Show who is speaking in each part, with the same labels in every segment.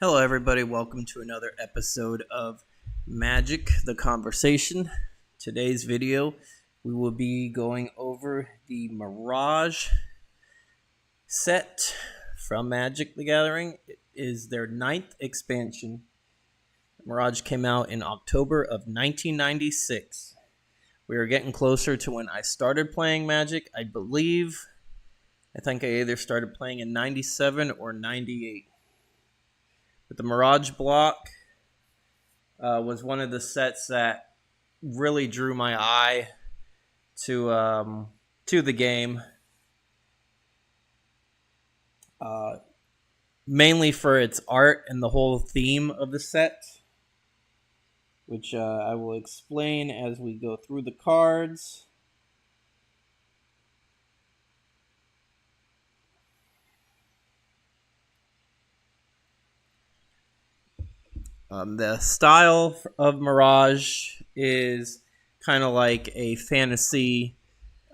Speaker 1: Hello, everybody. Welcome to another episode of Magic the Conversation. Today's video, we will be going over the Mirage set from Magic the Gathering. It is their 9th expansion. Mirage came out in October of 1996. We are getting closer to when I started playing Magic. I think I either started playing in 97 or 98. But the Mirage block was one of the sets that really drew my eye to the game, mainly for its art and the whole theme of the set, which I will explain as we go through the cards. The style of Mirage is kind of like a fantasy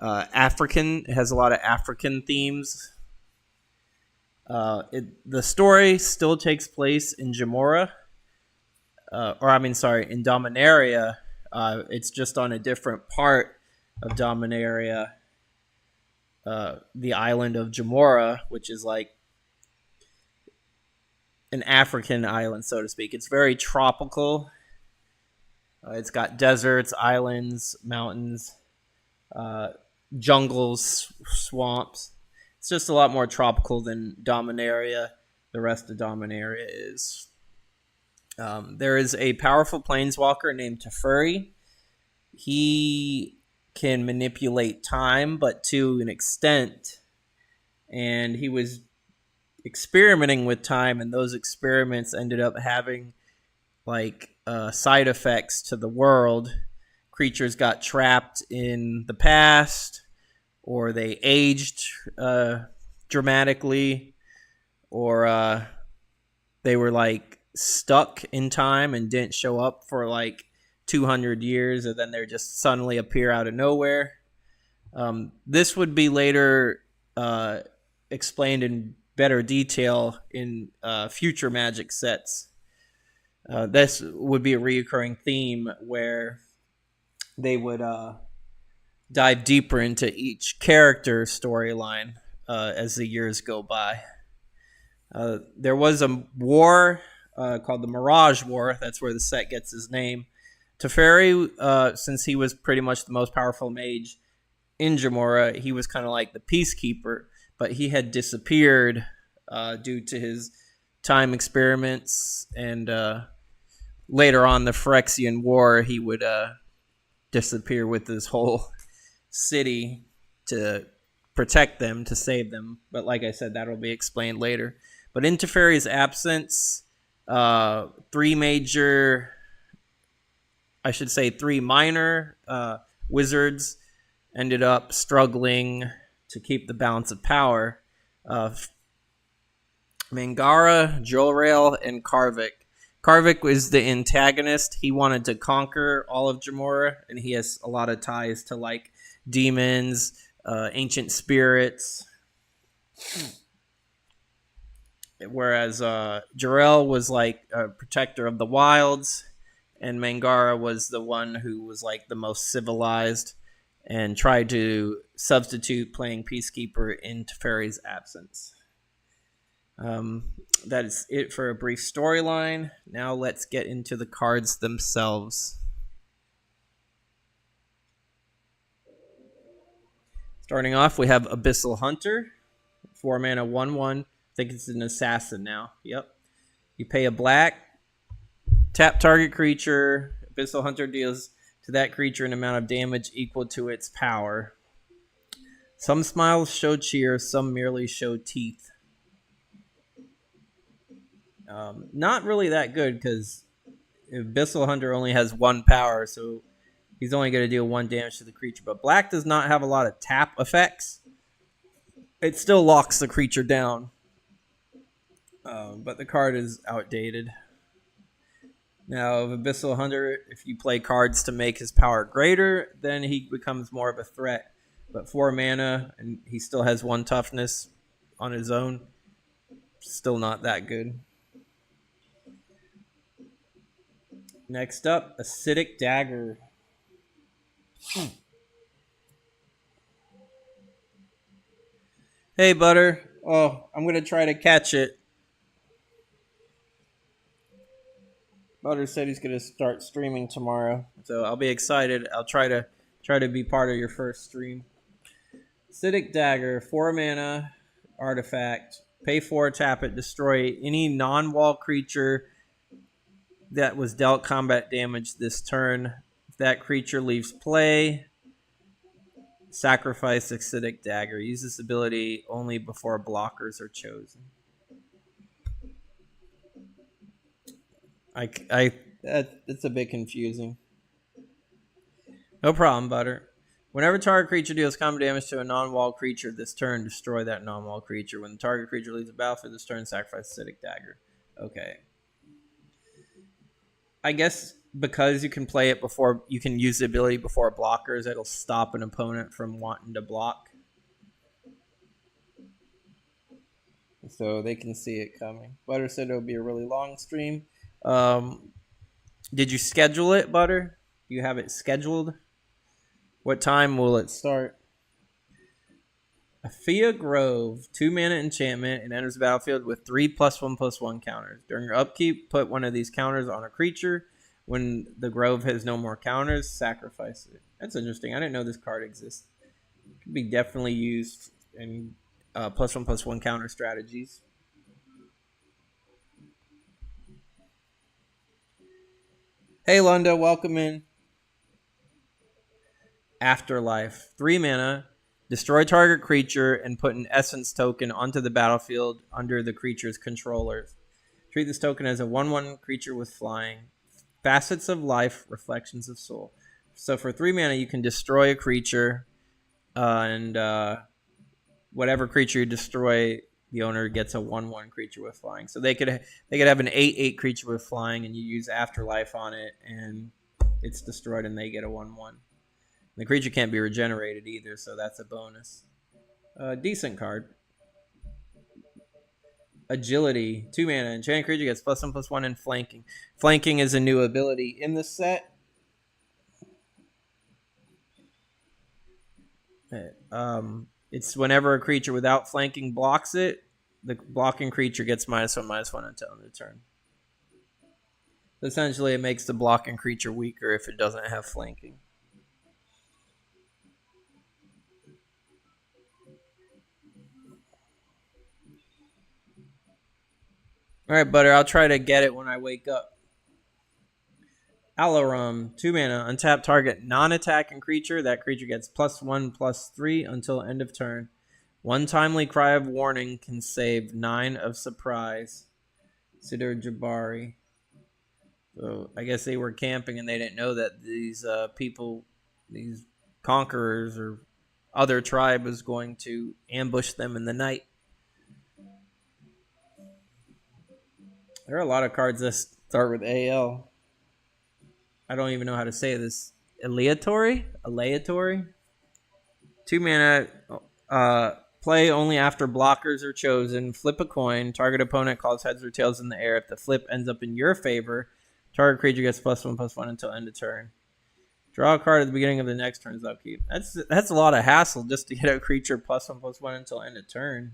Speaker 1: African. It has a lot of African themes. The story still takes place in Jamora, in Dominaria. It's just on a different part of Dominaria, the island of Jamora, which is like an African island, so to speak. It's very tropical. It's got deserts, islands, mountains, jungles, swamps. It's just a lot more tropical than Dominaria. The rest of Dominaria is. There is a powerful planeswalker named Teferi. He can manipulate time, but to an extent. And he was experimenting with time, and those experiments ended up having side effects to the world. Creatures got trapped in the past, or they aged dramatically, or they were stuck in time and didn't show up for 200 years, and then they just suddenly appear out of nowhere. This would be later explained in better detail in future Magic sets. This would be a reoccurring theme where they would dive deeper into each character storyline as the years go by. There was a war called the Mirage War. That's where the set gets its name. Teferi, since he was pretty much the most powerful mage in Jamora, he was kind of like the peacekeeper, but he had disappeared due to his time experiments, and later on the Phyrexian War, he would disappear with his whole city to protect them, to save them. But like I said, that'll be explained later. But in Teferi's absence, three minor wizards ended up struggling to keep the balance of power. Mangara, Jolrael, and Karvik. Karvik was the antagonist. He wanted to conquer all of Jamora, and he has a lot of ties to demons, ancient spirits. Whereas Jolrael was a protector of the wilds, and Mangara was the one who was the most civilized and tried to substitute playing Peacekeeper in Teferi's absence. That is it for a brief storyline. Now let's get into the cards themselves. Starting off, we have Abyssal Hunter, 4 mana, 1/1. I think it's an assassin now. Yep. You pay a black, tap target creature. Abyssal Hunter deals to that creature an amount of damage equal to its power. Some smiles show cheer, some merely show teeth. Not really that good, because Abyssal Hunter only has 1 power, so he's only going to deal 1 damage to the creature. But black does not have a lot of tap effects. It still locks the creature down. But the card is outdated. Now, Abyssal Hunter, if you play cards to make his power greater, then he becomes more of a threat. But 4 mana, and he still has 1 toughness on his own. Still not that good. Next up, Acidic Dagger. Hey, Butter. Oh, I'm going to try to catch it. Butter said he's going to start streaming tomorrow, so I'll be excited. I'll try to be part of your first stream. Acidic Dagger, 4 mana artifact. Pay 4, tap it, destroy any non-wall creature that was dealt combat damage this turn. If that creature leaves play, sacrifice Acidic Dagger. Use this ability only before blockers are chosen. That's a bit confusing. No problem, Butter. Whenever target creature deals combat damage to a non-wall creature this turn, destroy that non-wall creature. When the target creature leaves the battlefield this turn, sacrifice Acidic Dagger. Okay. I guess because you can play it before, you can use the ability before blockers, it'll stop an opponent from wanting to block. So they can see it coming. Butter said it'll be a really long stream. Did you schedule it, Butter? Do you have it scheduled? What time will it start? Aphia Grove, 2 mana enchantment, and enters the battlefield with 3+1/+1 counters. During your upkeep, put one of these counters on a creature. When the Grove has no more counters, sacrifice it. That's interesting. I didn't know this card exists. It could be definitely used in +1/+1 counter strategies. Hey, Lunda, welcome in. Afterlife, 3 mana. Destroy target creature and put an essence token onto the battlefield under the creature's controllers. Treat this token as a 1/1 creature with flying. Facets of Life, Reflections of Soul. So for 3 mana, you can destroy a creature, and whatever creature you destroy, the owner gets a 1/1 creature with flying. So they could have an 8/8 creature with flying, and you use Afterlife on it, and it's destroyed, and they get a 1/1. The creature can't be regenerated either, so that's a bonus. Decent card. Agility, 2 mana. Enchanted creature gets +1/+1 in flanking. Flanking is a new ability in the set. It's whenever a creature without flanking blocks it, the blocking creature gets -1/-1 until end of turn. Essentially, it makes the blocking creature weaker if it doesn't have flanking. All right, Butter, I'll try to get it when I wake up. Alarum, 2 mana, untap target non-attacking creature. That creature gets +1/+3 until end of turn. One timely cry of warning can save 9 of surprise. Siddur Jabari. So I guess they were camping and they didn't know that these people, these conquerors or other tribe was going to ambush them in the night. There are a lot of cards that start with AL. I don't even know how to say this. Aleatory? 2 mana. Play only after blockers are chosen. Flip a coin. Target opponent calls heads or tails in the air. If the flip ends up in your favor, target creature gets +1/+1 until end of turn. Draw a card at the beginning of the next turn's upkeep. That's a lot of hassle just to get a creature +1/+1 until end of turn.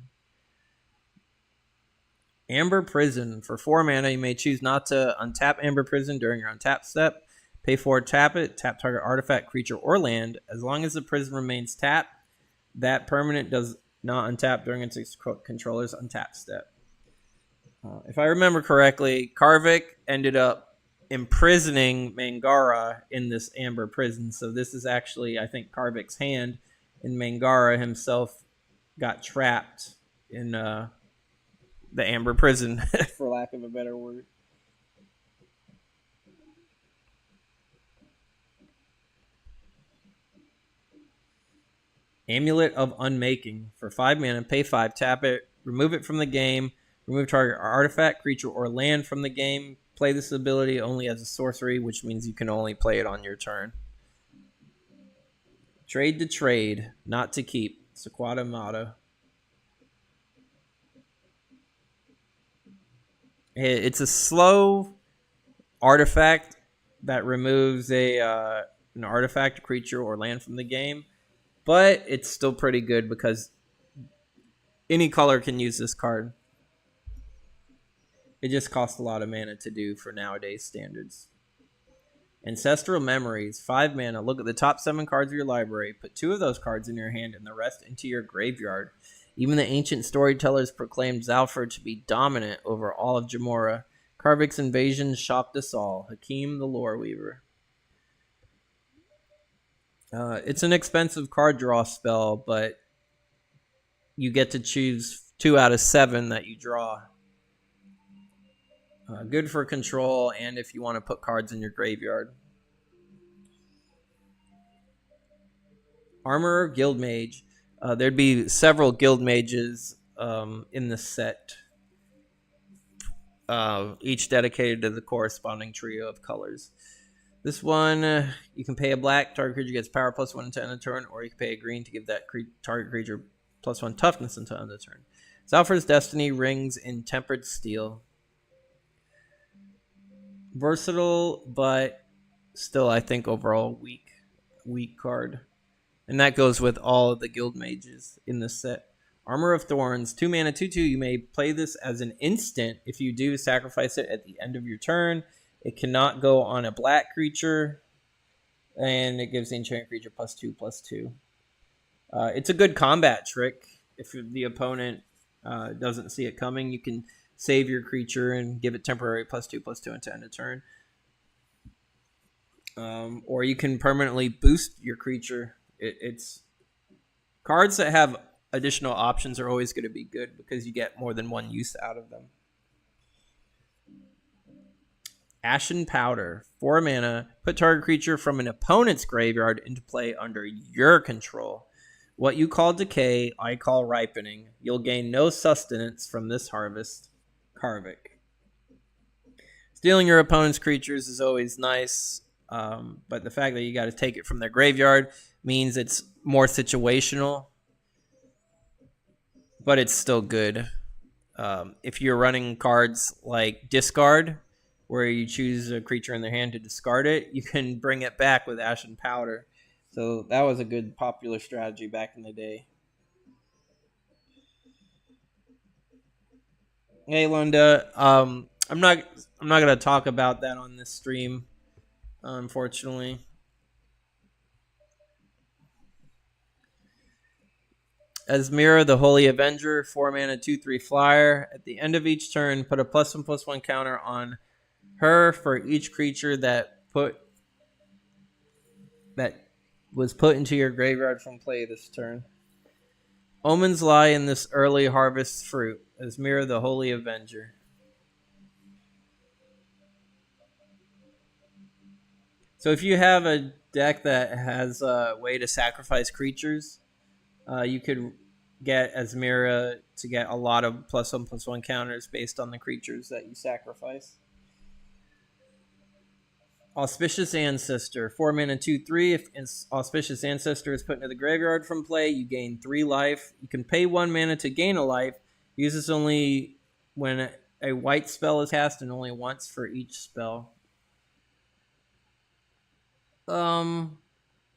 Speaker 1: Amber Prison. For 4 mana, you may choose not to untap Amber Prison during your untap step. Pay 4, tap it, tap target artifact, creature, or land. As long as the prison remains tapped, that permanent does not untap during its controller's untap step. If I remember correctly, Karvik ended up imprisoning Mangara in this Amber Prison. So this is actually, I think, Karvik's hand, and Mangara himself got trapped in the Amber Prison, for lack of a better word. Amulet of Unmaking. For 5 mana, pay 5, tap it, remove it from the game, remove target artifact, creature, or land from the game. Play this ability only as a sorcery, which means you can only play it on your turn. Trade to trade, not to keep. Sequata Mata. It's a slow artifact that removes an artifact, creature, or land from the game. But it's still pretty good because any color can use this card. It just costs a lot of mana to do for nowadays standards. Ancestral Memories, 5 mana. Look at the top 7 cards of your library. Put 2 of those cards in your hand and the rest into your graveyard. Even the ancient storytellers proclaimed Zalfir to be dominant over all of Jamora. Karvik's invasion shocked us all. Hakim the Lore Weaver. It's an expensive card draw spell, but you get to choose 2 out of 7 that you draw. Good for control and if you want to put cards in your graveyard. Armorer Guildmage. There'd be several Guildmages in the set. Each dedicated to the corresponding trio of colors. This one, you can pay a black, target creature gets power +1 until end of turn, or you can pay a green to give that target creature +1 toughness until end of turn. Zalfir's Destiny rings in tempered steel. Versatile, but still, I think overall weak card. And that goes with all of the guild mages in this set. Armor of Thorns, 2 mana, 2/2. You may play this as an instant. If you do, sacrifice it at the end of your turn. It cannot go on a black creature, and it gives the enchanted creature +2/+2. It's a good combat trick. If the opponent doesn't see it coming, you can save your creature and give it temporary +2/+2 until end of turn. Or you can permanently boost your creature. It's cards that have additional options are always going to be good because you get more than one use out of them. Ashen Powder, 4 mana. Put target creature from an opponent's graveyard into play under your control. What you call decay, I call ripening. You'll gain no sustenance from this harvest. Karvik. Stealing your opponent's creatures is always nice, but the fact that you got to take it from their graveyard means it's more situational, but it's still good. If you're running cards like Discard, where you choose a creature in their hand to discard it, you can bring it back with Ashen Powder. So that was a good popular strategy back in the day. Hey, Linda. I'm not gonna talk about that on this stream, unfortunately. Asmira, the Holy Avenger, 4 mana, 2/3 flyer. At the end of each turn, put a +1/+1 counter on her for each creature that was put into your graveyard from play this turn. Omens lie in this early harvest fruit. Asmira, the Holy Avenger. So if you have a deck that has a way to sacrifice creatures, you could get Asmira to get a lot of +1/+1 counters based on the creatures that you sacrifice. Auspicious Ancestor, 4 mana, 2/3. If Auspicious Ancestor is put into the graveyard from play, you gain 3 life. You can pay 1 mana to gain a life. Use this only when a white spell is cast and only once for each spell.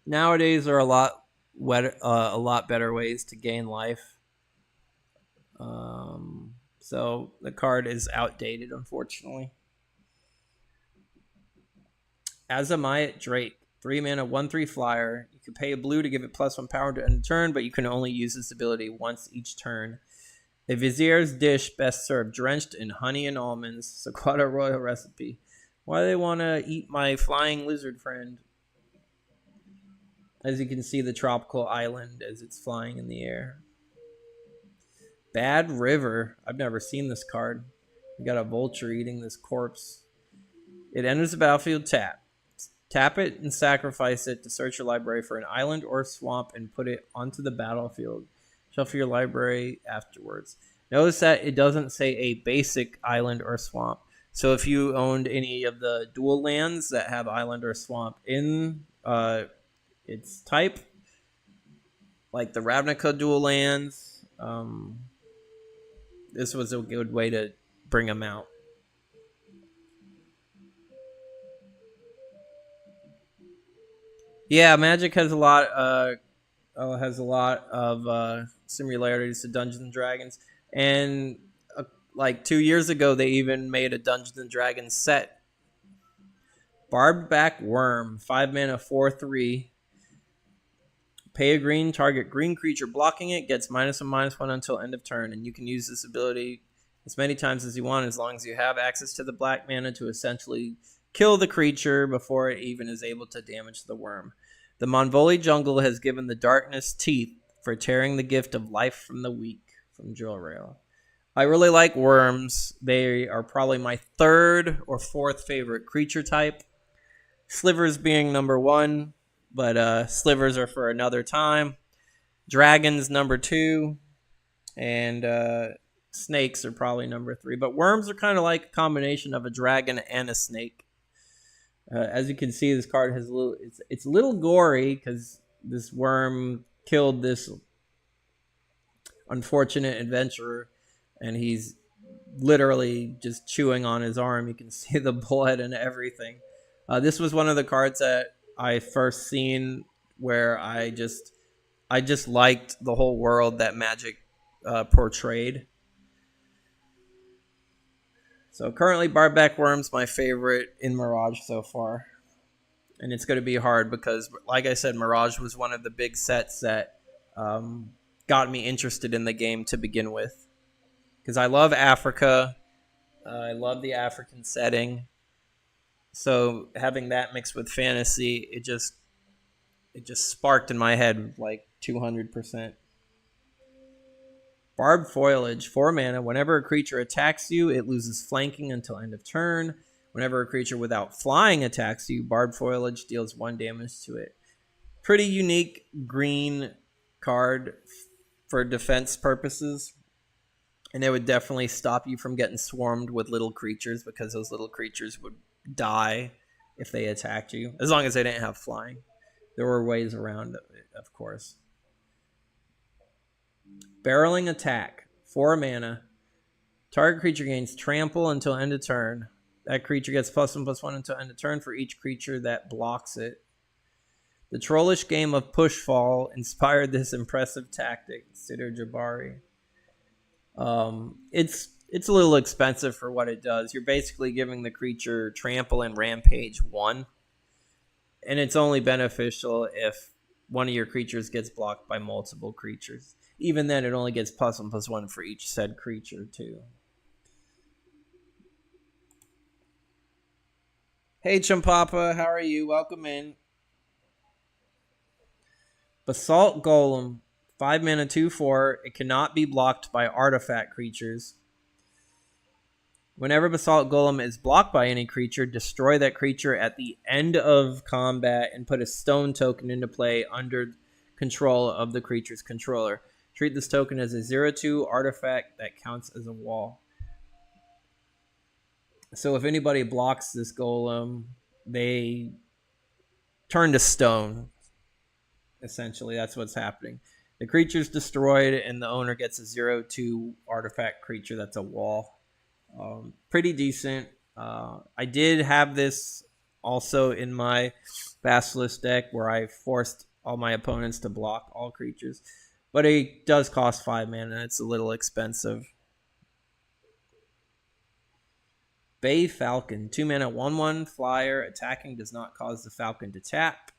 Speaker 1: Nowadays there are a lot better ways to gain life. So the card is outdated, unfortunately. Azamite Drake, 3 mana, 1/3 flyer. You can pay a blue to give it +1 power to end turn, but you can only use this ability once each turn. A Vizier's dish best served drenched in honey and almonds. Sequata Royal recipe. Why do they want to eat my flying lizard friend? As you can see, the tropical island as it's flying in the air. Bad River. I've never seen this card. We got a vulture eating this corpse. It enters the battlefield tap. Tap it and sacrifice it to search your library for an island or swamp and put it onto the battlefield. Shuffle your library afterwards. Notice that it doesn't say a basic island or swamp. So if you owned any of the dual lands that have island or swamp in its type, like the Ravnica dual lands, this was a good way to bring them out. Yeah, Magic has a lot of similarities to Dungeons and Dragons, and like 2 years ago, they even made a Dungeons and Dragons set. Barbed back worm, 5 mana, 4/3. Pay a green, target green creature blocking it gets -1/-1 until end of turn, and you can use this ability as many times as you want, as long as you have access to the black mana to essentially kill the creature before it even is able to damage the worm. The Monvoli jungle has given the darkness teeth for tearing the gift of life from the weak, from Drill Rail. I really like worms. They are probably my third or fourth favorite creature type. Slivers being number one, but slivers are for another time. Dragons number two, and snakes are probably number three. But worms are kind of like a combination of a dragon and a snake. As you can see, this card has it's a little gory because this worm killed this unfortunate adventurer, and he's literally just chewing on his arm. You can see the blood and everything. This was one of the cards that I first seen where I just liked the whole world that Magic portrayed. So currently, Barback Worm's my favorite in Mirage so far. And it's going to be hard because, like I said, Mirage was one of the big sets that got me interested in the game to begin with. Because I love Africa. I love the African setting. So having that mixed with fantasy, it just sparked in my head like 200%. Barbed Foliage, 4 mana. Whenever a creature attacks you, it loses flanking until end of turn. Whenever a creature without flying attacks you, Barbed Foliage deals 1 damage to it. Pretty unique green card for defense purposes. And it would definitely stop you from getting swarmed with little creatures, because those little creatures would die if they attacked you, as long as they didn't have flying. There were ways around it, of course. Barreling Attack, 4 mana. Target creature gains trample until end of turn. That creature gets +1/+1 until end of turn for each creature that blocks it. The trollish game of Pushfall inspired this impressive tactic, Siddhar Jabari. It's a little expensive for what it does. You're basically giving the creature trample and rampage 1. And it's only beneficial if one of your creatures gets blocked by multiple creatures. Even then, it only gets +1/+1 for each said creature, too. Hey, Chumpapa, how are you? Welcome in. Basalt Golem, 5 mana, 2/4. It cannot be blocked by artifact creatures. Whenever Basalt Golem is blocked by any creature, destroy that creature at the end of combat and put a stone token into play under control of the creature's controller. Treat this token as a 0/2 artifact that counts as a wall. So if anybody blocks this golem, they turn to stone. Essentially, that's what's happening. The creature's destroyed, and the owner gets a 0/2 artifact creature that's a wall. Pretty decent. I did have this also in my Basilisk deck, where I forced all my opponents to block all creatures. But it does cost 5 mana. It's a little expensive. Bay Falcon, 2 mana, 1/1 flyer. Attacking does not cause the falcon to tap.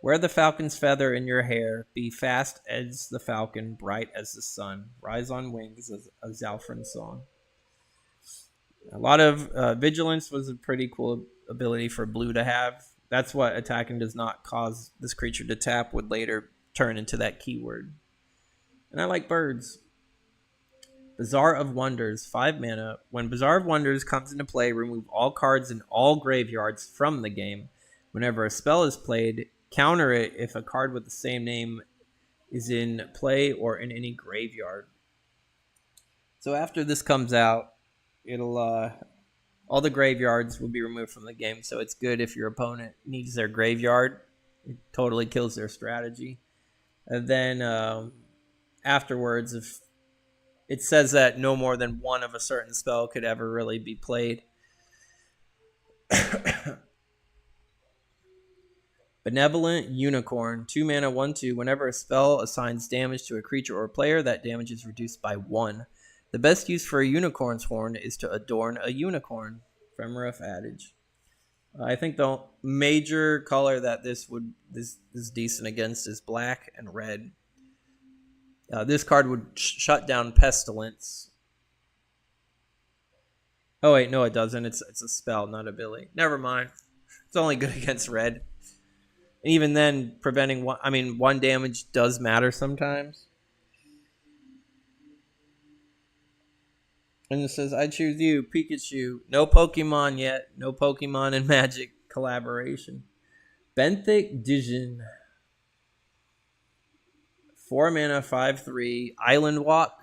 Speaker 1: Wear the falcon's feather in your hair. Be fast as the falcon, bright as the sun. Rise on wings as a Zalfrin song. A lot of vigilance was a pretty cool ability for blue to have. That's what attacking does not cause this creature to tap would later turn into that keyword. And I like birds. Bazaar of Wonders, 5 mana. When Bazaar of Wonders comes into play, remove all cards in all graveyards from the game. Whenever a spell is played, counter it if a card with the same name is in play or in any graveyard. So after this comes out, it'll all the graveyards will be removed from the game. So it's good if your opponent needs their graveyard. It totally kills their strategy. And then afterwards, if it says that no more than one of a certain spell could ever really be played. Benevolent Unicorn. 2 mana, 1/2. Whenever a spell assigns damage to a creature or player, that damage is reduced by 1. The best use for a unicorn's horn is to adorn a unicorn. Femref adage. I think the major color that this is decent against is black and red. This card would shut down Pestilence. Oh wait, no, it doesn't. It's a spell, not ability. Never mind. It's only good against red. And even then, preventing one damage does matter sometimes. And it says, I choose you, Pikachu. No Pokemon yet. No Pokemon and Magic collaboration. Benthic Dijin. 4 mana, 5/3. Island Walk.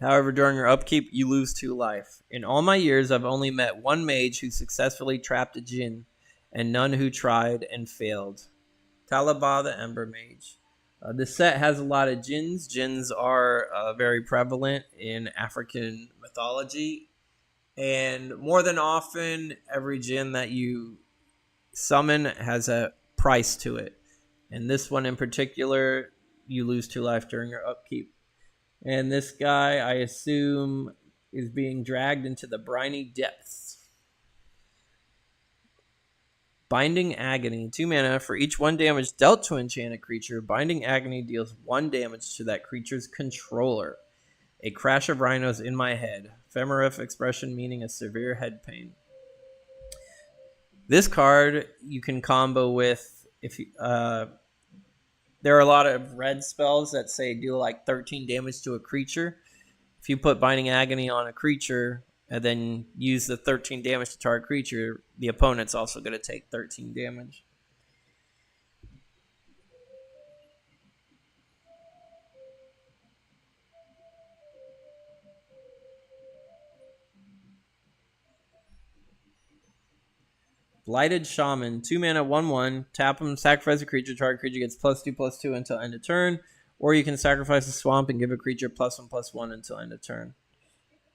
Speaker 1: However, during your upkeep, you lose 2 life. In all my years, I've only met one mage who successfully trapped a Djinn, and none who tried and failed. Talaba the Ember Mage. This set has a lot of Djinns. Djinns are very prevalent in African mythology. And more than often, every Djinn that you summon has a price to it. And this one in particular, you lose 2 life during your upkeep. And this guy, I assume, is being dragged into the briny depths. Binding Agony. 2 mana. For each 1 damage dealt to enchanted creature, Binding Agony deals 1 damage to that creature's controller. A crash of rhinos in my head. Femorif expression meaning a severe head pain. This card you can combo with if you, there are a lot of red spells that say do like 13 damage to a creature. If you put Binding Agony on a creature and then use the 13 damage to target creature, the opponent's also going to take 13 damage. Blighted Shaman. 2 mana, 1/1. Tap him, sacrifice a creature. Target creature gets +2/+2 until end of turn. Or you can sacrifice a swamp and give a creature +1/+1 until end of turn.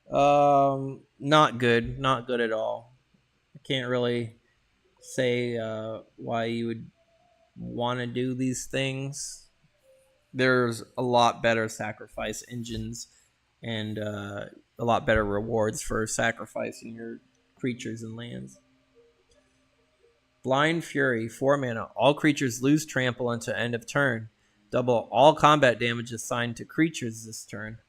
Speaker 1: Not good. Not good at all. I can't really say why you would want to do these things. There's a lot better sacrifice engines and a lot better rewards for sacrificing your creatures and lands. Blind Fury, 4 mana. All creatures lose trample until end of turn. Double all combat damage assigned to creatures this turn.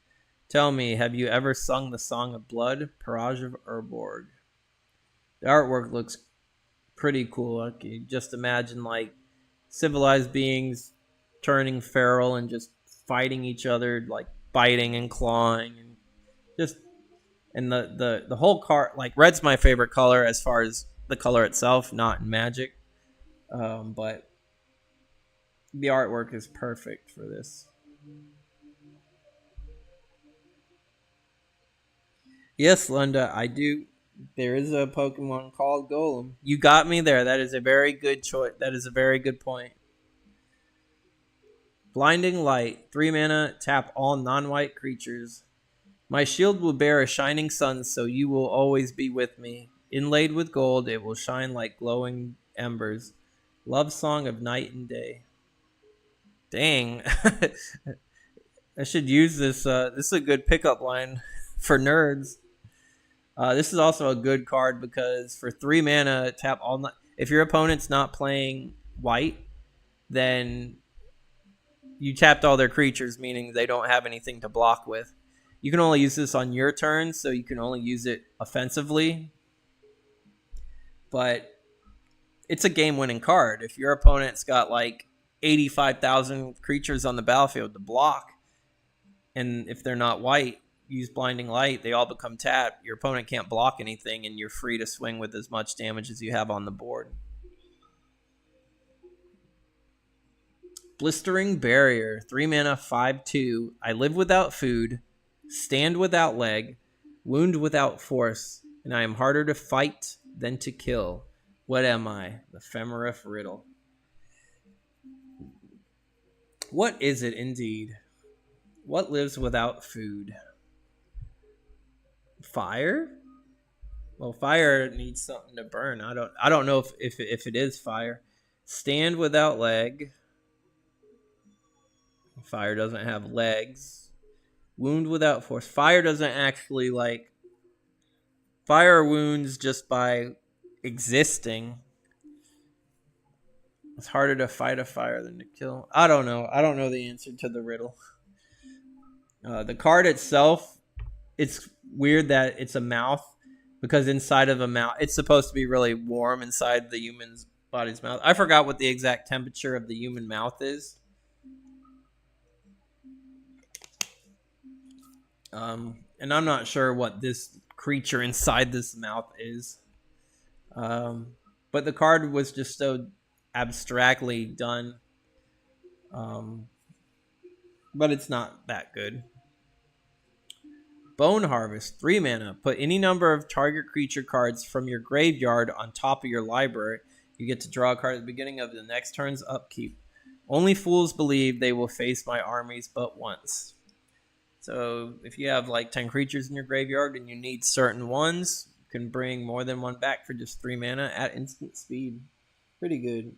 Speaker 1: Tell me, have you ever sung the Song of Blood? Mirage of Urborg. The artwork looks pretty cool. Okay, just imagine like civilized beings turning feral and just fighting each other, like biting and clawing, and just and the whole card. Like red's my favorite color as far as the color itself, not in Magic, but the artwork is perfect for this. Yes, Linda, I do. There is a Pokemon called Golem. You got me there. That is a very good choice. That is a very good point. Blinding Light. 3 mana. Tap all non-white creatures. My shield will bear a shining sun, so you will always be with me. Inlaid with gold, it will shine like glowing embers. Love song of night and day. Dang. I should use this. This is a good pickup line for nerds. This is also a good card because for 3 mana, tap all. If your opponent's not playing white, then you tapped all their creatures, meaning they don't have anything to block with. You can only use this on your turn, so you can only use it offensively. But it's a game-winning card. If your opponent's got like 85,000 creatures on the battlefield to block, and if they're not white, use Blinding Light, they all become tapped. Your opponent can't block anything, and you're free to swing with as much damage as you have on the board. Blistering Barrier. 3 mana, 5/2. I live without food, stand without leg, wound without force, and I am harder to fight than to kill. What am I? The Femorif riddle. What is it indeed? What lives without food? Fire? Well, fire needs something to burn. I don't know if it is fire. Stand without leg. Fire doesn't have legs. Wound without force. Fire doesn't actually like... Fire wounds just by existing. It's harder to fight a fire than to kill. I don't know. I don't know the answer to the riddle. The card itself, it's weird that it's a mouth, because inside of a mouth, it's supposed to be really warm inside the human's body's mouth. I forgot what the exact temperature of the human mouth is. And I'm not sure what this creature inside this mouth is. But the card was just so abstractly done. But it's not that good. Bone Harvest, 3 mana. Put any number of target creature cards from your graveyard on top of your library. You get to draw a card at the beginning of the next turn's upkeep. Only fools believe they will face my armies but once. So if you have like 10 creatures in your graveyard and you need certain ones, you can bring more than one back for just 3 mana at instant speed. Pretty good.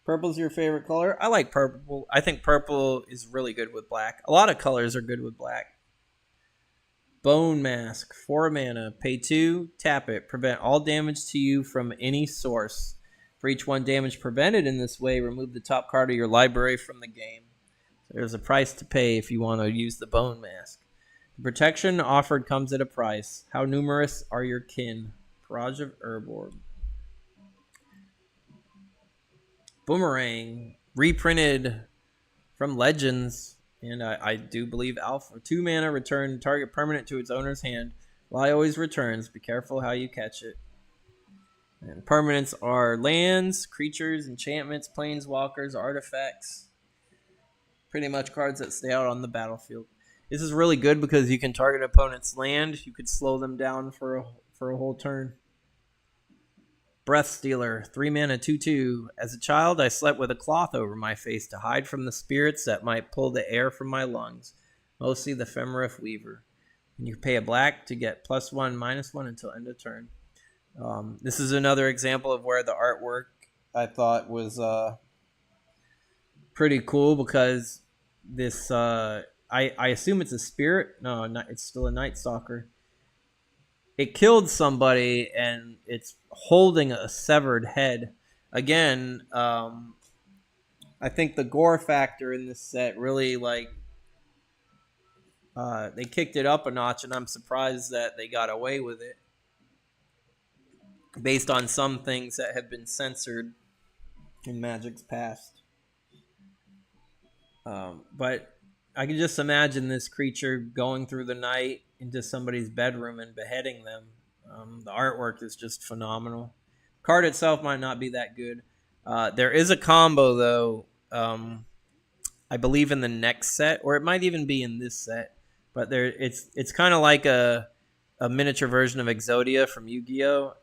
Speaker 1: Purple's your favorite color? I like purple. I think purple is really good with black. A lot of colors are good with black. Bone Mask, 4 mana. Pay 2, tap it. Prevent all damage to you from any source. For each 1 damage prevented in this way, remove the top card of your library from the game. So there's a price to pay if you want to use the Bone Mask. The protection offered comes at a price. How numerous are your kin? Mirage of Urborg. Boomerang, reprinted from Legends, and I do believe Alpha. 2 mana, return target permanent to its owner's hand. Lie always returns. Be careful how you catch it. And permanents are lands, creatures, enchantments, planeswalkers, artifacts. Pretty much cards that stay out on the battlefield. This is really good because you can target opponent's land. You could slow them down for a whole turn. Breath Stealer, 3 mana, 2/2. As a child, I slept with a cloth over my face to hide from the spirits that might pull the air from my lungs, mostly the Femorif Weaver. And you pay a black to get +1/-1 until end of turn. This is another example of where the artwork I thought was pretty cool, because this I assume it's a spirit. No, it's still a Night Stalker. It killed somebody and it's holding a severed head. Again, I think the gore factor in this set really they kicked it up a notch, and I'm surprised that they got away with it based on some things that have been censored in Magic's past. But I can just imagine this creature going through the night into somebody's bedroom and beheading them. The artwork is just phenomenal. Card itself might not be that good. There is a combo, though, I believe in the next set, or it might even be in this set. But it's kind of like a miniature version of Exodia from Yu-Gi-Oh!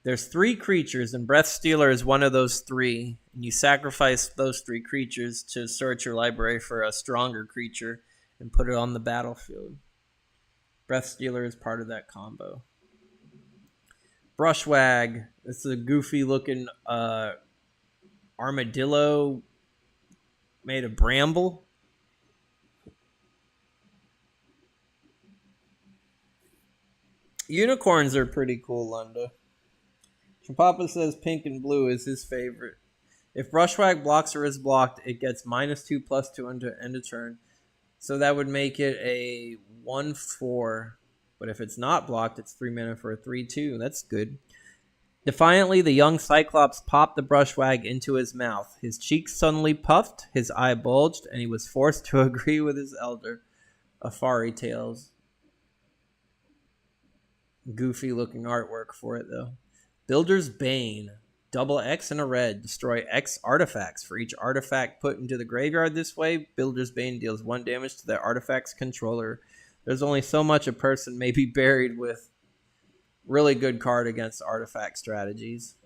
Speaker 1: There's 3 creatures, and Breath Stealer is one of those 3. And you sacrifice those 3 creatures to search your library for a stronger creature and put it on the battlefield. Breath Stealer is part of that combo. Brushwag. It's a goofy-looking armadillo made of bramble. Unicorns are pretty cool, Lunda. Papa says pink and blue is his favorite. If Brushwag blocks or is blocked, it gets -2/+2 until end of turn. So that would make it a 1/4. But if it's not blocked, it's 3 mana for a 3/2. That's good. Defiantly, the young Cyclops popped the Brushwag into his mouth. His cheeks suddenly puffed, his eye bulged, and he was forced to agree with his elder. Afari Tales. Goofy looking artwork for it, though. Builder's Bane. Double X and a red. Destroy X artifacts. For each artifact put into the graveyard this way, Builder's Bane deals 1 damage to the artifact's controller. There's only so much a person may be buried with. Really good card against artifact strategies.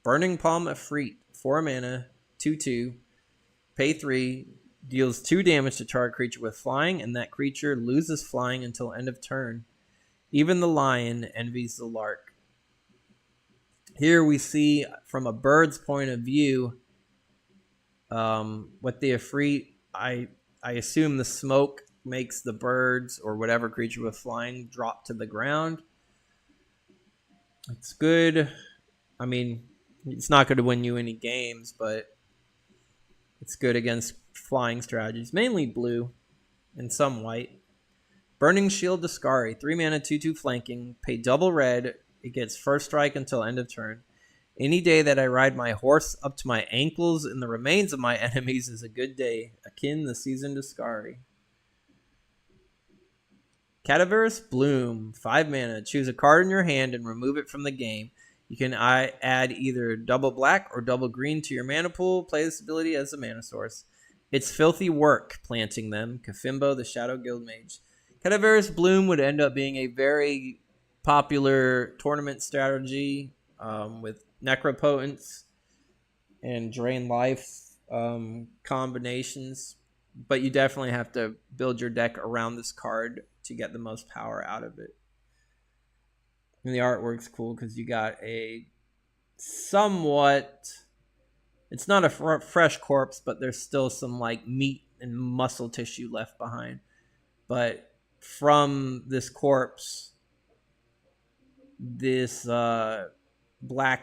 Speaker 1: Burning Palm Efreet. 4 mana, 2/2. Pay 3. Deals 2 damage to target creature with flying, and that creature loses flying until end of turn. Even the lion envies the lark. Here we see from a bird's point of view what the Ifrit. I assume the smoke makes the birds or whatever creature was flying drop to the ground. It's good. I mean, it's not going to win you any games, but it's good against flying strategies, mainly blue and some white. Burning Shield Discari, 3 mana, 2/2 flanking, pay double red. It gets first strike until end of turn. Any day that I ride my horse up to my ankles in the remains of my enemies is a good day, akin the season Discari. Cadaverous Bloom, 5 mana. Choose a card in your hand and remove it from the game. You can add either double black or double green to your mana pool. Play this ability as a mana source. It's filthy work planting them. Kafimbo, the Shadow Guild Mage. Cadaverous Bloom would end up being a very popular tournament strategy with Necropotence and Drain Life combinations. But you definitely have to build your deck around this card to get the most power out of it. And the artwork's cool because you got a somewhat... It's not a fresh corpse, but there's still some like meat and muscle tissue left behind. But from this corpse, this black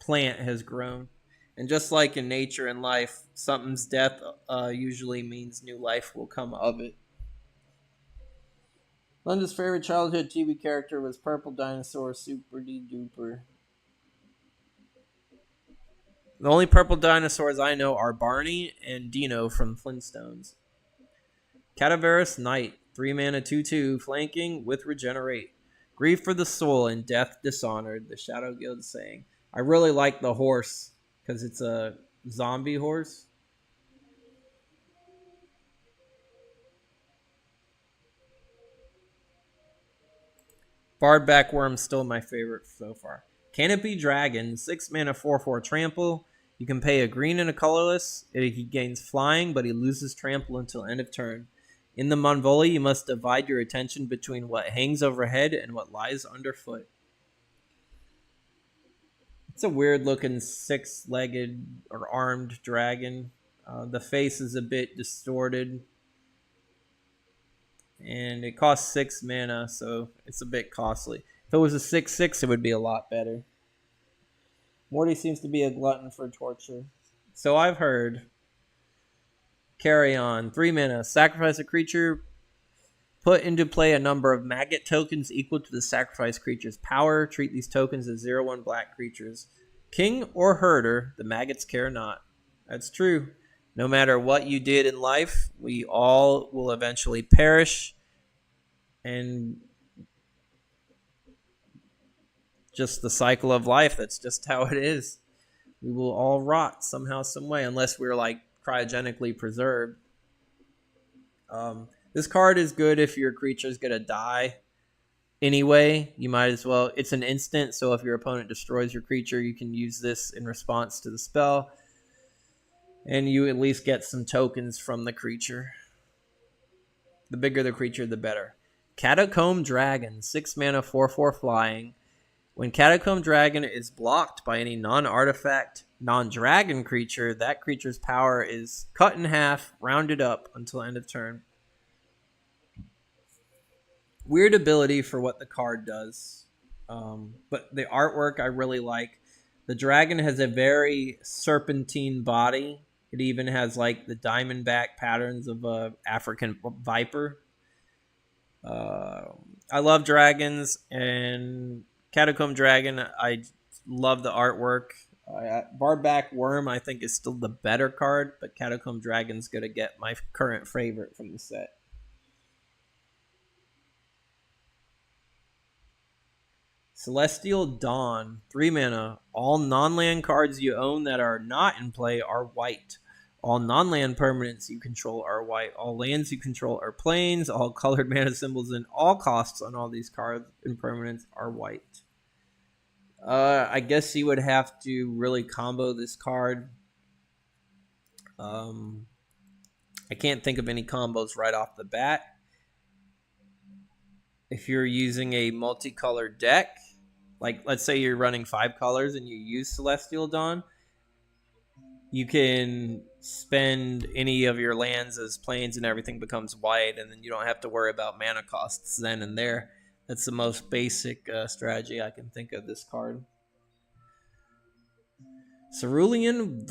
Speaker 1: plant has grown. And just like in nature and life, something's death usually means new life will come of it. Linda's favorite childhood TV character was Purple Dinosaur Super Duper. The only purple dinosaurs I know are Barney and Dino from Flintstones. Cadaverous Knight, 3 mana, 2/2, flanking with Regenerate. Grief for the soul and death dishonored, the Shadow Guild saying. I really like the horse because it's a zombie horse. Bardback Worm's still my favorite so far. Canopy Dragon, 6 mana, 4/4 trample. You can pay a green and a colorless. He gains flying, but he loses trample until end of turn. In the Monvoli, you must divide your attention between what hangs overhead and what lies underfoot. It's a weird looking 6-legged or armed dragon. The face is a bit distorted. And it costs 6 mana, so it's a bit costly. If it was a 6/6, it would be a lot better. Morty seems to be a glutton for torture. So I've heard. Carry on. 3 mana. Sacrifice a creature. Put into play a number of maggot tokens equal to the sacrificed creature's power. Treat these tokens as 0/1 black creatures. King or herder, the maggots care not. That's true. No matter what you did in life, we all will eventually perish. And just the cycle of life, that's just how it is. We will all rot somehow, some way, unless we're like cryogenically preserved. This card is good if your creature is going to die anyway. You might as well. It's an instant, so if your opponent destroys your creature, you can use this in response to the spell. And you at least get some tokens from the creature. The bigger the creature, the better. Catacomb Dragon, 6 mana, 4/4 flying. When Catacomb Dragon is blocked by any non-artifact, non-dragon creature, that creature's power is cut in half, rounded up until end of turn. Weird ability for what the card does. But the artwork I really like. The dragon has a very serpentine body. It even has like the diamondback patterns of a African viper. I love dragons, and Catacomb Dragon, I love the artwork. Bardback Worm, I think, is still the better card, but Catacomb Dragon's going to get my current favorite from the set. Celestial Dawn, 3 mana. All non-land cards you own that are not in play are white. All non-land permanents you control are white. All lands you control are plains. All colored mana symbols and all costs on all these cards and permanents are white. I guess you would have to really combo this card. I can't think of any combos right off the bat. If you're using a multicolored deck, Like, let's say you're running 5 colors and you use Celestial Dawn, you can spend any of your lands as plains and everything becomes white, and then you don't have to worry about mana costs then and there. That's the most basic strategy I can think of this card. Cerulean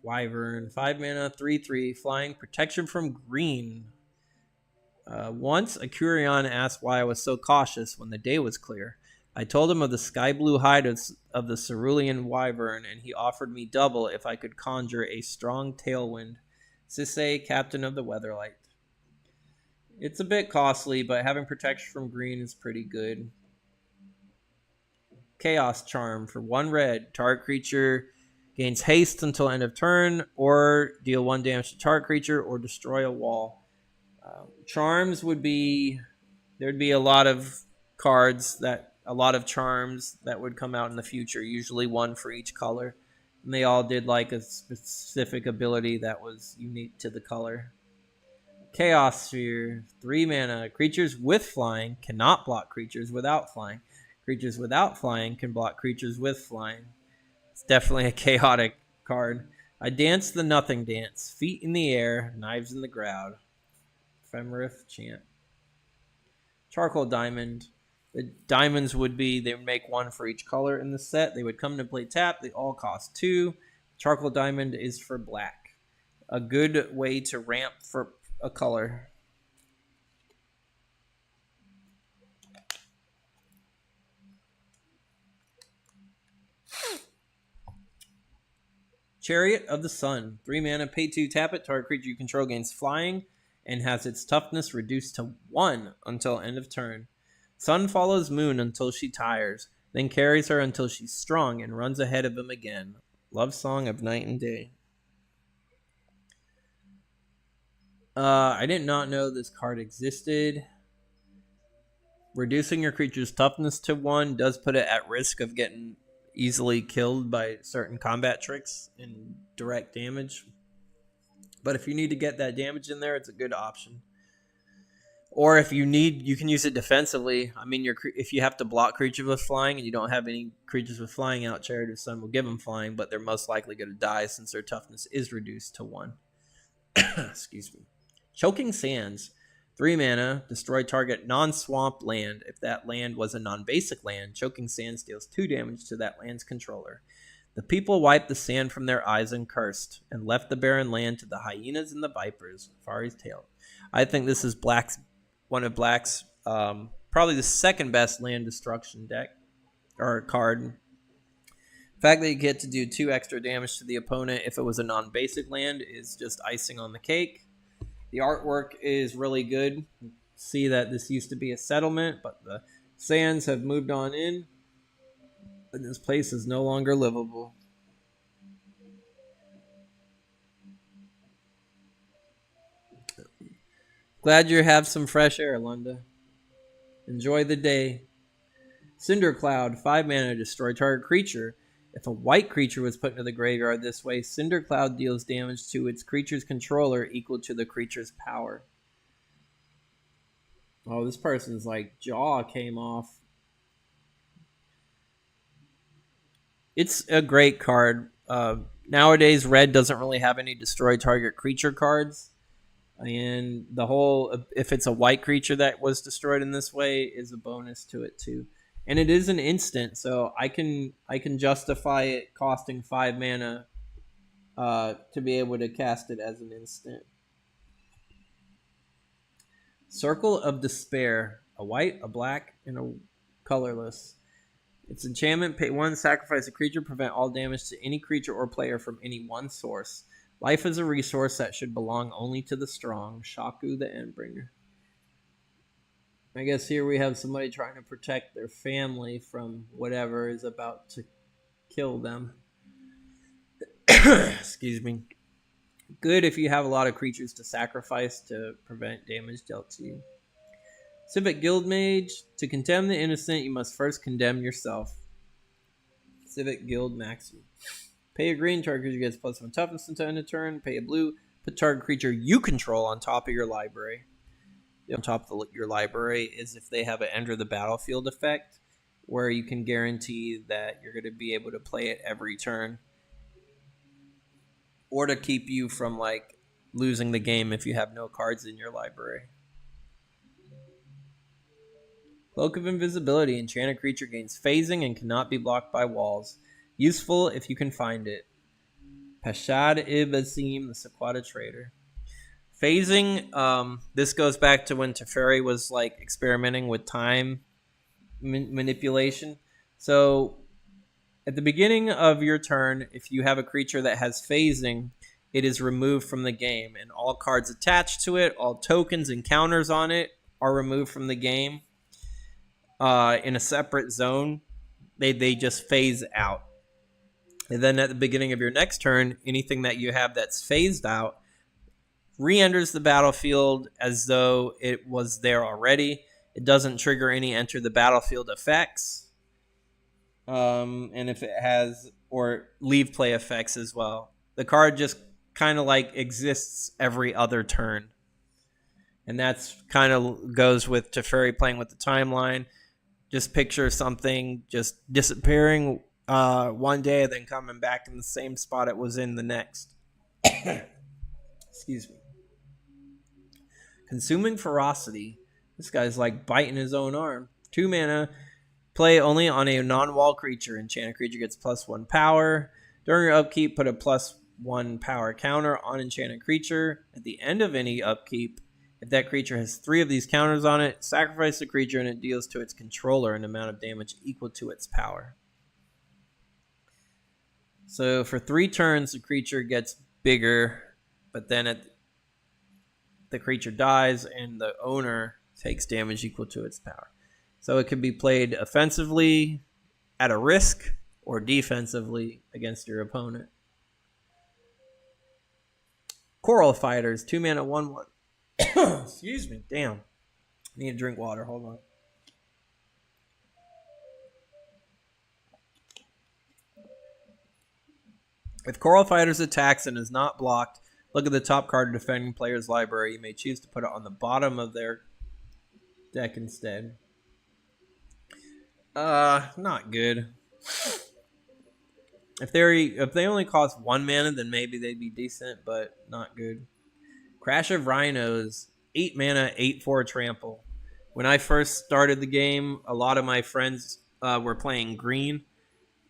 Speaker 1: Wyvern, 5 mana, 3/3, flying, protection from green. Once, a Curion asked why I was so cautious when the day was clear. I told him of the sky blue hide of the Cerulean Wyvern, and he offered me double if I could conjure a strong tailwind. Sisay, Captain of the Weatherlight. It's a bit costly, but having protection from green is pretty good. Chaos Charm for 1 red. Target creature gains haste until end of turn, or deal 1 damage to target creature, or destroy a wall. Charms would be, there'd be a lot of charms that would come out in the future, usually 1 for each color. And they all did like a specific ability that was unique to the color. Chaos Sphere, 3 mana. Creatures with flying cannot block creatures without flying. Creatures without flying can block creatures with flying. It's definitely a chaotic card. I dance the nothing dance. Feet in the air, knives in the ground. Ephemerith chant. Charcoal Diamond. The diamonds would be, they would make 1 for each color in the set. They would come to play tap. They all cost 2. Charcoal Diamond is for black. A good way to ramp for a color. Chariot of the Sun. 3 mana, pay 2, tap it. Target creature you control gains flying and has its toughness reduced to 1 until end of turn. Sun follows Moon until she tires, then carries her until she's strong and runs ahead of him again. Love Song of Night and Day. I did not know this card existed. Reducing your creature's toughness to 1 does put it at risk of getting easily killed by certain combat tricks and direct damage. But if you need to get that damage in there, it's a good option. Or if you need, you can use it defensively. I mean, if you have to block creatures with flying and you don't have any creatures with flying out, Chariot of the Sun will give them flying, but they're most likely going to die since their toughness is reduced to 1. Excuse me. Choking Sands. 3 mana, destroy target non-swamp land. If that land was a non-basic land, Choking Sands deals 2 damage to that land's controller. The people wiped the sand from their eyes and cursed, and left the barren land to the hyenas and the vipers. Fari's Tale. I think this is one of Black's probably the second best land destruction deck or card. The fact that you get to do 2 extra damage to the opponent if it was a non-basic land is just icing on the cake. The artwork is really good. See that this used to be a settlement, but the sands have moved on in, and this place is no longer livable. Glad you have some fresh air, Lunda. Enjoy the day. Cinder Cloud, 5 mana, destroy target creature. If a white creature was put into the graveyard this way, Cinder Cloud deals damage to its creature's controller equal to the creature's power. Oh, this person's like jaw came off. It's a great card. Nowadays, red doesn't really have any destroy target creature cards. And the whole, if it's a white creature that was destroyed in this way, is a bonus to it too. And it is an instant, so I can justify it costing 5 mana to be able to cast it as an instant. Circle of Despair. A white, a black, and a colorless. Its enchantment, pay 1, sacrifice a creature, prevent all damage to any creature or player from any one source. Life is a resource that should belong only to the strong. Shaku the Endbringer. I guess here we have somebody trying to protect their family from whatever is about to kill them. Excuse me. Good if you have a lot of creatures to sacrifice to prevent damage dealt to you. Civic Guildmage. To condemn the innocent, you must first condemn yourself. Civic Guild Maximum. Pay a green, target creature gets +1 toughness until end of turn. Pay a blue, put target creature you control on top of your library. On top of your library is if they have an enter the battlefield effect, where you can guarantee that you're going to be able to play it every turn, or to keep you from like losing the game if you have no cards in your library. Cloak of Invisibility. Enchanted creature gains phasing and cannot be blocked by walls. Useful if you can find it. Pashad Ibasim, the Sequata Trader. Phasing, this goes back to when Teferi was like experimenting with time manipulation. So at the beginning of your turn, if you have a creature that has phasing, it is removed from the game, and all cards attached to it, all tokens and counters on it are removed from the game. In a separate zone, they just phase out. And then at the beginning of your next turn, anything that you have that's phased out re-enters the battlefield as though it was there already. It doesn't trigger any enter the battlefield effects. And if it has, or leave play effects as well. The card just kind of like exists every other turn. And that's kind of goes with Teferi playing with the timeline. Just picture something just disappearing one day and then coming back in the same spot it was in the next. Excuse me. Consuming Ferocity. This guy's like biting his own arm. 2 mana. Play only on a non-wall creature. Enchanted creature gets +1 power. During your upkeep, put a +1 power counter on enchanted creature. At the end of any upkeep, if that creature has 3 of these counters on it, sacrifice the creature and it deals to its controller an amount of damage equal to its power. So for 3 turns, the creature gets bigger, but then the creature dies and the owner takes damage equal to its power. So it can be played offensively at a risk or defensively against your opponent. Coral Fighters, 2 mana, 1/1. Excuse me. Damn. I need to drink water. Hold on. If Coral Fighters attacks and is not blocked, look at the top card of defending player's library. You may choose to put it on the bottom of their deck instead. Not good. If they only cost 1 mana, then maybe they'd be decent, but not good. Crash of Rhinos, 8 mana, 8/4 trample. When I first started the game, a lot of my friends were playing green,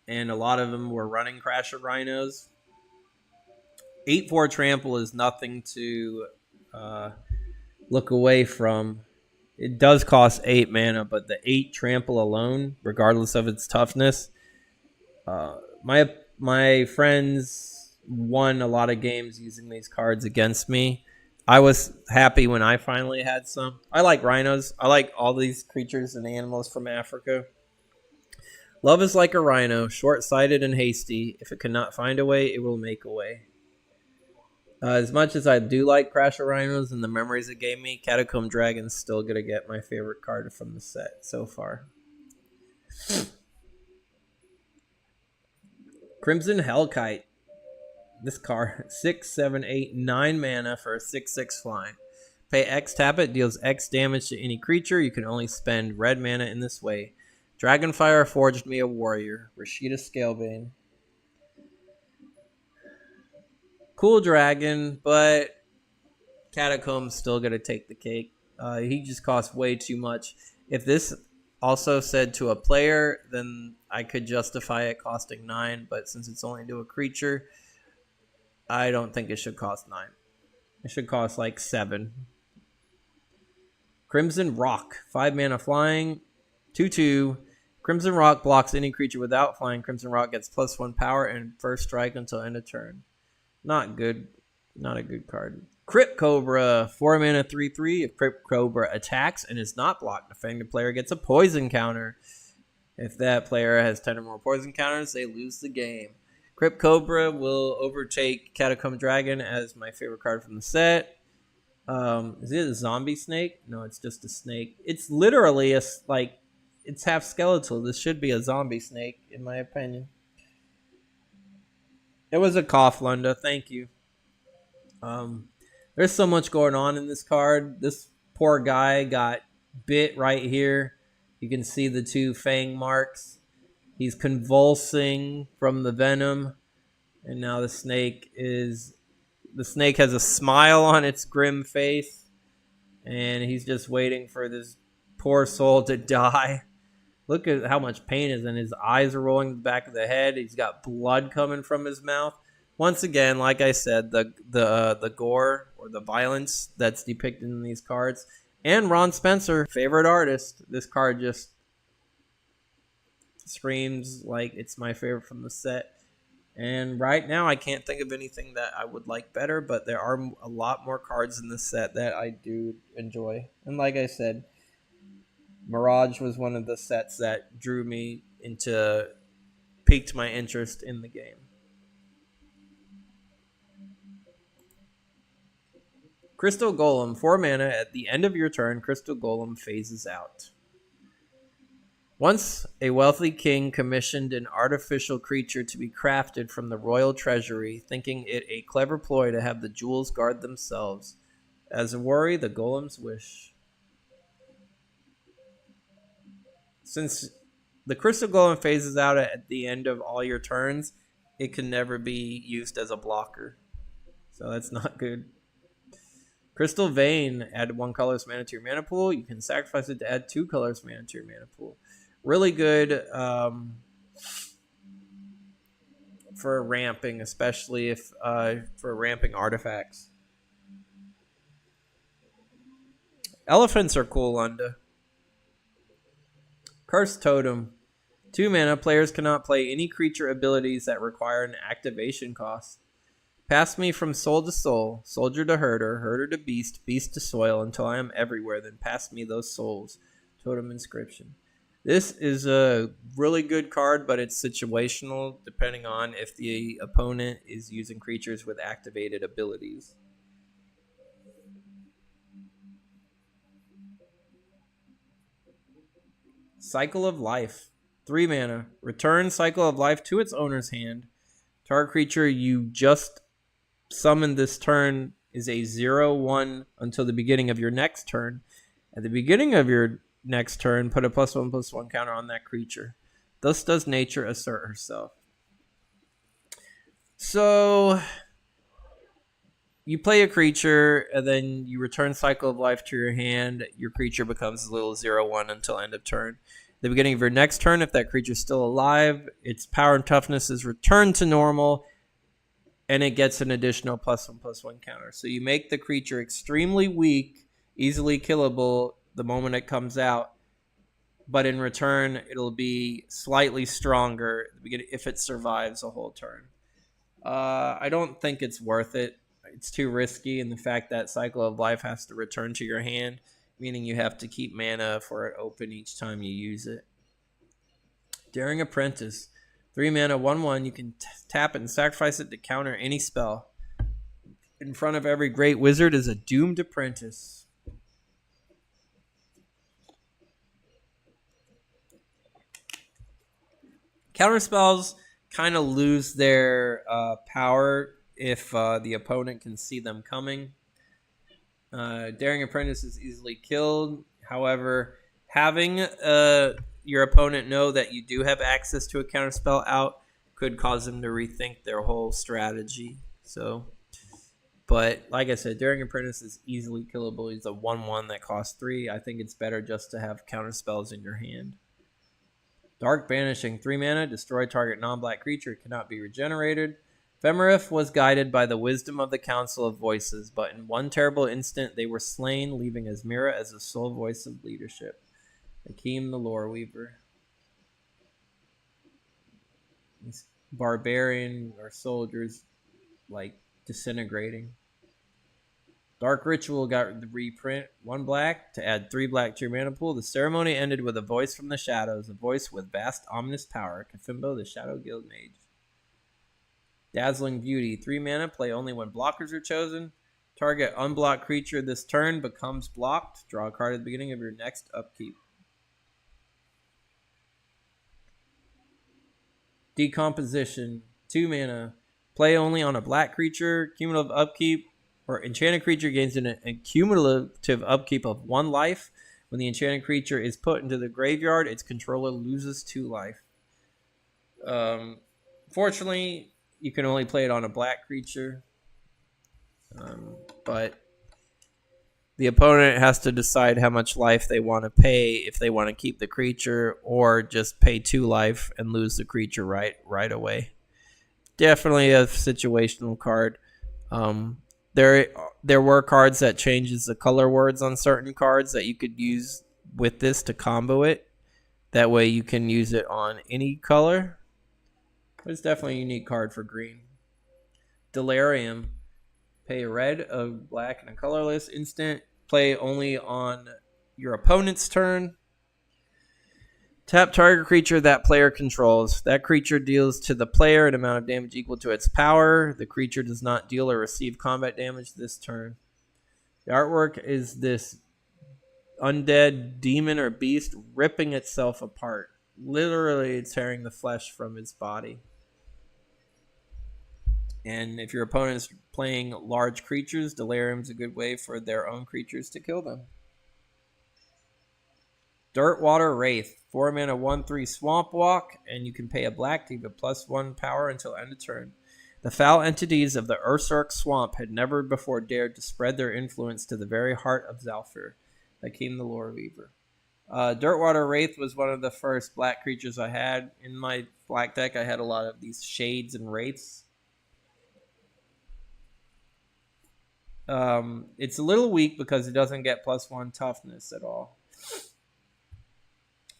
Speaker 1: and a lot of them were running Crash of Rhinos. 8/4 trample is nothing to look away from. It does cost 8 mana, but the 8 trample alone, regardless of its toughness, my friends won a lot of games using these cards against me. I was happy when I finally had some. I like rhinos. I like all these creatures and animals from Africa. Love is like a rhino, short-sighted and hasty. If it cannot find a way, it will make a way. As much as I do like Crash of Rhinos and the memories it gave me, Catacomb Dragon's still going to get my favorite card from the set so far. Crimson Hellkite. This card, 6, 7, 8, 9 mana for a 6/6 flying. Pay X, tap it, deals X damage to any creature. You can only spend red mana in this way. Dragonfire forged me a warrior. Rashida Scalebane. Cool dragon, but Catacomb's still going to take the cake. He just costs way too much. If this also said to a player, then I could justify it costing 9, but since it's only to a creature, I don't think it should cost 9. It should cost like 7. Crimson Rock, 5 mana flying, 2/2. Crimson Rock blocks any creature without flying. Crimson Rock gets +1 power and first strike until end of turn. Not good. Not a good card. Crypt Cobra, 4 mana, 3/3. If Crypt Cobra attacks and is not blocked, the offending player gets a poison counter. If that player has 10 or more poison counters, they lose the game. Crypt Cobra will overtake Catacomb Dragon as my favorite card from the set. Is it a zombie snake? No, it's just a snake. It's literally it's half skeletal. This should be a zombie snake, in my opinion. It was a cough, Lunda. Thank you. There's so much going on in this card. This poor guy got bit right here. You can see the 2 fang marks. He's convulsing from the venom. And now the snake has a smile on its grim face. And he's just waiting for this poor soul to die. Look at how much pain is in his eyes are rolling to the back of the head. He's got blood coming from his mouth. Once again, like I said, the gore or the violence that's depicted in these cards. And Ron Spencer, favorite artist. This card just screams like it's my favorite from the set. And right now, I can't think of anything that I would like better, but there are a lot more cards in this set that I do enjoy. And like I said, Mirage was one of the sets that piqued my interest in the game. Crystal Golem, 4 mana. At the end of your turn, Crystal Golem phases out. Once a wealthy king commissioned an artificial creature to be crafted from the royal treasury, thinking it a clever ploy to have the jewels guard themselves. As a worry, the golem's wish. Since the Crystal Golem phases out at the end of all your turns, it can never be used as a blocker. So that's not good. Crystal Vein, add 1 colorless mana to your mana pool. You can sacrifice it to add 2 colorless mana to your mana pool. Really good for ramping, especially if for ramping artifacts. Elephants are cool, Lunda. Cursed Totem. 2 mana. Players cannot play any creature abilities that require an activation cost. Pass me from soul to soul, soldier to herder, herder to beast, beast to soil, until I am everywhere. Then pass me those souls. Totem Inscription. This is a really good card, but it's situational depending on if the opponent is using creatures with activated abilities. Cycle of Life. 3 mana. Return Cycle of Life to its owner's hand. Target creature you just summoned this turn is a 0/1 until the beginning of your next turn. At the beginning of your next turn, put a +1/+1 counter on that creature. Thus does nature assert herself. So you play a creature, and then you return Cycle of Life to your hand. Your creature becomes a little 0/1 until end of turn. At the beginning of your next turn, if that creature is still alive, its power and toughness is returned to normal, and it gets an additional +1/+1 counter. So you make the creature extremely weak, easily killable the moment it comes out, but in return, it'll be slightly stronger if it survives a whole turn. I don't think it's worth it. It's too risky, and the fact that Cycle of Life has to return to your hand, meaning you have to keep mana for it open each time you use it. Daring Apprentice. 3 mana, 1/1. You can tap it and sacrifice it to counter any spell. In front of every great wizard is a Doomed Apprentice. Counterspells kind of lose their power if the opponent can see them coming. Daring Apprentice is easily killed. However, having your opponent know that you do have access to a counterspell out could cause them to rethink their whole strategy. But like I said, Daring Apprentice is easily killable. He's a 1/1 that costs 3. I think it's better just to have counterspells in your hand. Dark Banishing. 3 mana, destroy target non-black creature. It cannot be regenerated. Femerif was guided by the wisdom of the Council of Voices, but in one terrible instant they were slain, leaving Azmira as the sole voice of leadership. Hakeem the Lore Weaver. These barbarian or soldiers like disintegrating. Dark Ritual got the reprint. 1 black to add 3 black to your mana pool. The ceremony ended with a voice from the shadows, a voice with vast ominous power. Kafimbo, the Shadow Guild Mage. Dazzling Beauty. 3 mana, play only when blockers are chosen. Target unblocked creature this turn becomes blocked. Draw a card at the beginning of your next upkeep. Decomposition. 2 mana. Play only on a black creature. Cumulative upkeep. Or enchanted creature gains a cumulative upkeep of 1 life. When the enchanted creature is put into the graveyard, its controller loses 2 life. Fortunately, you can only play it on a black creature. But the opponent has to decide how much life they want to pay, if they want to keep the creature or just pay 2 life and lose the creature right away. Definitely a situational card. There were cards that changes the color words on certain cards that you could use with this to combo it. That way you can use it on any color. But it's definitely a unique card for green. Delirium. Pay a red, a black, and a colorless instant. Play only on your opponent's turn. Tap target creature that player controls. That creature deals to the player an amount of damage equal to its power. The creature does not deal or receive combat damage this turn. The artwork is this undead demon or beast ripping itself apart. Literally tearing the flesh from its body. And if your opponent is playing large creatures, Delirium is a good way for their own creatures to kill them. Dirtwater Wraith. 4 mana, 1/3 Swamp Walk, and you can pay a black to give it +1 power until end of turn. The foul entities of the Ursurk Swamp had never before dared to spread their influence to the very heart of Zhalfir, Hakim the Lore Weaver. Dirtwater Wraith was one of the first black creatures I had. In my black deck, I had a lot of these Shades and Wraiths. It's a little weak because it doesn't get +1 toughness at all.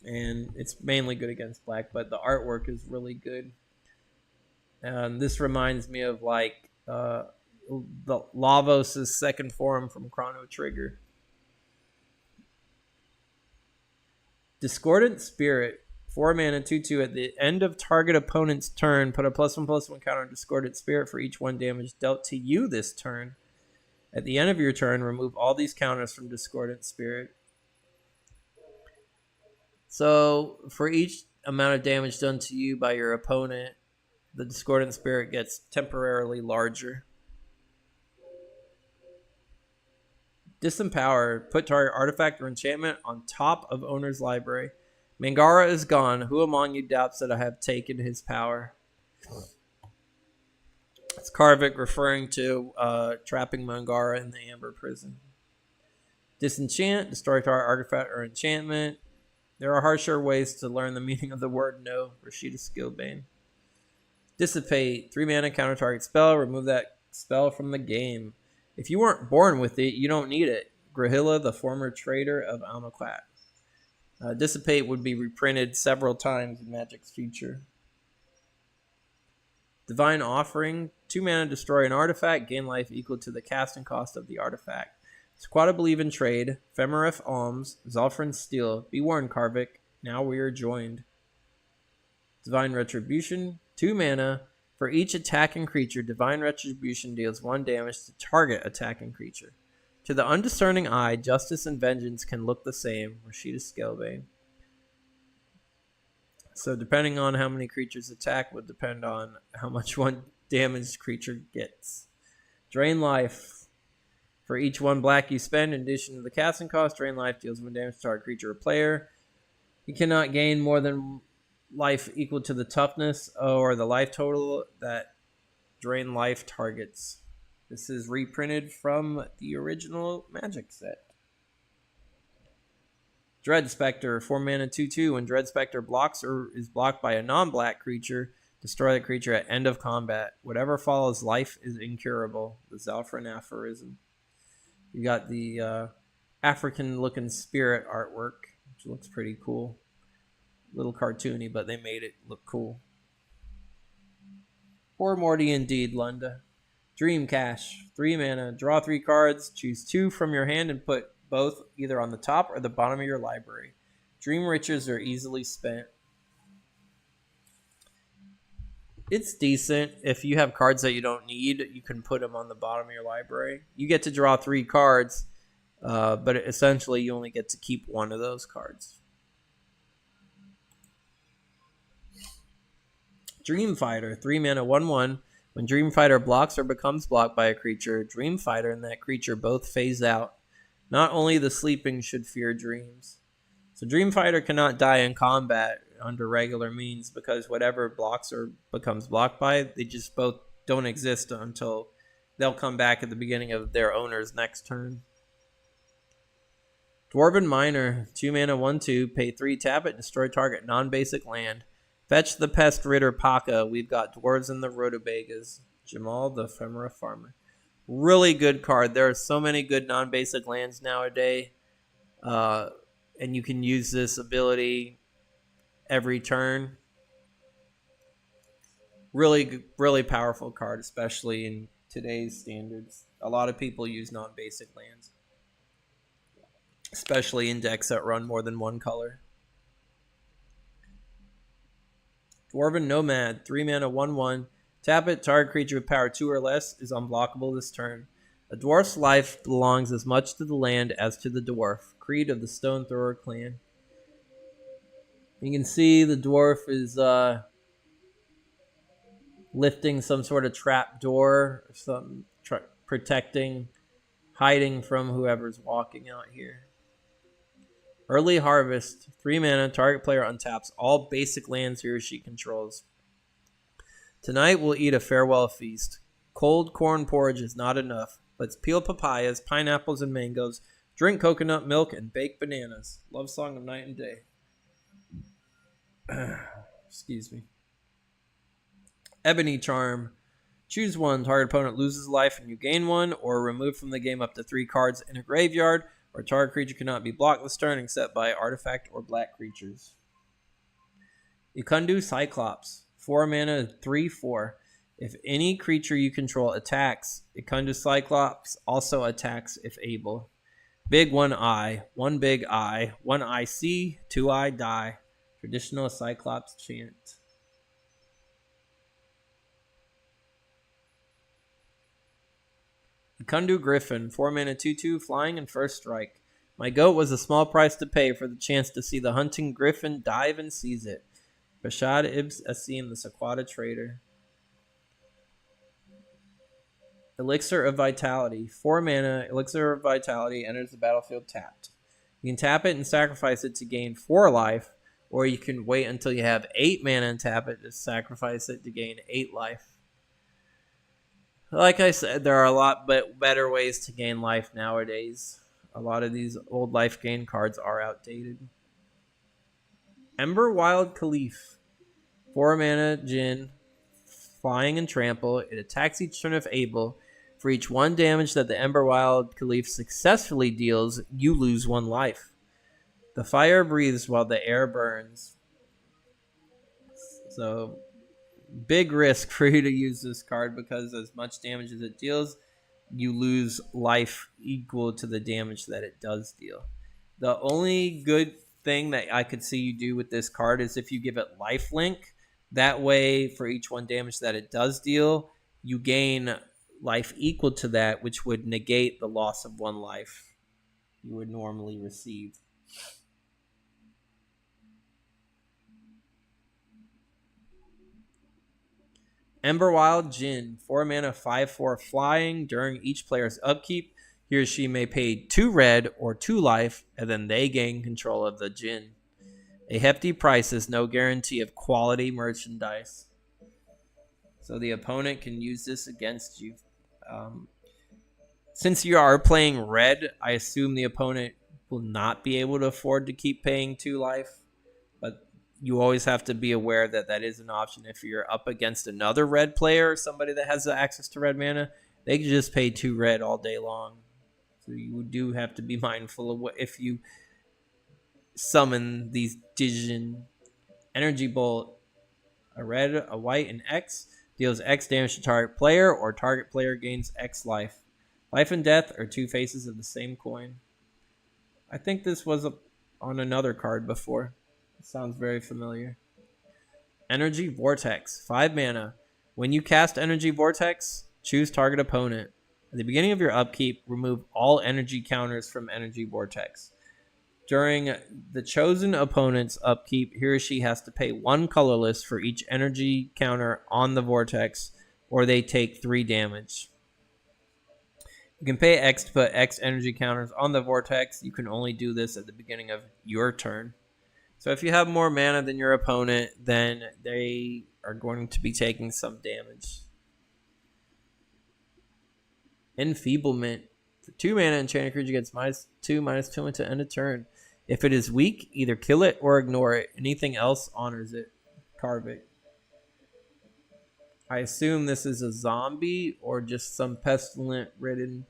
Speaker 1: And it's mainly good against black, but the artwork is really good. And this reminds me of like the Lavos' second form from Chrono Trigger. Discordant Spirit. 4 mana, 2/2. At the end of target opponent's turn, put a +1/+1 counter on Discordant Spirit for each 1 damage dealt to you this turn. At the end of your turn, remove all these counters from Discordant Spirit. So, for each amount of damage done to you by your opponent, the Discordant Spirit gets temporarily larger. Disempower. Put target artifact or enchantment on top of owner's library. Mangara is gone. Who among you doubts that I have taken his power? It's Karvik referring to trapping Mangara in the Amber Prison. Disenchant. Destroy target artifact or enchantment. There are harsher ways to learn the meaning of the word no. Rashida Skillbane. Dissipate. 3 mana, counter target spell. Remove that spell from the game. If you weren't born with it, you don't need it. Grahilla, the former trader of Almaquat. Dissipate would be reprinted several times in Magic's future. Divine Offering. 2 mana, destroy an artifact. Gain life equal to the casting cost of the artifact. Squatta Believe in Trade. Femaref Alms. Zalfrin Steel. Be warned, Karvik. Now we are joined. Divine Retribution. 2 mana. For each attacking creature, Divine Retribution deals 1 damage to target attacking creature. To the undiscerning eye, Justice and Vengeance can look the same. Rashida Skillbane. So depending on how many creatures attack would depend on how much 1 damaged creature gets. Drain Life. For each 1 black you spend, in addition to the casting cost, Drain Life deals 1 damage to target creature or player. You cannot gain more than life equal to the toughness or the life total that Drain Life targets. This is reprinted from the original Magic set. Dread Spectre. 4 mana, 2/2. When Dread Spectre blocks or is blocked by a non-black creature, destroy the creature at end of combat. Whatever follows life is incurable. The Zhalfrin aphorism. You got the African-looking spirit artwork, which looks pretty cool. A little cartoony, but they made it look cool. Poor Morty indeed, Lunda. Dream Cache. 3 mana. Draw 3 cards. Choose 2 from your hand and put both either on the top or the bottom of your library. Dream Riches are easily spent. It's decent. If you have cards that you don't need, you can put them on the bottom of your library. You get to draw 3 cards, but essentially you only get to keep 1 of those cards. Dream Fighter. 3 mana, 1/1. When Dream Fighter blocks or becomes blocked by a creature, Dream Fighter and that creature both phase out. Not only the sleeping should fear dreams. So Dreamfighter cannot die in combat under regular means because whatever blocks or becomes blocked by, they just both don't exist until they'll come back at the beginning of their owner's next turn. Dwarven Miner, 2 mana, 1/2, pay 3, tap it, destroy target non-basic land. Fetch the Pest Ritter Paka. We've got Dwarves and the Rotobagas. Jamal, the Ephemera Farmer. Really good card. There are so many good non-basic lands nowadays. And you can use this ability every turn. Really, really powerful card, especially in today's standards. A lot of people use non-basic lands, especially in decks that run more than one color. Dwarven Nomad, 3 mana, 1/1. Tap it, target creature with power 2 or less is unblockable this turn. A dwarf's life belongs as much to the land as to the dwarf. Creed of the Stone Thrower clan. You can see the dwarf is lifting some sort of trap door, or something, protecting, hiding from whoever's walking out here. Early Harvest, 3 mana, target player untaps all basic lands he or she controls. Tonight we'll eat a farewell feast. Cold corn porridge is not enough. Let's peel papayas, pineapples, and mangoes, drink coconut milk, and bake bananas. Love song of night and day. Excuse me. Ebony Charm. Choose one. Target opponent loses life and you gain one, or remove from the game up to 3 cards in a graveyard, or target creature cannot be blocked this turn except by artifact or black creatures. Ikundu Cyclops. 4 mana, 3/4. If any creature you control attacks, Ikundu Cyclops also attacks if able. Big 1 eye, 1 big eye, 1 eye see, 2 eye die. Traditional Cyclops chant. Ikundu Griffin, 4 mana, 2/2, flying and first strike. My goat was a small price to pay for the chance to see the hunting griffin dive and seize it. Bashad Ibs Asim, the Sequata trader. Elixir of Vitality. 4 mana, Elixir of Vitality enters the battlefield tapped. You can tap it and sacrifice it to gain 4 life, or you can wait until you have 8 mana and tap it to sacrifice it to gain 8 life. Like I said, there are a lot better ways to gain life nowadays. A lot of these old life gain cards are outdated. Ember Wild Caliph. 4 mana, Jin, flying and trample. It attacks each turn if able. For each 1 damage that the Ember Wild Caliph successfully deals, you lose 1 life. The fire breathes while the air burns. So, big risk for you to use this card because as much damage as it deals, you lose life equal to the damage that it does deal. The only good thing that I could see you do with this card is if you give it lifelink. That way, for each 1 damage that it does deal, you gain life equal to that, which would negate the loss of 1 life you would normally receive. Emberwild Jin, 4 mana, 5/4, flying. During each player's upkeep, he or she may pay 2 red or 2 life, and then they gain control of the Jin. A hefty price is no guarantee of quality merchandise. So the opponent can use this against you. Since you are playing red, I assume the opponent will not be able to afford to keep paying 2 life. But you always have to be aware that that is an option. If you're up against another red player or somebody that has access to red mana, they can just pay 2 red all day long. So you do have to be mindful of what if you summon these Dijin. Energy Bolt, a red, a white, and X, deals X damage to target player, or target player gains X life. Life and death are 2 faces of the same coin. I think this was on another card before. It sounds very familiar. Energy Vortex, 5 mana. When you cast Energy Vortex, choose target opponent. At the beginning of your upkeep, remove all energy counters from Energy Vortex. During the chosen opponent's upkeep, he or she has to pay 1 colorless for each energy counter on the Vortex, or they take 3 damage. You can pay X to put X energy counters on the vortex. You can only do this at the beginning of your turn. So if you have more mana than your opponent, then they are going to be taking some damage. Enfeeblement. For 2 mana, enchanted creature gets -2/-2 until end of turn. If it is weak, either kill it or ignore it. Anything else honors it. Carve it. I assume this is a zombie or just some pestilent-ridden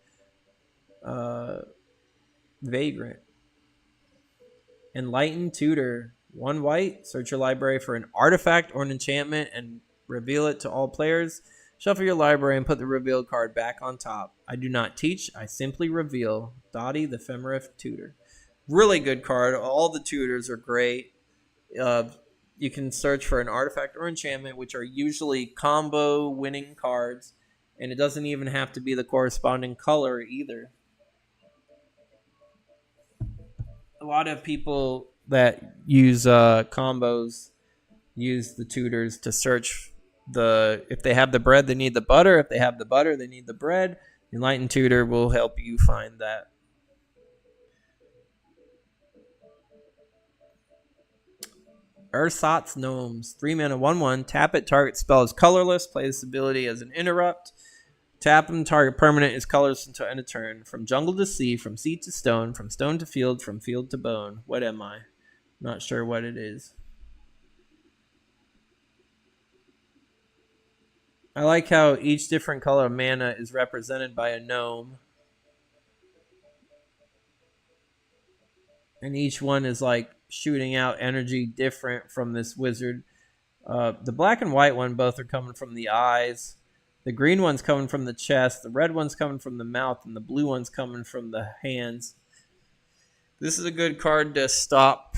Speaker 1: vagrant. Enlightened Tutor. 1 white. Search your library for an artifact or an enchantment and reveal it to all players. Shuffle your library and put the revealed card back on top. I do not teach. I simply reveal. Dottie, the Ephemerate Tutor. Really good card. All the tutors are great. You can search for an artifact or enchantment, which are usually combo winning cards. And it doesn't even have to be the corresponding color either. A lot of people that use combos use the tutors to search if they have the bread, they need the butter. If they have the butter, they need the bread. Enlightened Tutor will help you find that. Ursat's Gnomes. 3 mana, 1/1. Tap it. Target spell is colorless. Play this ability as an interrupt. Tap them. Target permanent is colorless until end of turn. From jungle to sea, from sea to stone, from stone to field, from field to bone. What am I? Not sure what it is. I like how each different color of mana is represented by a gnome. And each one is like shooting out energy different from this wizard. The black and white one both are coming from the eyes. The green one's coming from the chest. The red one's coming from the mouth. And the blue one's coming from the hands. This is a good card to stop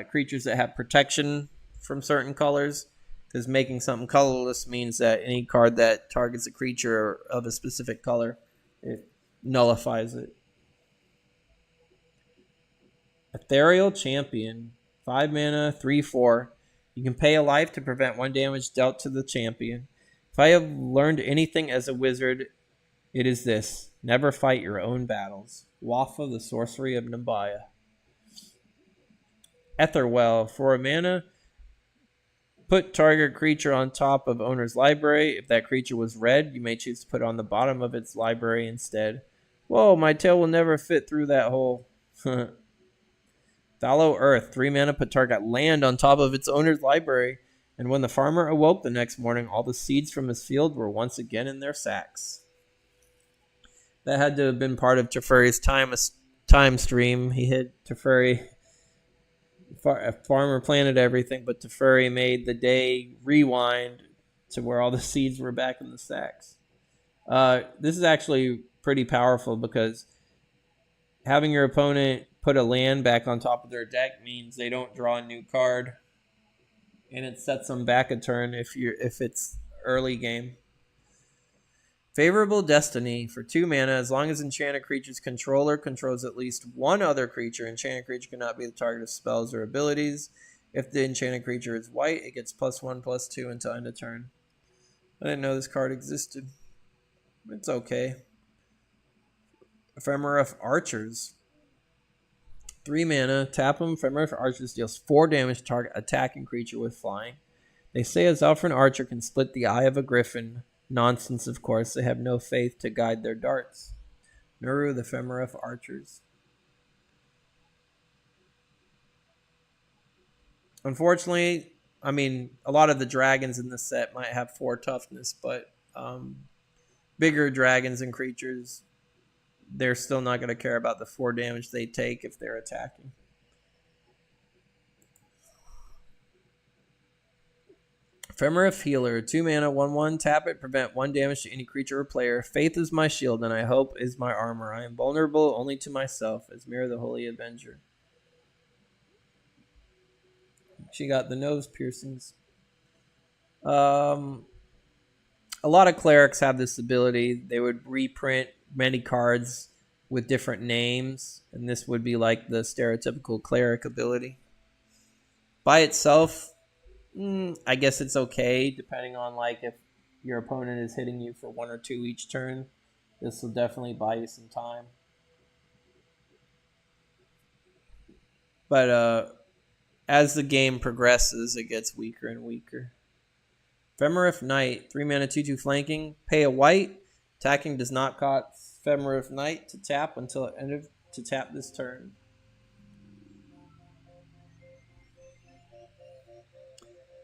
Speaker 1: creatures that have protection from certain colors. Because making something colorless means that any card that targets a creature of a specific color, it nullifies it. Ethereal Champion. 5 mana, 3/4. You can pay a life to prevent 1 damage dealt to the champion. If I have learned anything as a wizard, it is this. Never fight your own battles. Wafa, the Sorcery of Nabaya. Etherwell. 4 mana. Put target creature on top of owner's library. If that creature was red, you may choose to put it on the bottom of its library instead. Whoa, my tail will never fit through that hole. Fallow Earth. 3 mana, put target land on top of its owner's library. And when the farmer awoke the next morning, all the seeds from his field were once again in their sacks. That had to have been part of Teferi's time stream. He hit Teferi. Farmer planted everything, but Teferi made the day rewind to where all the seeds were back in the sacks. This is actually pretty powerful because having your opponent put a land back on top of their deck means they don't draw a new card, and it sets them back a turn if it's early game. Favorable Destiny. For 2 mana, as long as enchanted creature's controller controls at least one other creature, enchanted creature cannot be the target of spells or abilities. If the enchanted creature is white, it gets +1/+2 until end of turn. I didn't know this card existed. It's okay. Ephemerate Archers. 3 mana, tap them. Ephemerate Archers deals 4 damage to target attacking creature with flying. They say a Zelfrin Archer can split the eye of a griffin. Nonsense, of course. They have no faith to guide their darts. Nuru, the Ephemerate Archers. Unfortunately, I mean, a lot of the dragons in this set might have 4 toughness, but bigger dragons and creatures, they're still not going to care about the 4 damage they take if they're attacking. Ephemerate Healer. 2 mana, 1/1. Tap it. Prevent 1 damage to any creature or player. Faith is my shield, and I hope is my armor. I am vulnerable only to myself, as Mira the Holy Avenger. She got the nose piercings. A lot of clerics have this ability. They would reprint many cards with different names, and this would be like the stereotypical cleric ability. By itself, I guess it's okay, depending on like if your opponent is hitting you for 1 or 2 each turn. This will definitely buy you some time. But as the game progresses, it gets weaker and weaker. Ephemerif Knight, 3 mana 2/2 flanking. Pay a white. Attacking does not cost Ephemerif Knight to tap until end of to tap this turn.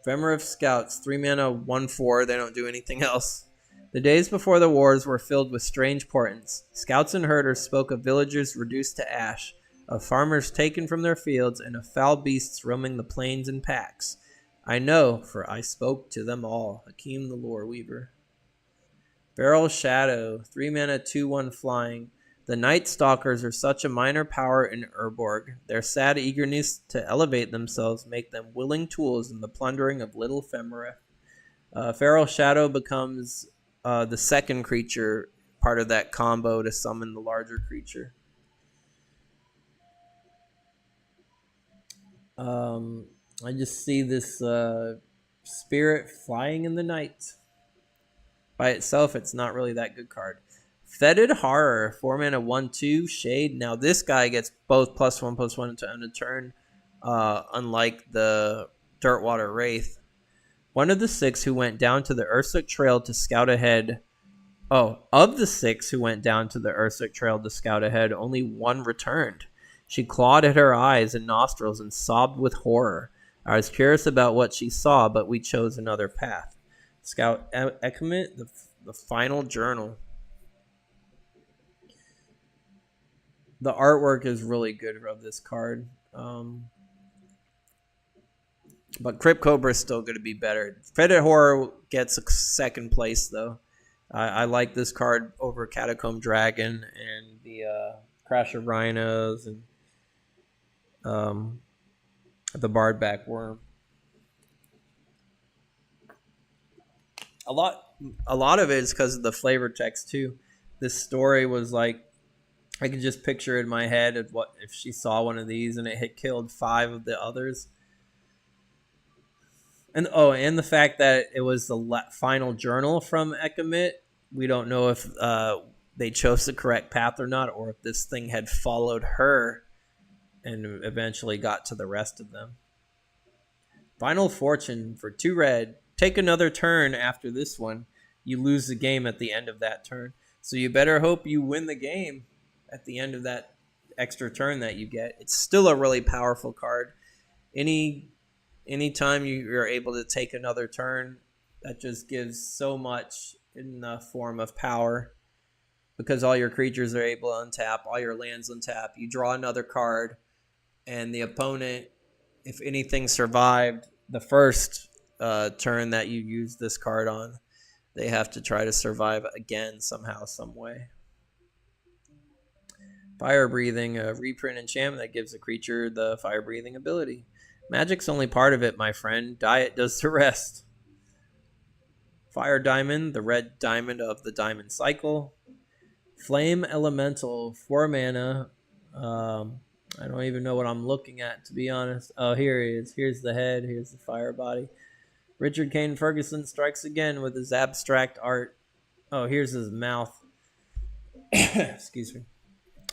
Speaker 1: Ephemerif Scouts, 3 mana 1/4. They don't do anything else. The days before the wars were filled with strange portents. Scouts and herders spoke of villagers reduced to ash, of farmers taken from their fields, and of foul beasts roaming the plains in packs. I know, for I spoke to them all. Hakeem the Lore Weaver. Feral Shadow, 3 mana 2/1 flying. The Night Stalkers are such a minor power in Urborg. Their sad eagerness to elevate themselves make them willing tools in the plundering of little Ephemerif. Feral Shadow becomes the second creature, part of that combo to summon the larger creature. I just see this spirit flying in the night. By itself, it's not really that good card. Fetid Horror, 4 mana 1/2 Shade. Now this guy gets both +1/+1 into end of turn, unlike the Dirtwater Wraith. One of the 6 who went down to the Ursuk Trail to scout ahead. Of the 6 who went down to the Ursuk Trail to scout ahead, only one returned. She clawed at her eyes and nostrils and sobbed with horror. I was curious about what she saw, but we chose another path. Scout Ekmet, the final journal. The artwork is really good of this card. But Crypt Cobra is still going to be better. Fetid Horror gets a second place, though. I like this card over Catacomb Dragon and the Crash of Rhinos and the Bardback Worm. A lot of it is because of the flavor text too. This story was like, I could just picture in my head of what if she saw one of these and it had killed 5 of the others. And the fact that it was the final journal from Ekmet. We don't know if they chose the correct path or not, or if this thing had followed her and eventually got to the rest of them. Final Fortune for 2 red. Take another turn after this one. You lose the game at the end of that turn. So you better hope you win the game at the end of that extra turn that you get. It's still a really powerful card. Anytime you're able to take another turn, that just gives so much in the form of power. Because all your creatures are able to untap, all your lands untap. You draw another card, and the opponent, if anything survived the first turn that you used this card on, they have to try to survive again somehow, some way. Fire Breathing, a reprint enchantment that gives a creature the fire breathing ability. Magic's only part of it, my friend. Diet does the rest. Fire Diamond, the red diamond of the diamond cycle. Flame Elemental, 4 mana. I don't even know what I'm looking at, to be honest. Oh, here he is. Here's the head. Here's the fire body. Richard Kane Ferguson strikes again with his abstract art. Oh, here's his mouth. Excuse me.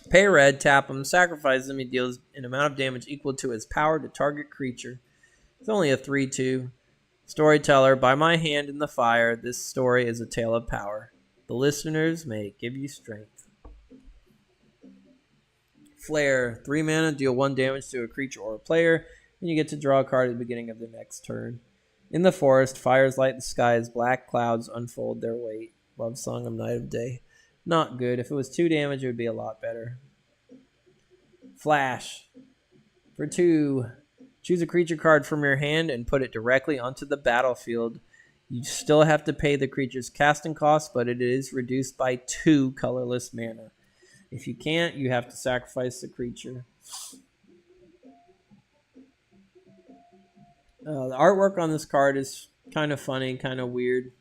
Speaker 1: Pay red, tap him, sacrifice him. He deals an amount of damage equal to his power to target creature. It's only a 3/2. Storyteller, by my hand in the fire, this story is a tale of power. The listeners may give you strength. Flare, 3 mana, deal 1 damage to a creature or a player, and you get to draw a card at the beginning of the next turn. In the forest, fires light the sky as black clouds unfold their weight. Love Song of Night of Day. Not good. If it was 2 damage, it would be a lot better. Flash. For 2, choose a creature card from your hand and put it directly onto the battlefield. You still have to pay the creature's casting cost, but it is reduced by 2 colorless mana. If you can't, you have to sacrifice the creature. The artwork on this card is kind of funny, kind of weird.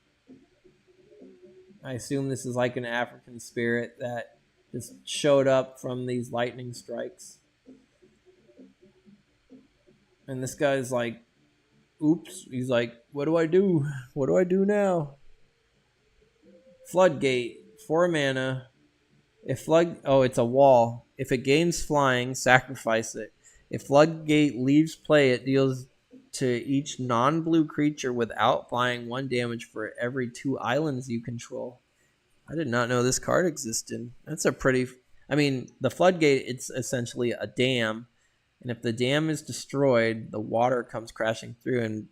Speaker 1: I assume this is like an African spirit that just showed up from these lightning strikes. And this guy's like, oops. He's like, what do I do? What do I do now? Floodgate, 4 mana. If it's a wall. If it gains flying, sacrifice it. If Floodgate leaves play, it deals to each non-blue creature without flying 1 damage for every 2 islands you control. I did not know this card existed. That's a pretty. I mean, the Floodgate, it's essentially a dam, and if the dam is destroyed, the water comes crashing through, and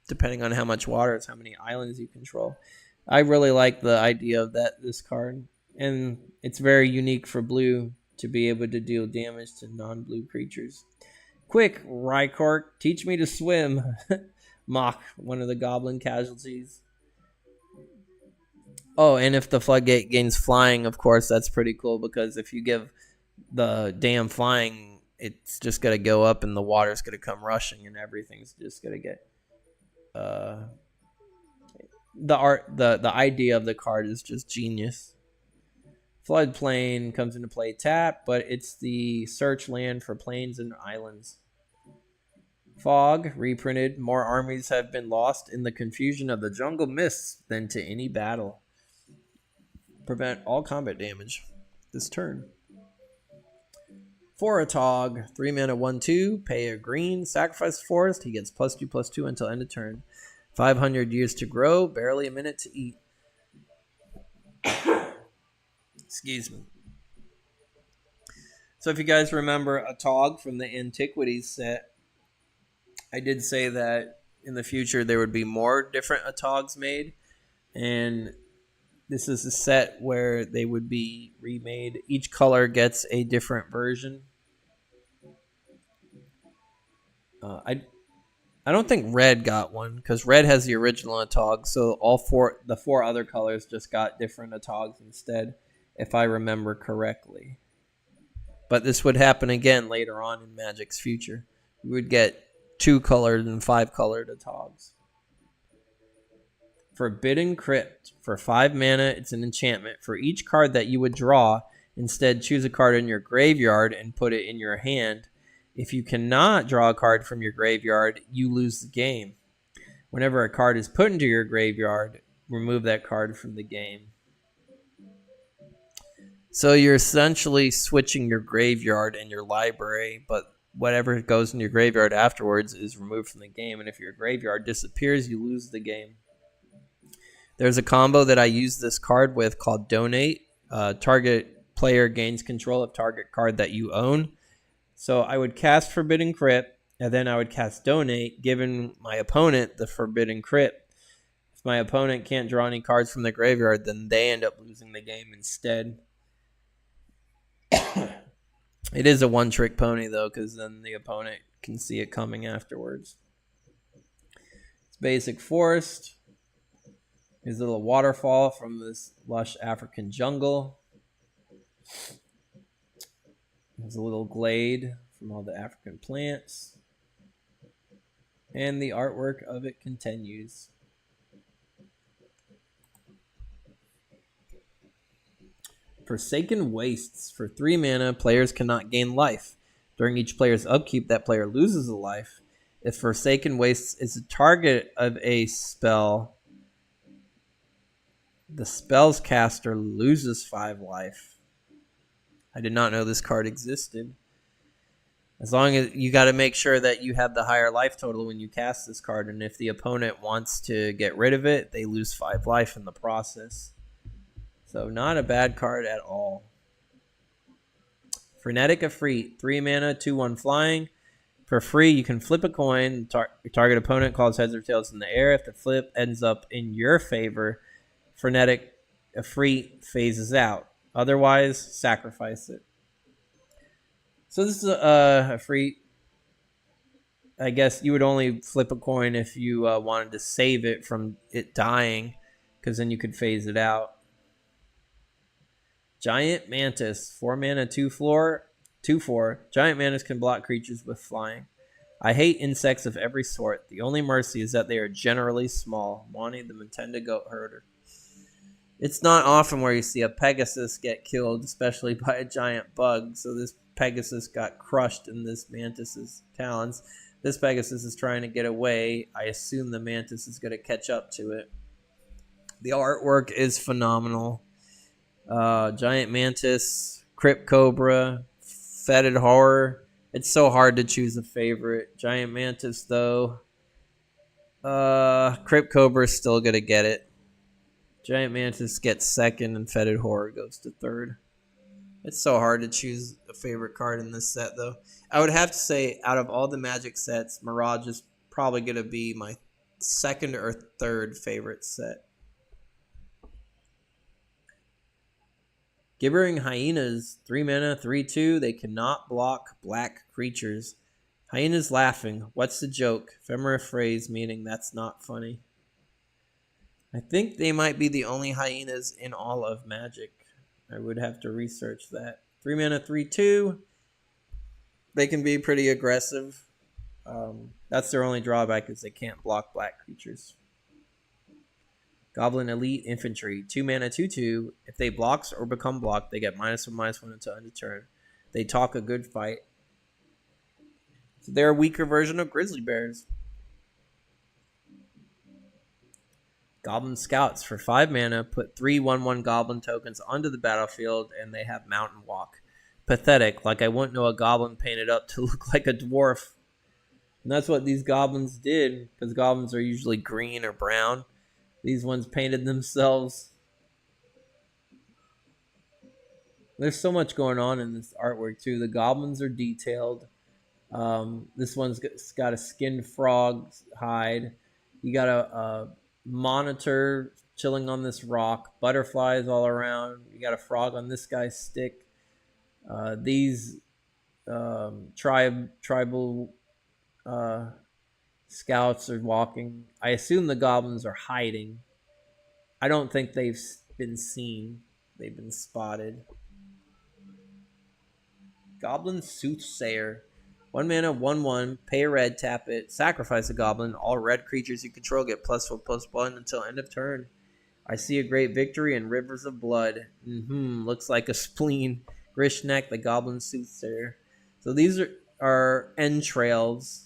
Speaker 1: depending on how much water, it's how many islands you control. I really like the idea of this card, and it's very unique for blue to be able to deal damage to non-blue creatures. Quick, Rycork, teach me to swim. Mock, one of the goblin casualties. Oh, and if the Floodgate gains flying, of course, that's pretty cool, because if you give the dam flying, it's just going to go up and the water's going to come rushing and everything's just going to get... The idea of the card is just genius. Floodplain comes into play tap, but it's the search land for plains and islands. Fog, reprinted. More armies have been lost in the confusion of the jungle mists than to any battle. Prevent all combat damage this turn. Foratog, 3 mana, 1/2, pay a green, sacrifice forest. He gets +2/+2 until end of turn. 500 years to grow, barely a minute to eat. Excuse me. So if you guys remember a Tog from the Antiquities set, I did say that in the future there would be more different Atogs made, and this is a set where they would be remade. Each color gets a different version. I don't think red got one, because red has the original Atog, so the 4 other colors just got different Atogs instead, if I remember correctly. But this would happen again later on in Magic's future. We would get 2-colored and 5-colored Atogs. Forbidden Crypt. For 5 mana, it's an enchantment. For each card that you would draw, instead choose a card in your graveyard and put it in your hand. If you cannot draw a card from your graveyard, you lose the game. Whenever a card is put into your graveyard, remove that card from the game. So you're essentially switching your graveyard and your library, but whatever goes in your graveyard afterwards is removed from the game, and if your graveyard disappears, you lose the game. There's a combo that I use this card with called Donate. Target player gains control of target card that you own. So I would cast Forbidden Crypt, and then I would cast Donate, giving my opponent the Forbidden Crypt. If my opponent can't draw any cards from the graveyard, then they end up losing the game instead. It is a one-trick pony, though, because then the opponent can see it coming afterwards. It's basic forest. Here's a little waterfall from this lush African jungle. There's a little glade from all the African plants. And the artwork of it continues. Forsaken Wastes. For 3 mana, players cannot gain life. During each player's upkeep, that player loses a life. If Forsaken Wastes is the target of a spell, the spell's caster loses 5 life. I did not know this card existed. As long as you got to make sure that you have the higher life total when you cast this card, and if the opponent wants to get rid of it, they lose 5 life in the process. So not a bad card at all. Frenetic Efreet, 3 mana, 2/1 flying. For free, you can flip a coin. Your target opponent calls heads or tails in the air. If the flip ends up in your favor, Frenetic Efreet phases out. Otherwise, sacrifice it. So this is a Efreet. I guess you would only flip a coin if you wanted to save it from it dying, because then you could phase it out. Giant Mantis, 4 mana, 2/4. Giant Mantis can block creatures with flying. I hate insects of every sort. The only mercy is that they are generally small. Monty the Nintendo Goat Herder. It's not often where you see a Pegasus get killed, especially by a giant bug. So this Pegasus got crushed in this Mantis's talons. This Pegasus is trying to get away. I assume the Mantis is going to catch up to it. The artwork is phenomenal. Giant Mantis, Crypt Cobra, Fetid Horror. It's so hard to choose a favorite. Giant Mantis, though. Crypt Cobra is still going to get it. Giant Mantis gets second, and Fetid Horror goes to third. It's so hard to choose a favorite card in this set, though. I would have to say, out of all the Magic sets, Mirage is probably going to be my second or third favorite set. Gibbering Hyenas, 3 mana, 3/2. They cannot block black creatures. Hyenas laughing. What's the joke? Ephemera phrase meaning that's not funny. I think they might be the only hyenas in all of Magic. I would have to research that. 3 mana, 3/2. They can be pretty aggressive. That's their only drawback is they can't block black creatures. Goblin Elite Infantry, 2 mana, 2/2. If they blocks or become blocked, they get -1/-1 until end of turn. They talk a good fight. So they're a weaker version of Grizzly Bears. Goblin Scouts, for 5 mana, put 3 1/1 Goblin tokens onto the battlefield, and they have Mountain Walk. Pathetic, like I wouldn't know a goblin painted up to look like a dwarf. And that's what these goblins did, because goblins are usually green or brown. These ones painted themselves. There's so much going on in this artwork, too. The goblins are detailed. This one's got a skinned frog hide. You got a monitor chilling on this rock. Butterflies all around. You got a frog on this guy's stick. These tribal scouts are walking. I assume the goblins are hiding. I don't think they've been seen. They've been spotted. Goblin Soothsayer. 1 mana, 1/1. Pay a red, tap it. Sacrifice a goblin. All red creatures you control get +4/+1 until end of turn. I see a great victory in Rivers of Blood. Looks like a spleen. Grishnek, the Goblin Soothsayer. So these are entrails.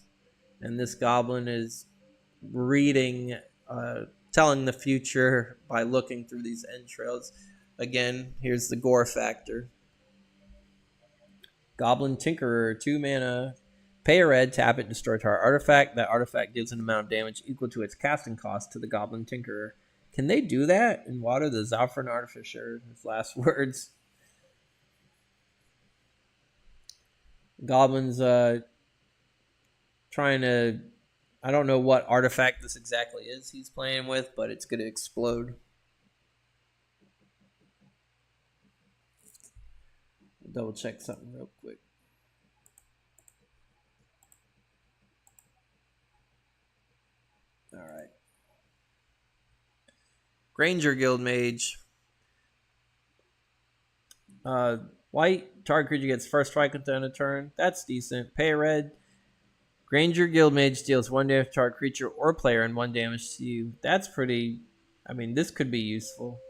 Speaker 1: And this goblin is reading, telling the future by looking through these entrails. Again, here's the gore factor. Goblin Tinkerer, 2 mana. Pay a red, tap it, destroy target artifact. That artifact deals an amount of damage equal to its casting cost to the Goblin Tinkerer. Can they do that in Water the Zafran Artificer? His last words. Goblin's trying to... I don't know what artifact this exactly is he's playing with, but it's going to explode. Double check something real quick. All right. Granger Guildmage. White, target creature gets first strike at the end of turn. That's decent. Pay a red. Granger Guildmage deals 1 damage to target creature or player and 1 damage to you. That's pretty... I mean, this could be useful.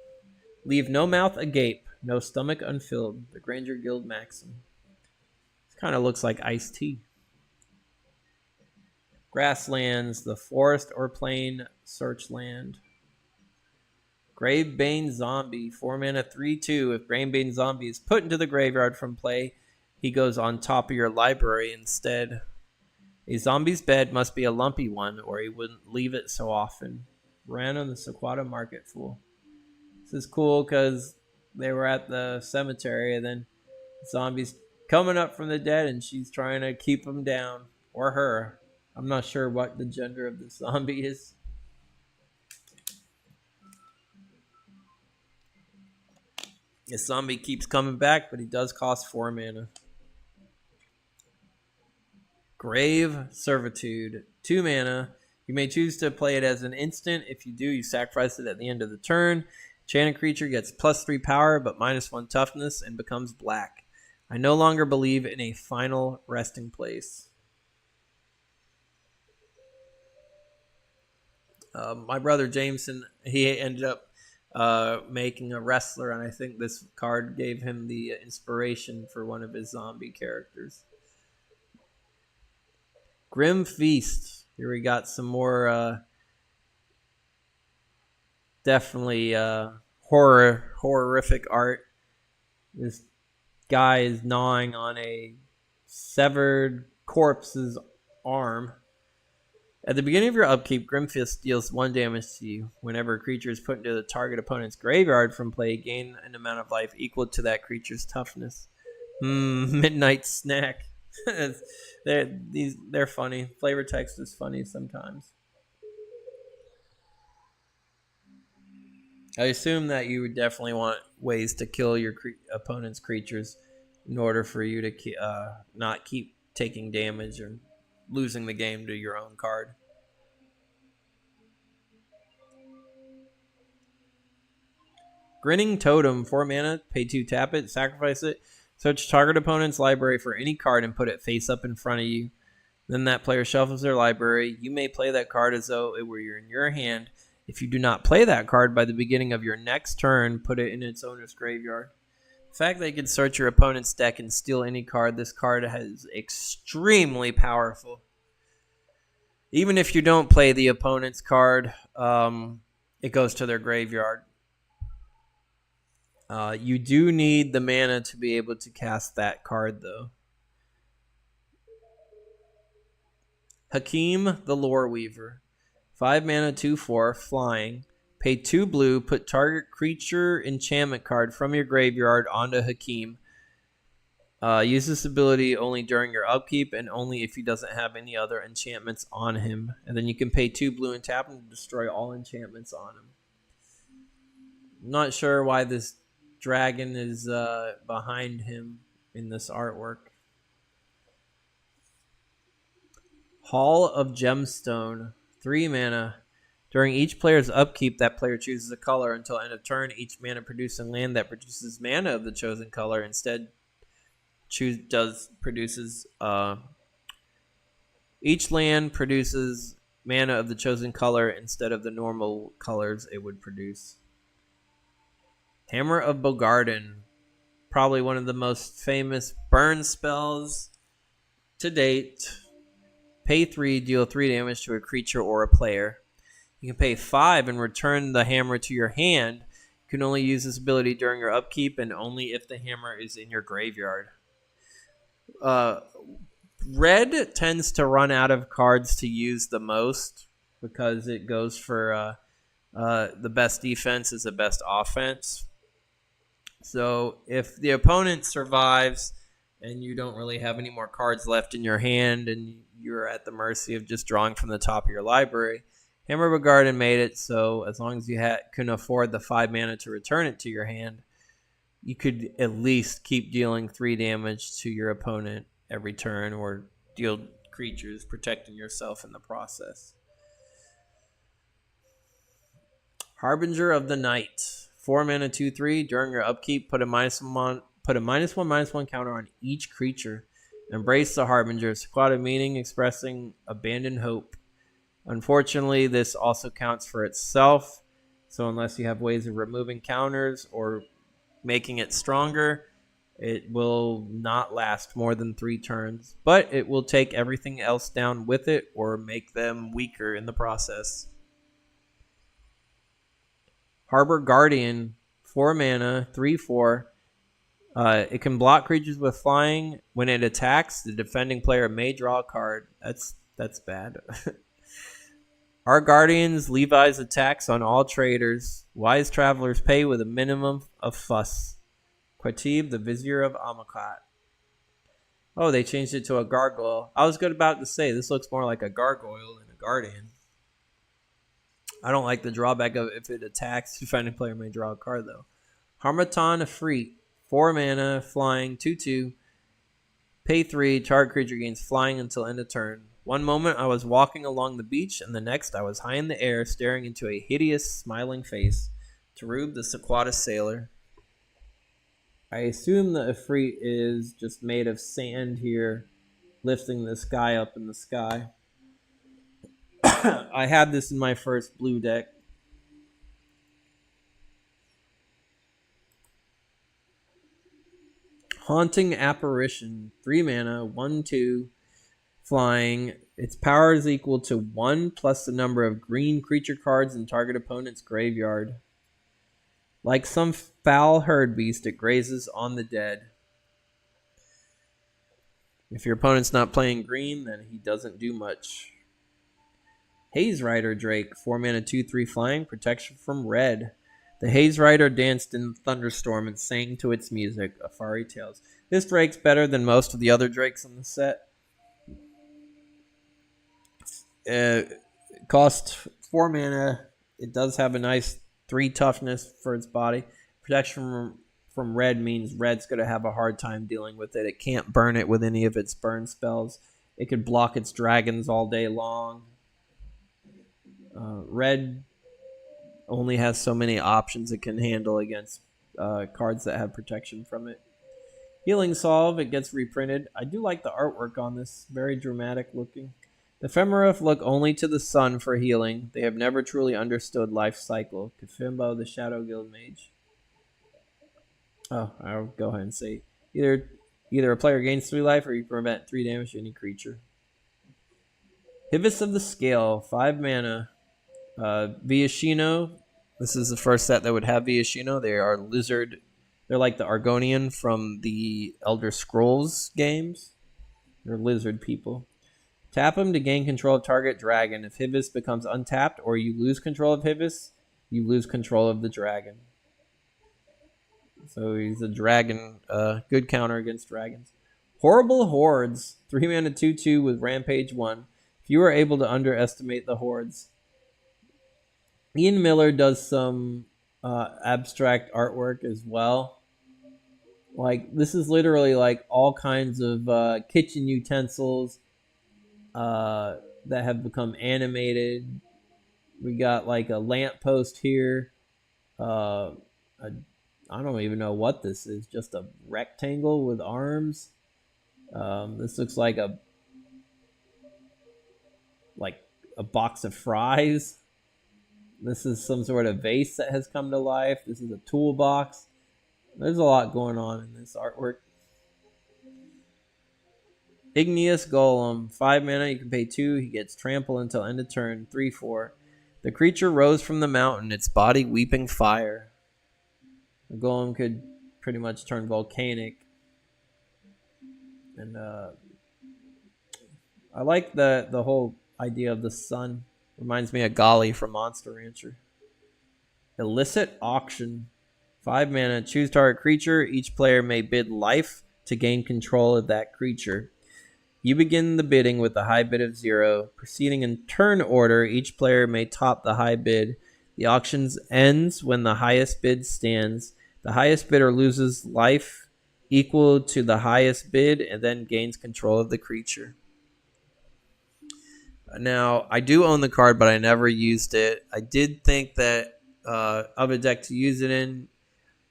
Speaker 1: Leave no mouth agape, no stomach unfilled. The Granger Guild Maxim. This kind of looks like iced tea. Grasslands, the forest or plain search land. Gravebane Zombie, 4 mana, 3/2. If Gravebane Zombie is put into the graveyard from play, he goes on top of your library instead. A zombie's bed must be a lumpy one, or he wouldn't leave it so often. Ran on the Sequata Market Fool. This is cool because they were at the cemetery, and then zombies coming up from the dead, and she's trying to keep them down. Or her. I'm not sure what the gender of the zombie is. This zombie keeps coming back, but he does cost 4 mana. Grave Servitude, 2 mana. You may choose to play it as an instant. If you do, you sacrifice it at the end of the turn. Enchanted creature gets +3 power, but -1 toughness, and becomes black. I no longer believe in a final resting place. My brother Jameson, he ended up making a wrestler, and I think this card gave him the inspiration for one of his zombie characters. Grim Feast. Here we got some more definitely horrific art. This guy is gnawing on a severed corpse's arm. At the beginning of your upkeep, Grimfist deals 1 damage to you. Whenever a creature is put into the target opponent's graveyard from play, gain an amount of life equal to that creature's toughness. Midnight snack. They're funny. Flavor text is funny sometimes. I assume that you would definitely want ways to kill your opponent's creatures in order for you to not keep taking damage or losing the game to your own card. Grinning Totem, 4 mana, pay 2, tap it, sacrifice it. Search target opponent's library for any card and put it face up in front of you. Then that player shuffles their library. You may play that card as though it were in your hand. If you do not play that card by the beginning of your next turn, put it in its owner's graveyard. The fact that you can search your opponent's deck and steal any card, this card is extremely powerful. Even if you don't play the opponent's card, it goes to their graveyard. You do need the mana to be able to cast that card, though. Hakim the Lore Weaver. 5 mana, 2/4, flying. Pay 2 blue, put target creature enchantment card from your graveyard onto Hakim. Use this ability only during your upkeep and only if he doesn't have any other enchantments on him. And then you can pay 2 blue and tap him to destroy all enchantments on him. I'm not sure why this dragon is behind him in this artwork. Hall of Gemstone. 3 mana. During each player's upkeep, that player chooses a color. Until end of turn, each mana producing land that produces mana of the chosen color instead produces each land produces mana of the chosen color instead of the normal colors it would produce. Hammer of Bogarden, probably one of the most famous burn spells to date. Pay 3, deal 3 damage to a creature or a player. You can pay 5 and return the hammer to your hand. You can only use this ability during your upkeep and only if the hammer is in your graveyard. Red tends to run out of cards to use the most because it goes for the best defense is the best offense. So if the opponent survives and you don't really have any more cards left in your hand and you're at the mercy of just drawing from the top of your library, Hammer of Garden made it so as long as you couldn't afford the 5 mana to return it to your hand, you could at least keep dealing 3 damage to your opponent every turn or deal creatures, protecting yourself in the process. Harbinger of the Night. 4 mana, 2/3. During your upkeep, put a -1/-1 counter on each creature. Embrace the Harbinger. Squad of meaning expressing abandoned hope. Unfortunately, this also counts for itself. So unless you have ways of removing counters or making it stronger, it will not last more than 3 turns. But it will take everything else down with it or make them weaker in the process. Harbor Guardian, 4 mana, 3/4. It can block creatures with flying. When it attacks, the defending player may draw a card. That's bad. Our Guardians Levi's attacks on all traders. Wise travelers pay with a minimum of fuss. Quatib, the Vizier of Amokat. Oh, they changed it to a gargoyle. I was about to say, this looks more like a gargoyle than a guardian. I don't like the drawback of if it attacks, the defending player may draw a card, though. Harmaton Efreet, 4 mana, flying, 2/2. Pay 3, target creature gains flying until end of turn. One moment I was walking along the beach, and the next I was high in the air, staring into a hideous, smiling face. Tarub, the Sequata Sailor. I assume the Efreet is just made of sand here, lifting this guy up in the sky. I had this in my first blue deck. Haunting Apparition, 3 mana, 1/2, flying. Its power is equal to 1 plus the number of green creature cards in target opponent's graveyard. Like some foul herd beast, it grazes on the dead. If your opponent's not playing green, then he doesn't do much. Haze Rider Drake, 4 mana, 2/3 flying, protection from red. The Haze Rider danced in thunderstorm and sang to its music, Afari Tales. This Drake's better than most of the other Drakes in the set. Cost 4 mana. It does have a nice 3 toughness for its body. Protection from red means red's going to have a hard time dealing with it. It can't burn it with any of its burn spells. It could block its dragons all day long. Red only has so many options it can handle against cards that have protection from it. Healing Solve, it gets reprinted. I do like the artwork on this. Very dramatic looking. The Ephemerif look only to the sun for healing. They have never truly understood life cycle. Kafimbo, the Shadow Guild Mage. Oh, I'll go ahead and say either a player gains 3 life or you prevent 3 damage to any creature. Hibis of the Scale, 5 mana. Viashino. This is the first set that would have Viashino. They are lizard. They're like the Argonian from the Elder Scrolls games. They're lizard people. Tap them to gain control of target dragon. If Hibis becomes untapped or you lose control of Hibis, you lose control of the dragon. So he's a dragon, good counter against dragons. Horrible Hordes, 3 mana 2/2 with Rampage 1. If you are able to underestimate the hordes. Ian Miller does some abstract artwork as well. Like, this is literally like all kinds of kitchen utensils that have become animated. We got like a lamppost here. I don't even know what this is. Just a rectangle with arms. This looks like a box of fries. This is some sort of vase that has come to life. This is a toolbox. There's a lot going on in this artwork. Igneous Golem, 5 mana, you can pay 2. He gets trample until end of turn, 3/4. The creature rose from the mountain, its body weeping fire. The golem could pretty much turn volcanic. And I like the whole idea of the sun. Reminds me of Golly from Monster Rancher. Illicit Auction. 5 mana, choose target creature. Each player may bid life to gain control of that creature. You begin the bidding with a high bid of 0. Proceeding in turn order, each player may top the high bid. The auction ends when the highest bid stands. The highest bidder loses life equal to the highest bid and then gains control of the creature. Now, I do own the card, but I never used it. I did think that of a deck to use it in,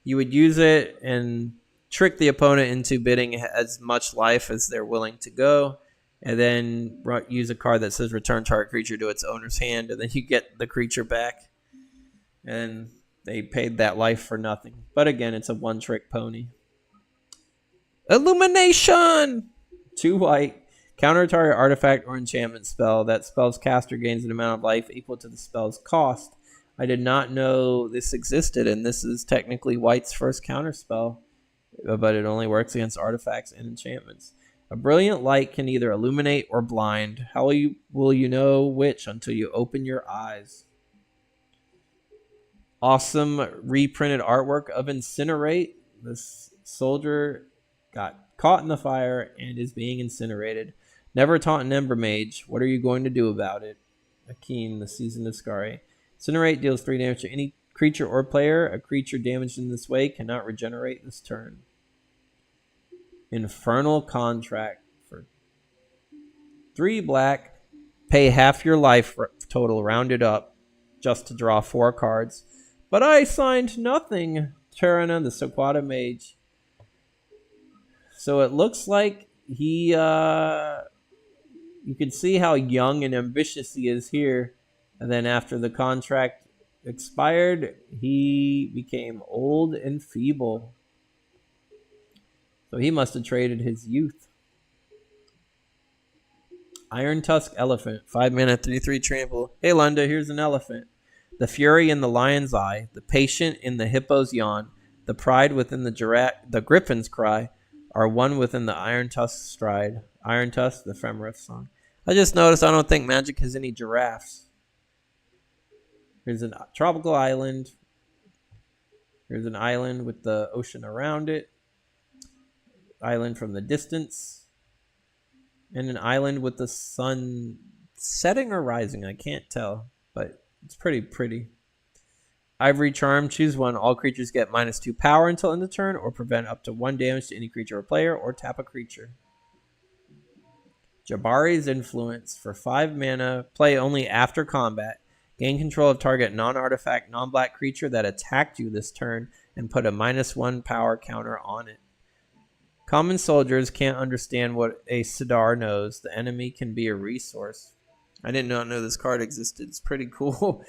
Speaker 1: you would use it and trick the opponent into bidding as much life as they're willing to go, and then use a card that says return target creature to its owner's hand, and then you get the creature back. And they paid that life for nothing. But again, it's a one-trick pony. Illumination! 2 white. Counter target artifact or enchantment spell. That spell's caster gains an amount of life equal to the spell's cost. I did not know this existed, and this is technically white's first counter spell, but it only works against artifacts and enchantments. A brilliant light can either illuminate or blind. How will you know which until you open your eyes? Awesome reprinted artwork of Incinerate. This soldier got caught in the fire and is being incinerated. Never taunt an Ember Mage. What are you going to do about it? Akeen, the Season of Skari. Incinerate deals 3 damage to any creature or player. A creature damaged in this way cannot regenerate this turn. Infernal Contract for 3 black. Pay half your life total, rounded up, just to draw 4 cards. But I signed nothing. Terrana, the Sequata Mage. So it looks like he, you can see how young and ambitious he is here. And then after the contract expired, he became old and feeble. So he must have traded his youth. Iron Tusk Elephant, 5 mana, 3/3 trample. Hey Lunda, here's an elephant. The fury in the lion's eye, the patient in the hippo's yawn, the pride within the griffin's cry, are one within the iron tusk's stride. Iron Tusk, the Femriff song. I just noticed I don't think Magic has any giraffes. Here's a tropical island. Here's an island with the ocean around it. Island from the distance. And an island with the sun setting or rising. I can't tell, but it's pretty pretty. Ivory Charm, choose one. All creatures get -2 power until end of turn, or prevent up to 1 damage to any creature or player, or tap a creature. Jabari's Influence, for 5 mana, play only after combat. Gain control of target non-artifact, non-black creature that attacked you this turn, and put a -1 power counter on it. Common soldiers can't understand what a Sidar knows. The enemy can be a resource. I did not know this card existed. It's pretty cool.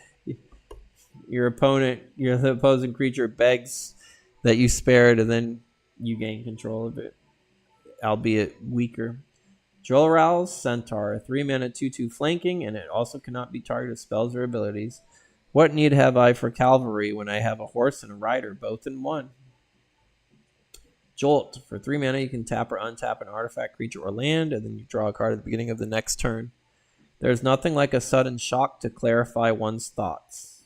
Speaker 1: The opposing creature begs that you spare it, and then you gain control of it, albeit weaker. Jolral's Centaur, 3 mana 2/2 flanking, and it also cannot be targeted with spells or abilities. What need have I for cavalry when I have a horse and a rider, both in one? Jolt, for 3 mana, you can tap or untap an artifact, creature, or land, and then you draw a card at the beginning of the next turn. There's nothing like a sudden shock to clarify one's thoughts.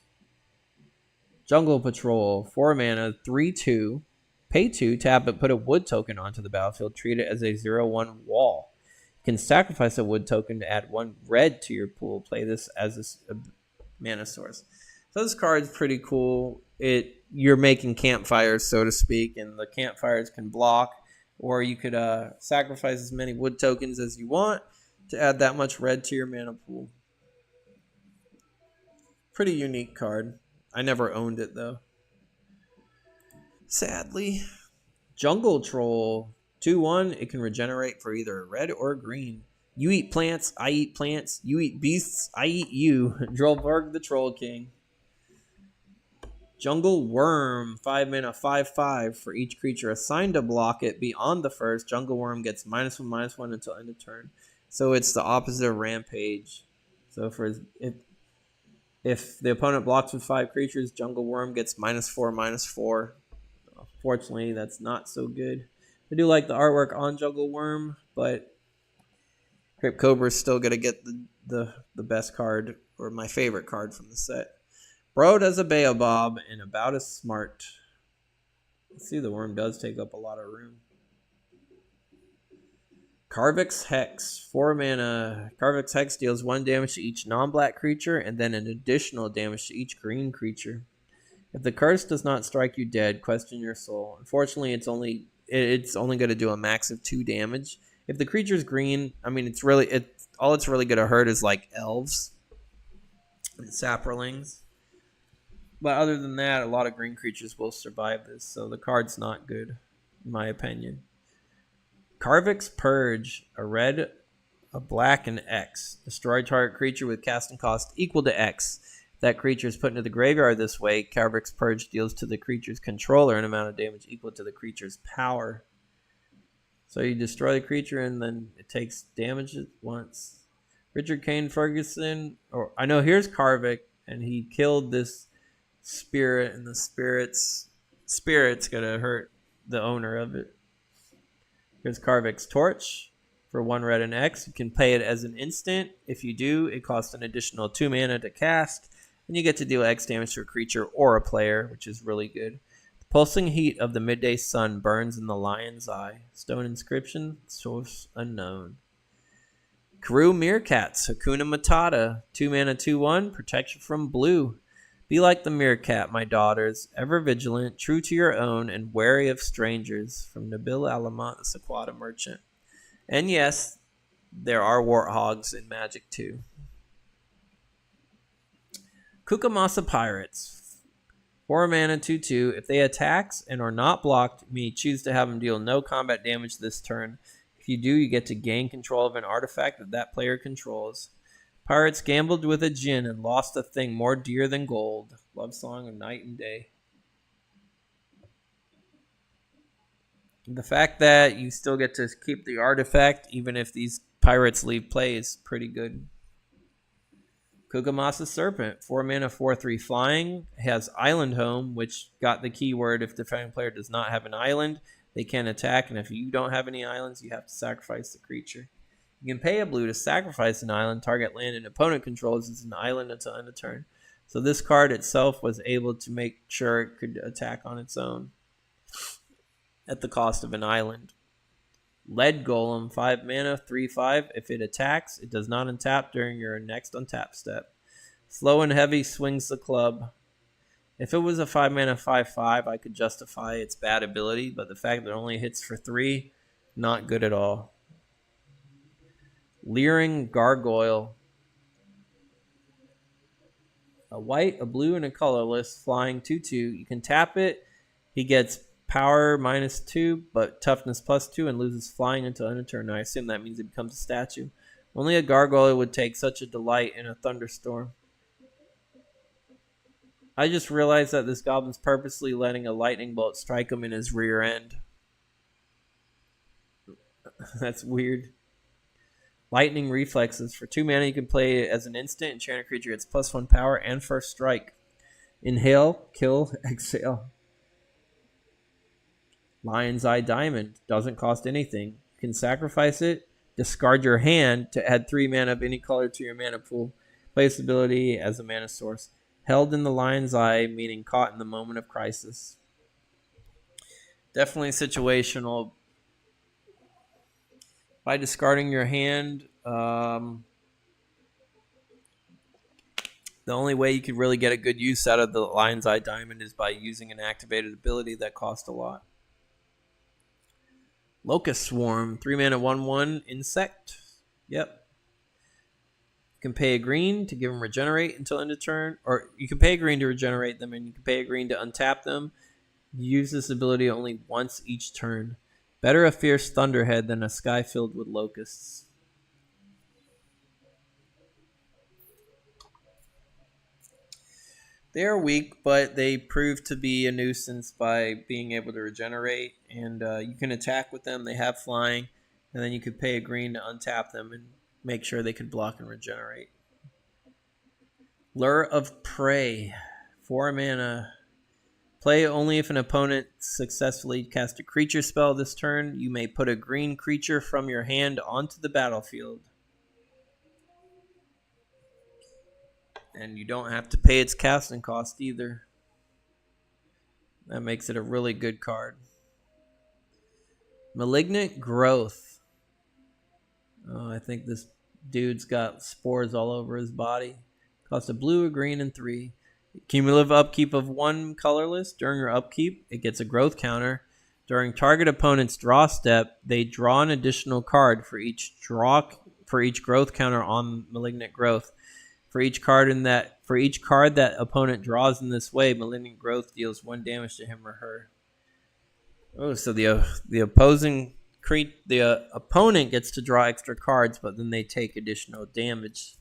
Speaker 1: Jungle Patrol, 4 mana, 3/2, pay 2, tap it, put a wood token onto the battlefield, treat it as a 0/1 wall. You can sacrifice a wood token to add 1 red to your pool. Play this as a mana source. So this card's pretty cool. You're making campfires, so to speak, and the campfires can block, or you could sacrifice as many wood tokens as you want to add that much red to your mana pool. Pretty unique card. I never owned it, though, sadly. Jungle Troll, 2/1. It can regenerate for either red or green. You eat plants, I eat plants. You eat beasts, I eat you. Drolberg the Troll King. Jungle Worm, 5 mana, 5/5. For each creature assigned to block it beyond the first, Jungle Worm gets -1/-1 until end of turn. So it's the opposite of Rampage. So if the opponent blocks with 5 creatures, Jungle Worm gets -4/-4. Fortunately, that's not so good. I do like the artwork on Jungle Worm, but Crypt Cobra is still going to get the best card, or my favorite card from the set. Bro does a Baobab and about as smart. Let's see, the worm does take up a lot of room. Karvik's Hex, 4 mana. Karvik's Hex deals 1 damage to each non-black creature and then an additional damage to each green creature. If the curse does not strike you dead, question your soul. Unfortunately, it's only going to do a max of 2 damage. If the creature's green, I mean, all it's really going to hurt is like elves and saprolings. But other than that, a lot of green creatures will survive this, so the card's not good, in my opinion. Karvik's Purge, a red, a black, and X. Destroy target creature with casting cost equal to X. If that creature is put into the graveyard this way, Karvik's Purge deals to the creature's controller an amount of damage equal to the creature's power. So you destroy the creature and then it takes damage at once. Richard Kane Ferguson, here's Karvik, and he killed this spirit, and the spirit's gonna hurt the owner of it. Here's Karvik's Torch for 1 red and X. You can play it as an instant. If you do, it costs an additional 2 mana to cast, and you get to deal X damage to a creature or a player, which is really good. The pulsing heat of the midday sun burns in the lion's eye. Stone inscription, source unknown. Karoo Meerkats, Hakuna Matata, 2 mana, 2/1, protection from blue. Be like the meerkat, my daughters, ever vigilant, true to your own, and wary of strangers. From Nabil Alamant, the Sequata merchant. And yes, there are warthogs in Magic too. Kukamasa Pirates, 4 mana, 2/2. If they attack and are not blocked, you may choose to have them deal no combat damage this turn. If you do, you get to gain control of an artifact that player controls. Pirates gambled with a djinn and lost a thing more dear than gold. Love song of night and day. The fact that you still get to keep the artifact even if these pirates leave play is pretty good. Kukamasa Serpent, 4 mana, 4/3 flying, has Island Home, which got the keyword if the defending player does not have an island, they can attack, and if you don't have any islands, you have to sacrifice the creature. You can pay a blue to sacrifice an island. Target land an opponent controls is an island until end of turn. So this card itself was able to make sure it could attack on its own at the cost of an island. Lead Golem, 5 mana, 3/5. If it attacks, it does not untap during your next untap step. Slow and heavy, swings the club. If it was a 5 mana, 5/5, I could justify its bad ability, but the fact that it only hits for 3, not good at all. Leering Gargoyle. A white, a blue, and a colorless, flying 2/2. You can tap it. He gets power -2, but toughness +2, and loses flying until end of turn. I assume that means it becomes a statue. Only a gargoyle would take such a delight in a thunderstorm. I just realized that this goblin's purposely letting a lightning bolt strike him in his rear end. That's weird. Lightning Reflexes. For 2 mana, you can play it as an instant. Enchant a creature gets +1 power and first strike. Inhale, kill, exhale. Lion's Eye Diamond. Doesn't cost anything. You can sacrifice it, discard your hand to add 3 mana of any color to your mana pool. Play this ability as a mana source. Held in the Lion's Eye, meaning caught in the moment of crisis. Definitely situational. By discarding your hand, the only way you could really get a good use out of the Lion's Eye Diamond is by using an activated ability that costs a lot. Locust Swarm, 3 mana, 1/1, insect. Yep. You can pay a green to give them regenerate until end of turn, or you can pay a green to regenerate them, and you can pay a green to untap them. You use this ability only once each turn. Better a fierce thunderhead than a sky filled with locusts. They are weak, but they prove to be a nuisance by being able to regenerate, and you can attack with them. They have flying, and then you could pay a green to untap them and make sure they could block and regenerate. Lure of Prey, 4 mana. Play only if an opponent successfully casts a creature spell this turn. You may put a green creature from your hand onto the battlefield. And you don't have to pay its casting cost either. That makes it a really good card. Malignant Growth. Oh, I think this dude's got spores all over his body. Cost a blue, a green, and 3. Cumulative upkeep of 1 colorless. During your upkeep, it gets a growth counter. During target opponent's draw step, they draw an additional card for each growth counter on Malignant Growth. For each card that opponent draws in this way, Malignant Growth deals 1 damage to him or her. Oh, so the opponent gets to draw extra cards, but then they take additional damage.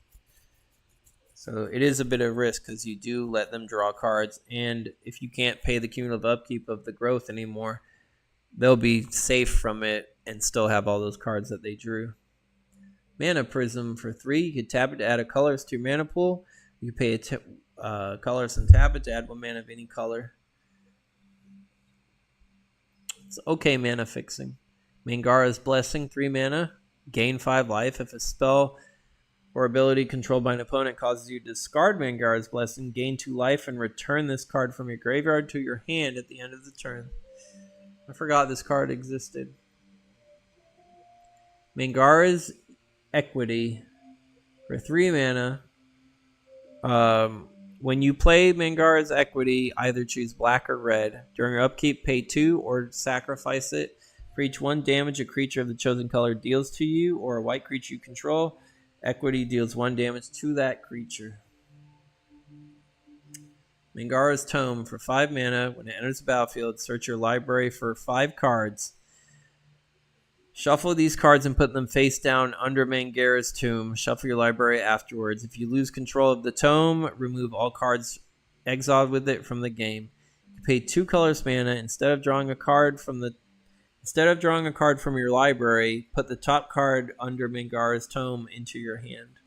Speaker 1: So it is a bit of risk because you do let them draw cards, and if you can't pay the cumulative upkeep of the growth anymore, they'll be safe from it and still have all those cards that they drew. Mana Prism for 3. You can tap it to add a colors to your mana pool. You can pay colors and tap it to add 1 mana of any color. It's okay mana fixing. Mangara's Blessing, 3 mana. Gain 5 life. If a spell or ability controlled by an opponent causes you to discard Mangara's Blessing, gain 2 life and return this card from your graveyard to your hand at the end of the turn. I forgot this card existed. Mangara's Equity for 3 mana. When you play Mangara's Equity, either choose black or red. During your upkeep, pay 2 or sacrifice it. For each 1 damage a creature of the chosen color deals to you or a white creature you control, Equity deals 1 damage to that creature. Mangara's Tome for 5 mana. When it enters the battlefield, search your library for 5 cards. Shuffle these cards and put them face down under Mangara's Tomb. Shuffle your library afterwards. If you lose control of the tome, remove all cards exiled with it from the game. You pay 2 colors mana. Instead of drawing a card from your library, put the top card under Mangara's Tome into your hand.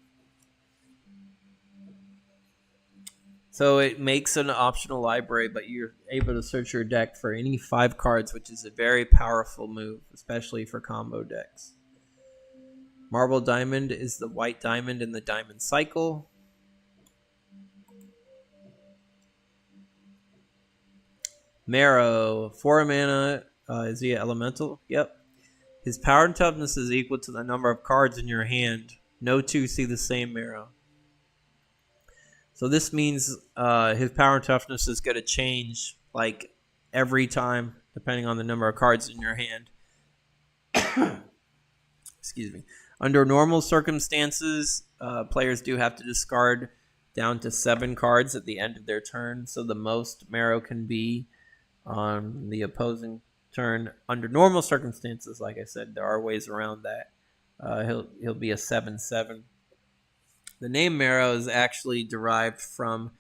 Speaker 1: So it makes an optional library, but you're able to search your deck for any 5 cards, which is a very powerful move, especially for combo decks. Marble Diamond is the white diamond in the diamond cycle. Marrow, 4 mana. Is he an elemental? Yep. His power and toughness is equal to the number of cards in your hand. No two see the same Marrow. So this means his power and toughness is going to change like every time, depending on the number of cards in your hand. Excuse me. Under normal circumstances, players do have to discard down to 7 cards at the end of their turn. So the most Marrow can be on the opposing turn. Under normal circumstances, like I said, there are ways around that. He'll be a 7/7. The name Marrow is actually derived from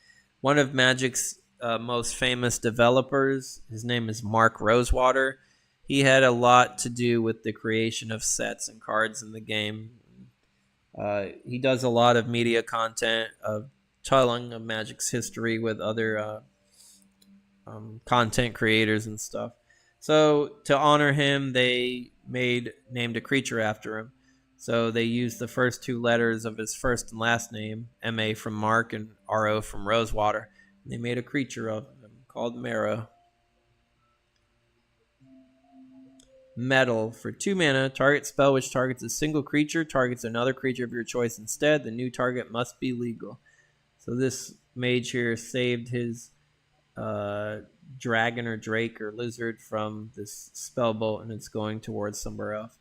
Speaker 1: one of Magic's most famous developers. His name is Mark Rosewater. He had a lot to do with the creation of sets and cards in the game. He does a lot of media content of telling of Magic's history with other content creators and stuff. So to honor him, they named a creature after him. So they used the first 2 letters of his first and last name, M-A from Mark and R-O from Rosewater. And they made a creature of him called Marrow. Metal, for 2 mana, target spell which targets a single creature, targets another creature of your choice instead. The new target must be legal. So this mage here saved his dragon or drake or lizard from this spell bolt, and it's going towards somewhere else.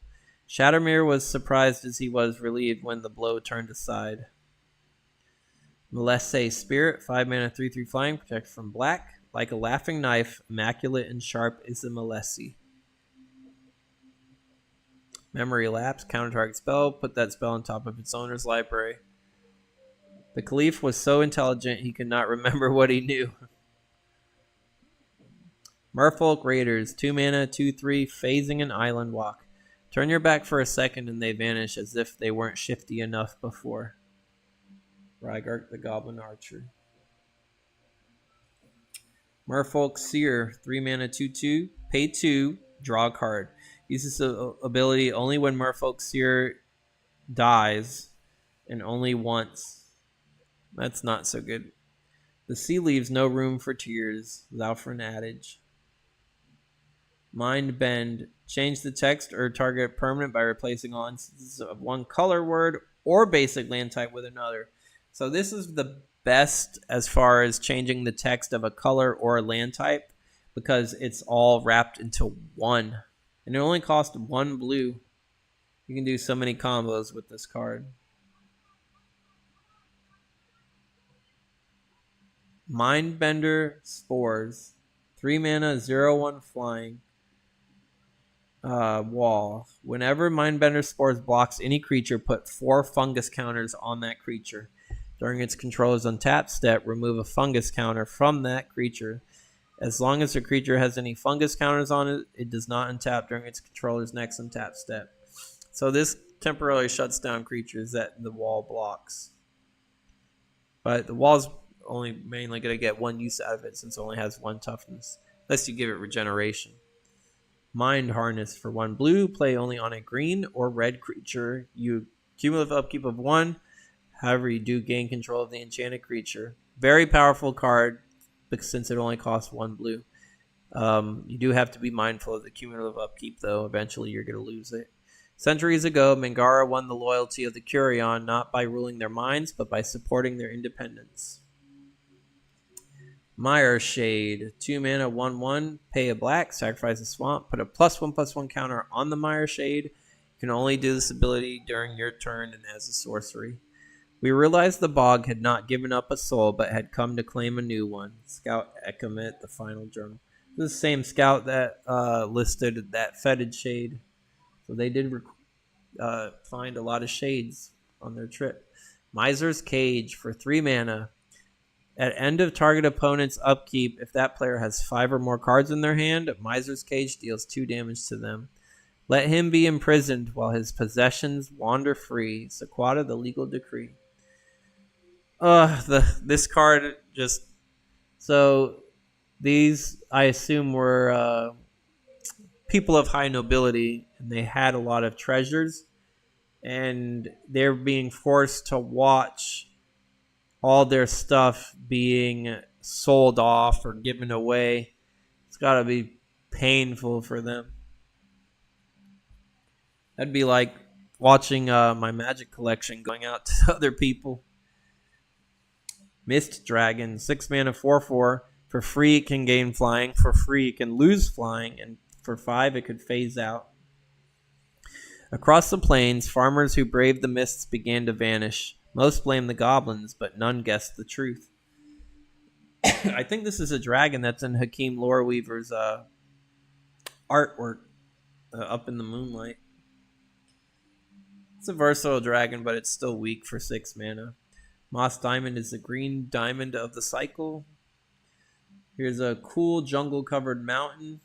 Speaker 1: Shadowmere was surprised as he was relieved when the blow turned aside. Malesse Spirit, 5 mana, 3/3 flying, protect from black. Like a laughing knife, immaculate and sharp is the Malesse. Memory Lapse, counter target spell, put that spell on top of its owner's library. The Caliph was so intelligent he could not remember what he knew. Merfolk Raiders, 2 mana, 2/3, phasing an island walk. Turn your back for a second and they vanish as if they weren't shifty enough before. Rygark the Goblin Archer. Merfolk Seer, 3 mana, 2/2, pay 2, draw a card. Uses the ability only when Merfolk Seer dies and only once. That's not so good. The sea leaves no room for tears, without for an adage. Mind Bend. Change the text or target permanent by replacing all instances of one color word or basic land type with another. So this is the best as far as changing the text of a color or a land type because it's all wrapped into one. And it only costs 1 blue. You can do so many combos with this card. Mindbender Spores. 3 mana, 0/1 flying. Wall. Whenever Mindbender Spores blocks any creature, put 4 fungus counters on that creature. During its controller's untapped step, remove a fungus counter from that creature. As long as the creature has any fungus counters on it, it does not untap during its controller's next untapped step. So this temporarily shuts down creatures that the wall blocks. But the wall's only mainly going to get 1 use out of it since it only has 1 toughness. Unless you give it regeneration. Mind Harness, for 1 blue, play only on a green or red creature. You cumulative upkeep of 1. However, you do gain control of the enchanted creature. Very powerful card, because since it only costs 1 blue. You do have to be mindful of the cumulative upkeep, though. Eventually, you're going to lose it. Centuries ago, Mangara won the loyalty of the Curion not by ruling their minds, but by supporting their independence. Mire Shade, 2 mana, 1/1, pay a black, sacrifice a swamp, put a +1/+1 counter on the Mire Shade. You can only do this ability during your turn and as a sorcery. We realized the bog had not given up a soul, but had come to claim a new one. Scout Ecomet, the final journal. This is the same scout that listed that fetid shade. So they did find a lot of shades on their trip. Miser's Cage, for 3 mana. At end of target opponent's upkeep, if that player has 5 or more cards in their hand, Miser's Cage deals 2 damage to them. Let him be imprisoned while his possessions wander free. Sequata, the legal decree. This card just So these, I assume, were people of high nobility, and they had a lot of treasures, and they're being forced to watch all their stuff being sold off or given away. It's got to be painful for them. That'd be like watching my magic collection going out to other people. Mist Dragon, 6 mana 4/4. For free, it can gain flying. For free, it can lose flying. And for 5, it could phase out. Across the plains, farmers who braved the mists began to vanish. Most blamed the goblins, but none guessed the truth. I think this is a dragon that's in Hakeem Loreweaver's artwork up in the moonlight. It's a versatile dragon, but it's still weak for 6 mana. Moss Diamond is the green diamond of the cycle. Here's a cool jungle-covered mountain.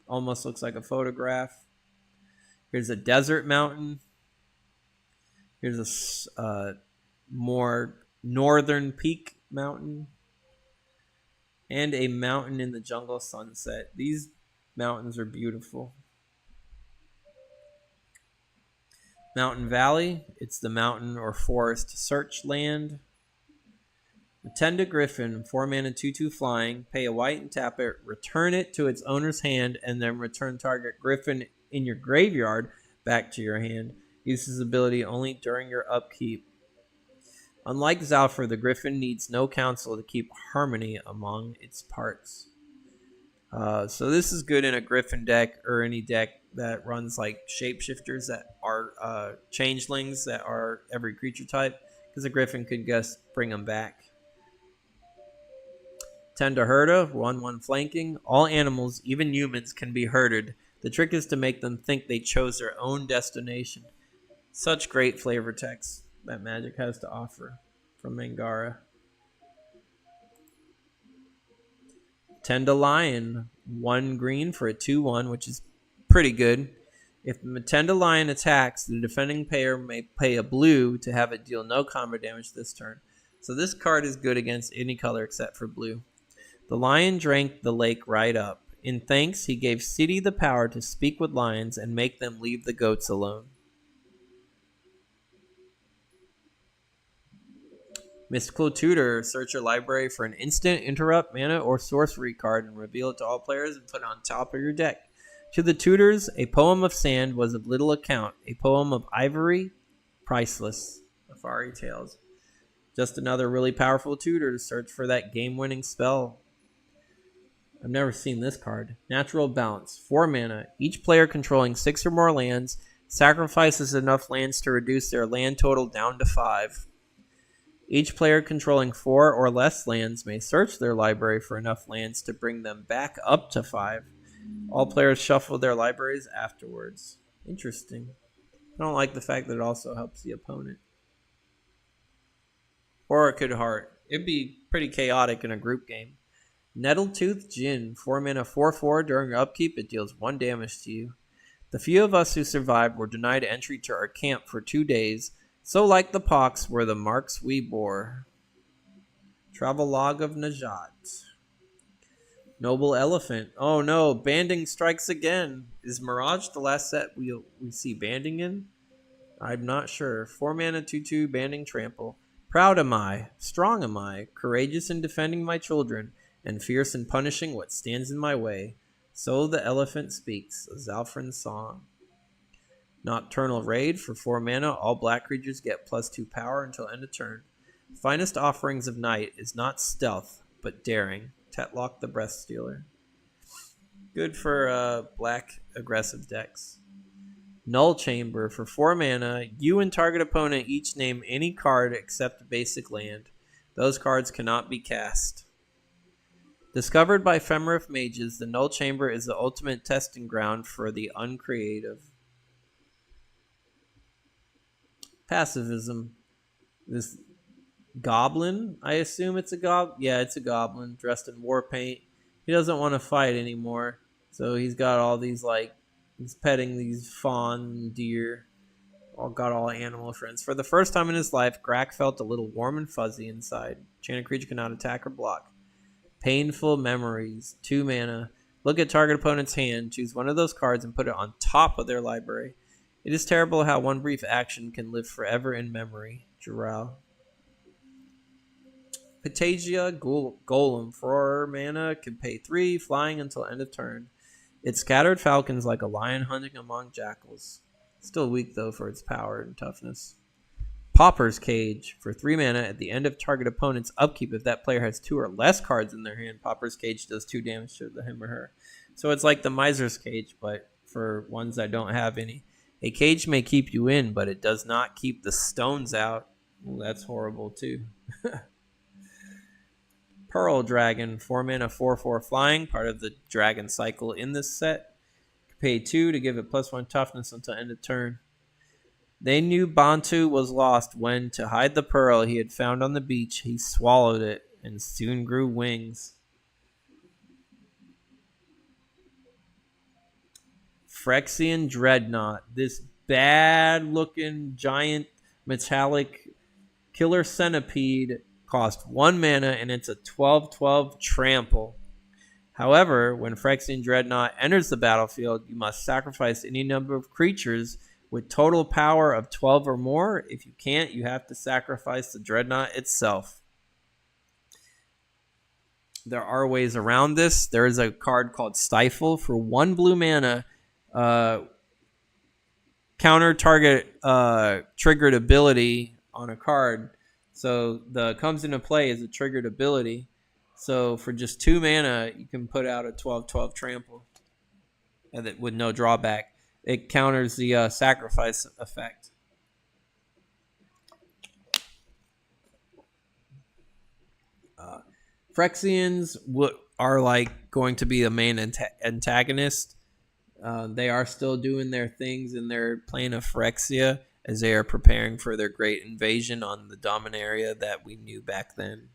Speaker 1: Almost looks like a photograph. Here's a desert mountain. Here's a more northern peak mountain. And a mountain in the jungle sunset. These mountains are beautiful. Mountain Valley, it's the mountain or forest search land. Attend a Griffin, 4 mana 2/2 flying, pay a white and tap it, return it to its owner's hand, and then return target Griffin in your graveyard back to your hand. Use this ability only during your upkeep. Unlike Zalfir, the Griffin needs no counsel to keep harmony among its parts. So this is good in a Griffin deck or any deck that runs like shapeshifters that are changelings that are every creature type, because a Griffin could just bring them back. Tend to Herda, 1/1 flanking. All animals, even humans, can be herded. The trick is to make them think they chose their own destination. Such great flavor text that Magic has to offer from Mangara. Tend to Lion, 1 green for a 2/1, which is pretty good. If Tend to Lion attacks, the defending player may pay a blue to have it deal no combat damage this turn. So this card is good against any color except for blue. The lion drank the lake right up. In thanks, he gave City the power to speak with lions and make them leave the goats alone. Mystical Tutor, search your library for an instant, interrupt, mana, or sorcery card and reveal it to all players and put it on top of your deck. To the tutors, a poem of sand was of little account. A poem of ivory, priceless. Afari Tales. Just another really powerful tutor to search for that game-winning spell. I've never seen this card. Natural Bounce, 4 mana. Each player controlling 6 or more lands sacrifices enough lands to reduce their land total down to 5. Each player controlling 4 or less lands may search their library for enough lands to bring them back up to 5. All players shuffle their libraries afterwards. Interesting. I don't like the fact that it also helps the opponent. Or it could heart. It'd be pretty chaotic in a group game. Nettletooth Djinn, 4 mana 4/4. During your upkeep, it deals 1 damage to you. The few of us who survived were denied entry to our camp for 2 days. So like the pox were the marks we bore. Travelogue of Najat. Noble Elephant. Oh no, banding strikes again. Is Mirage the last set we see banding in? I'm not sure. 4 mana 2/2 banding trample. Proud am I, strong am I, courageous in defending my children, and fierce in punishing what stands in my way. So the elephant speaks, a Zalfrin song. Nocturnal Raid, for 4 mana, all black creatures get +2 power until end of turn. Finest Offerings of Night is not stealth, but daring. Tetlock the Breath Stealer. Good for black aggressive decks. Null Chamber, for 4 mana, you and target opponent each name any card except basic land. Those cards cannot be cast. Discovered by Femrith mages, the Null Chamber is the ultimate testing ground for the uncreative. Pacifism. This goblin, I assume it's a goblin. Yeah, it's a goblin dressed in war paint. He doesn't want to fight anymore, so he's got all these he's petting these fawn and deer. Got all animal friends. For the first time in his life, Grak felt a little warm and fuzzy inside. Enchanted creature cannot attack or block. Painful Memories, 2 mana. Look at target opponent's hand, choose one of those cards, and put it on top of their library. It is terrible how one brief action can live forever in memory. Jural. Patagia Golem, 4 mana, can pay 3, flying until end of turn. It scattered falcons like a lion hunting among jackals. Still weak, though, for its power and toughness. Pauper's Cage, for 3 mana, at the end of target opponent's upkeep, if that player has 2 or less cards in their hand, Pauper's Cage does 2 damage to him or her. So it's like the Miser's Cage, but for ones that don't have any. A cage may keep you in, but it does not keep the stones out. Ooh, that's horrible, too. Pearl Dragon, 4 mana, 4/4 flying, part of the dragon cycle in this set. Pay 2 to give it +1 toughness until end of turn. They knew Bantu was lost when, to hide the pearl he had found on the beach, he swallowed it and soon grew wings. Phyrexian Dreadnought, this bad-looking giant metallic killer centipede, cost 1 mana and it's a 12/12 trample. However, when Phyrexian Dreadnought enters the battlefield, you must sacrifice any number of creatures with total power of 12 or more. If you can't, you have to sacrifice the Dreadnought itself. There are ways around this. There is a card called Stifle for 1 blue mana. Counter target triggered ability on a card. So the comes into play as a triggered ability. So for just 2 mana, you can put out a 12/12 trample with no drawback. It counters the sacrifice effect. Phyrexians are like going to be the main antagonist. They are still doing their things in their plane of Phyrexia as they are preparing for their great invasion on the Dominaria that we knew back then.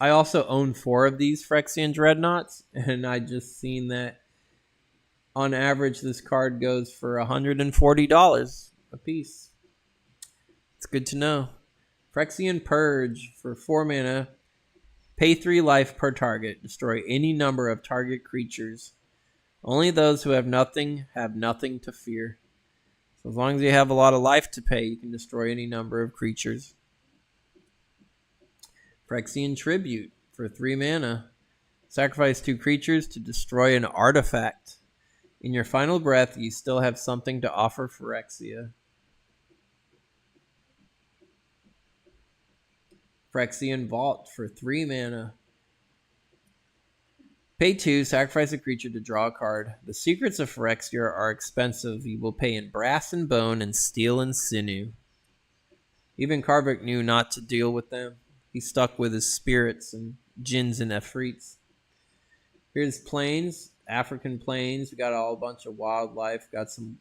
Speaker 1: I also own 4 of these Phyrexian Dreadnoughts, and I just seen that on average this card goes for $140 a piece. It's good to know. Phyrexian Purge, for 4 mana, pay 3 life per target, destroy any number of target creatures. Only those who have nothing to fear. So as long as you have a lot of life to pay, you can destroy any number of creatures. Phyrexian Tribute, for 3 mana. Sacrifice 2 creatures to destroy an artifact. In your final breath, you still have something to offer Phyrexia. Phyrexian Vault, for 3 mana. Pay 2, sacrifice a creature to draw a card. The secrets of Phyrexia are expensive. You will pay in brass and bone and steel and sinew. Even Karvik knew not to deal with them. He stuck with his spirits and jinns and efreets. Here's plains, African plains. We got a bunch of wildlife. Got some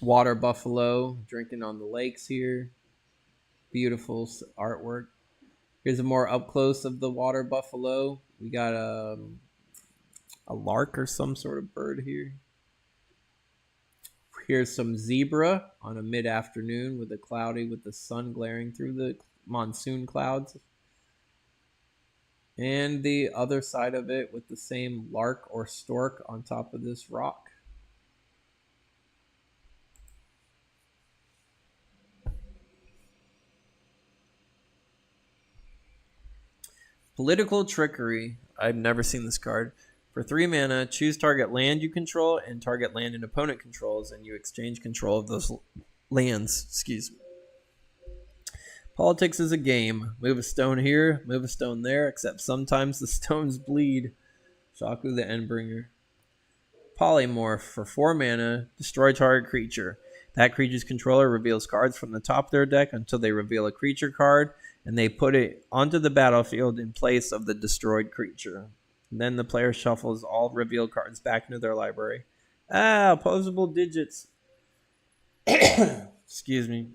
Speaker 1: water buffalo drinking on the lakes here. Beautiful artwork. Here's a more up close of the water buffalo. We got a lark or some sort of bird here. Here's some zebra on a mid-afternoon with the sun glaring through the monsoon clouds. And the other side of it with the same lark or stork on top of this rock. Political Trickery. I've never seen this card. For 3 mana, choose target land you control and target land an opponent controls, and you exchange control of those lands. Excuse me. Politics is a game. Move a stone here, move a stone there, except sometimes the stones bleed. Shaku the Endbringer. Polymorph. For 4 mana, destroy target creature. That creature's controller reveals cards from the top of their deck until they reveal a creature card, and they put it onto the battlefield in place of the destroyed creature. And then the player shuffles all revealed cards back into their library. Opposable digits. Excuse me.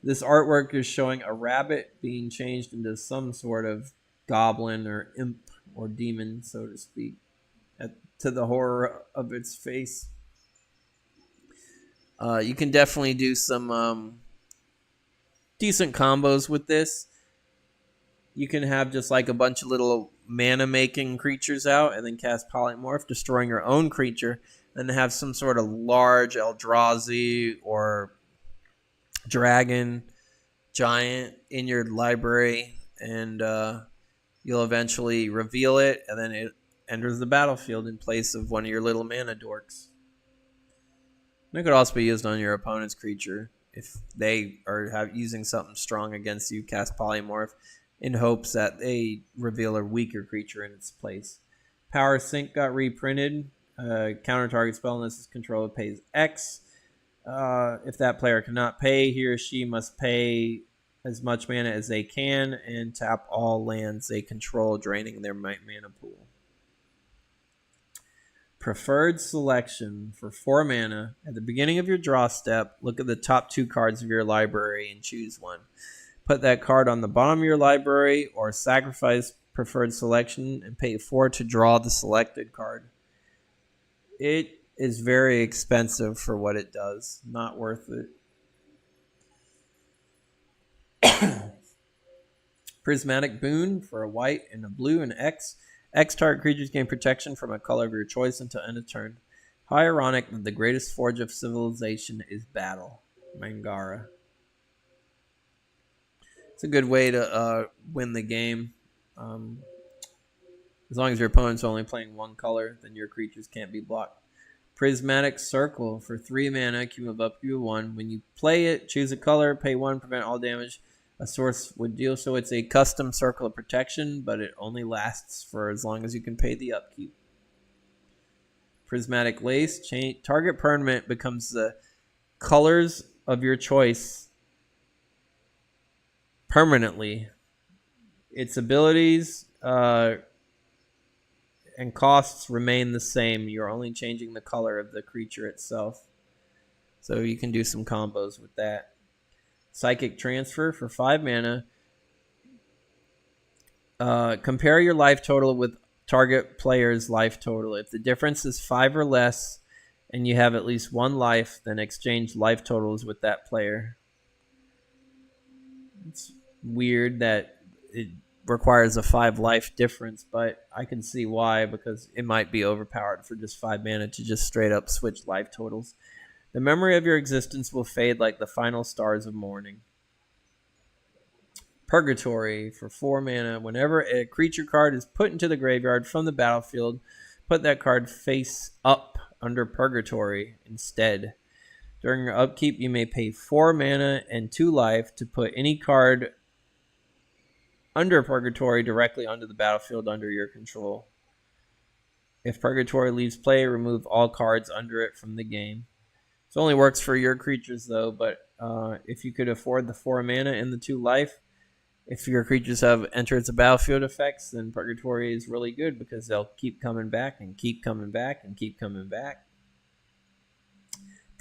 Speaker 1: This artwork is showing a rabbit being changed into some sort of goblin or imp or demon, so to speak, to the horror of its face. You can definitely do some decent combos with this. You can have just like a bunch of little mana making creatures out and then cast Polymorph, destroying your own creature, and have some sort of large Eldrazi or dragon giant in your library, and you'll eventually reveal it, and then it enters the battlefield in place of one of your little mana dorks. And it could also be used on your opponent's creature if they are using something strong against you. Cast Polymorph in hopes that they reveal a weaker creature in its place. Power Sink got reprinted. Counter target spell unless its controller pays X. If that player cannot pay, he or she must pay as much mana as they can and tap all lands they control, draining their mana pool. Preferred selection for 4 mana. At the beginning of your draw step, look at the top 2 cards of your library and choose one. Put that card on the bottom of your library or sacrifice preferred selection and pay 4 to draw the selected card. It is very expensive for what it does. Not worth it. Prismatic Boon for a white and a blue and X. X target creatures gain protection from a color of your choice until end of turn. How ironic that the greatest forge of civilization is battle. Mangara. It's a good way to win the game. As long as your opponent's only playing one color, then your creatures can't be blocked. Prismatic Circle for 3 mana, cumulative up to 1. When you play it, choose a color, pay 1, prevent all damage a source would deal. So it's a custom circle of protection, but it only lasts for as long as you can pay the upkeep. Prismatic Lace. Target permanent becomes the colors of your choice permanently. Its abilities and costs remain the same. You're only changing the color of the creature itself. So you can do some combos with that. Psychic Transfer for 5 mana. Compare your life total with target player's life total. If the difference is 5 or less and you have at least 1 life, then exchange life totals with that player. It's weird that it requires a 5 life difference, but I can see why, because it might be overpowered for just 5 mana to just straight up switch life totals. The memory of your existence will fade like the final stars of morning. Purgatory for 4 mana. Whenever a creature card is put into the graveyard from the battlefield, put that card face up under Purgatory instead. During your upkeep, you may pay 4 mana and 2 life to put any card under Purgatory directly onto the battlefield under your control. If Purgatory leaves play, remove all cards under it from the game. It only works for your creatures, though, but if you could afford the 4 mana and the 2 life, if your creatures have entered the battlefield effects, then Purgatory is really good because they'll keep coming back and keep coming back and keep coming back.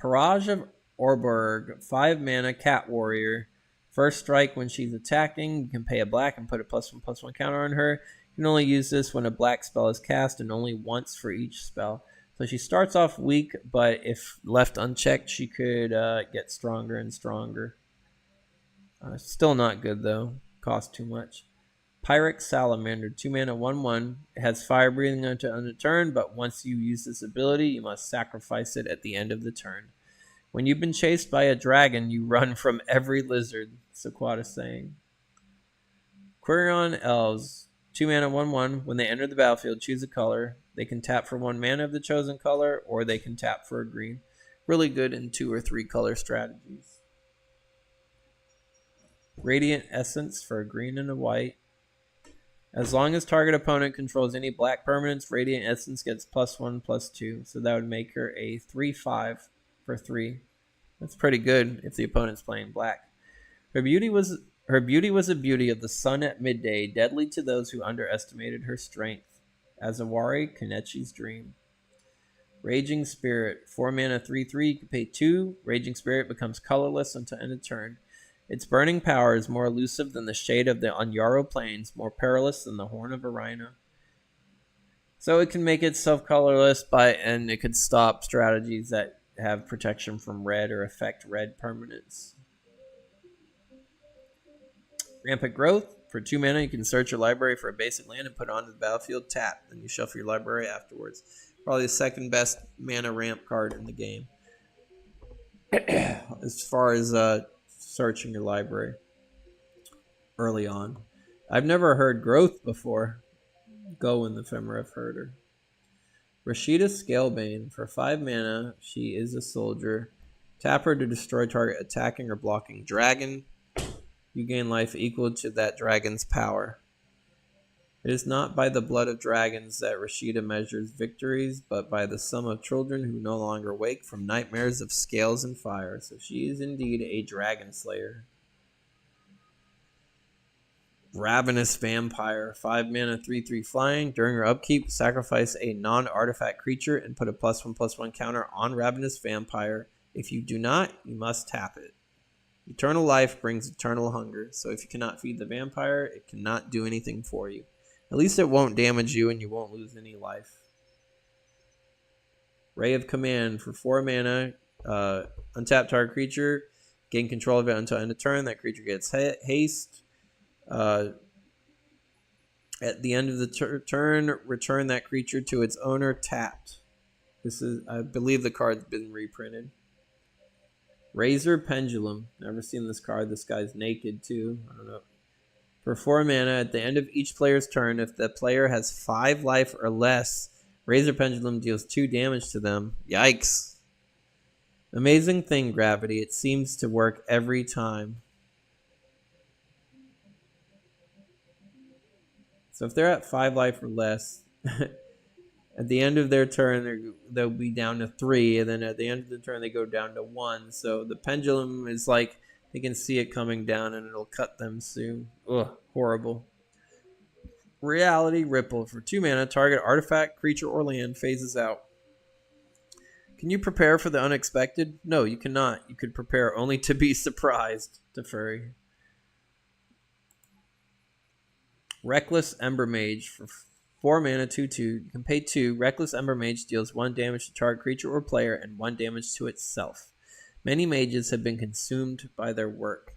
Speaker 1: Mirage of Orberg, 5 mana, Cat Warrior. First strike when she's attacking, you can pay a black and put a +1/+1 counter on her. You can only use this when a black spell is cast and only once for each spell. So she starts off weak, but if left unchecked, she could get stronger and stronger. Still not good, though. Costs too much. Pyrrhic Salamander, 2 mana, 1/1. It has fire breathing until end of turn, but once you use this ability, you must sacrifice it at the end of the turn. When you've been chased by a dragon, you run from every lizard, Sequat is saying. Quirion Elves, 2 mana, 1/1. When they enter the battlefield, choose a color. They can tap for 1 mana of the chosen color, or they can tap for a green. Really good in 2 or 3 color strategies. Radiant Essence for a green and a white. As long as target opponent controls any black permanents, Radiant Essence gets +1/+2. So that would make her a 3/5 for 3. That's pretty good if the opponent's playing black. Her beauty was a beauty of the sun at midday, deadly to those who underestimated her strength. Azawari, Kanechi's Dream. Raging Spirit, 4 mana, 3/3. You can pay 2. Raging Spirit becomes colorless until end of turn. Its burning power is more elusive than the shade of the Unyaro Plains, more perilous than the horn of a rhino. So it can make itself colorless, and it could stop strategies that have protection from red or affect red permanents. Rampant Growth. For 2 mana, you can search your library for a basic land and put it onto the battlefield tap. Then you shuffle your library afterwards. Probably the second best mana ramp card in the game. As far as searching your library early on. I've never heard Growth before. Go in the Ephemerith Herder. Rashida Scalebane. For 5 mana, she is a soldier. Tap her to destroy target attacking or blocking dragon. You gain life equal to that dragon's power. It is not by the blood of dragons that Rashida measures victories, but by the sum of children who no longer wake from nightmares of scales and fire. So she is indeed a dragon slayer. Ravenous Vampire. 5 mana, 3/3 flying. During your upkeep, sacrifice a non-artifact creature and put a +1/+1 counter on Ravenous Vampire. If you do not, you must tap it. Eternal life brings eternal hunger, so if you cannot feed the vampire, it cannot do anything for you. At least it won't damage you and you won't lose any life. Ray of Command. For 4 mana, untap target creature, gain control of it until end of turn. That creature gets haste. At the end of the turn, return that creature to its owner tapped. This is, I believe the card's been reprinted. Razor Pendulum. Never seen this card. This guy's naked too. I don't know. For 4 mana, at the end of each player's turn, if the player has 5 life or less, Razor Pendulum deals 2 damage to them. Yikes. Amazing thing, Gravity. It seems to work every time. So if they're at 5 life or less, at the end of their turn, they'll be down to 3, and then at the end of the turn, they go down to 1. So the pendulum is like they can see it coming down, and it'll cut them soon. Ugh, horrible. Reality Ripple. For 2 mana, target artifact, creature, or land phases out. Can you prepare for the unexpected? No, you cannot. You could prepare only to be surprised. Teferi. Reckless Ember Mage. For 4 mana, 2/2. You can pay 2. Reckless Ember Mage deals 1 damage to target creature or player and 1 damage to itself. Many mages have been consumed by their work.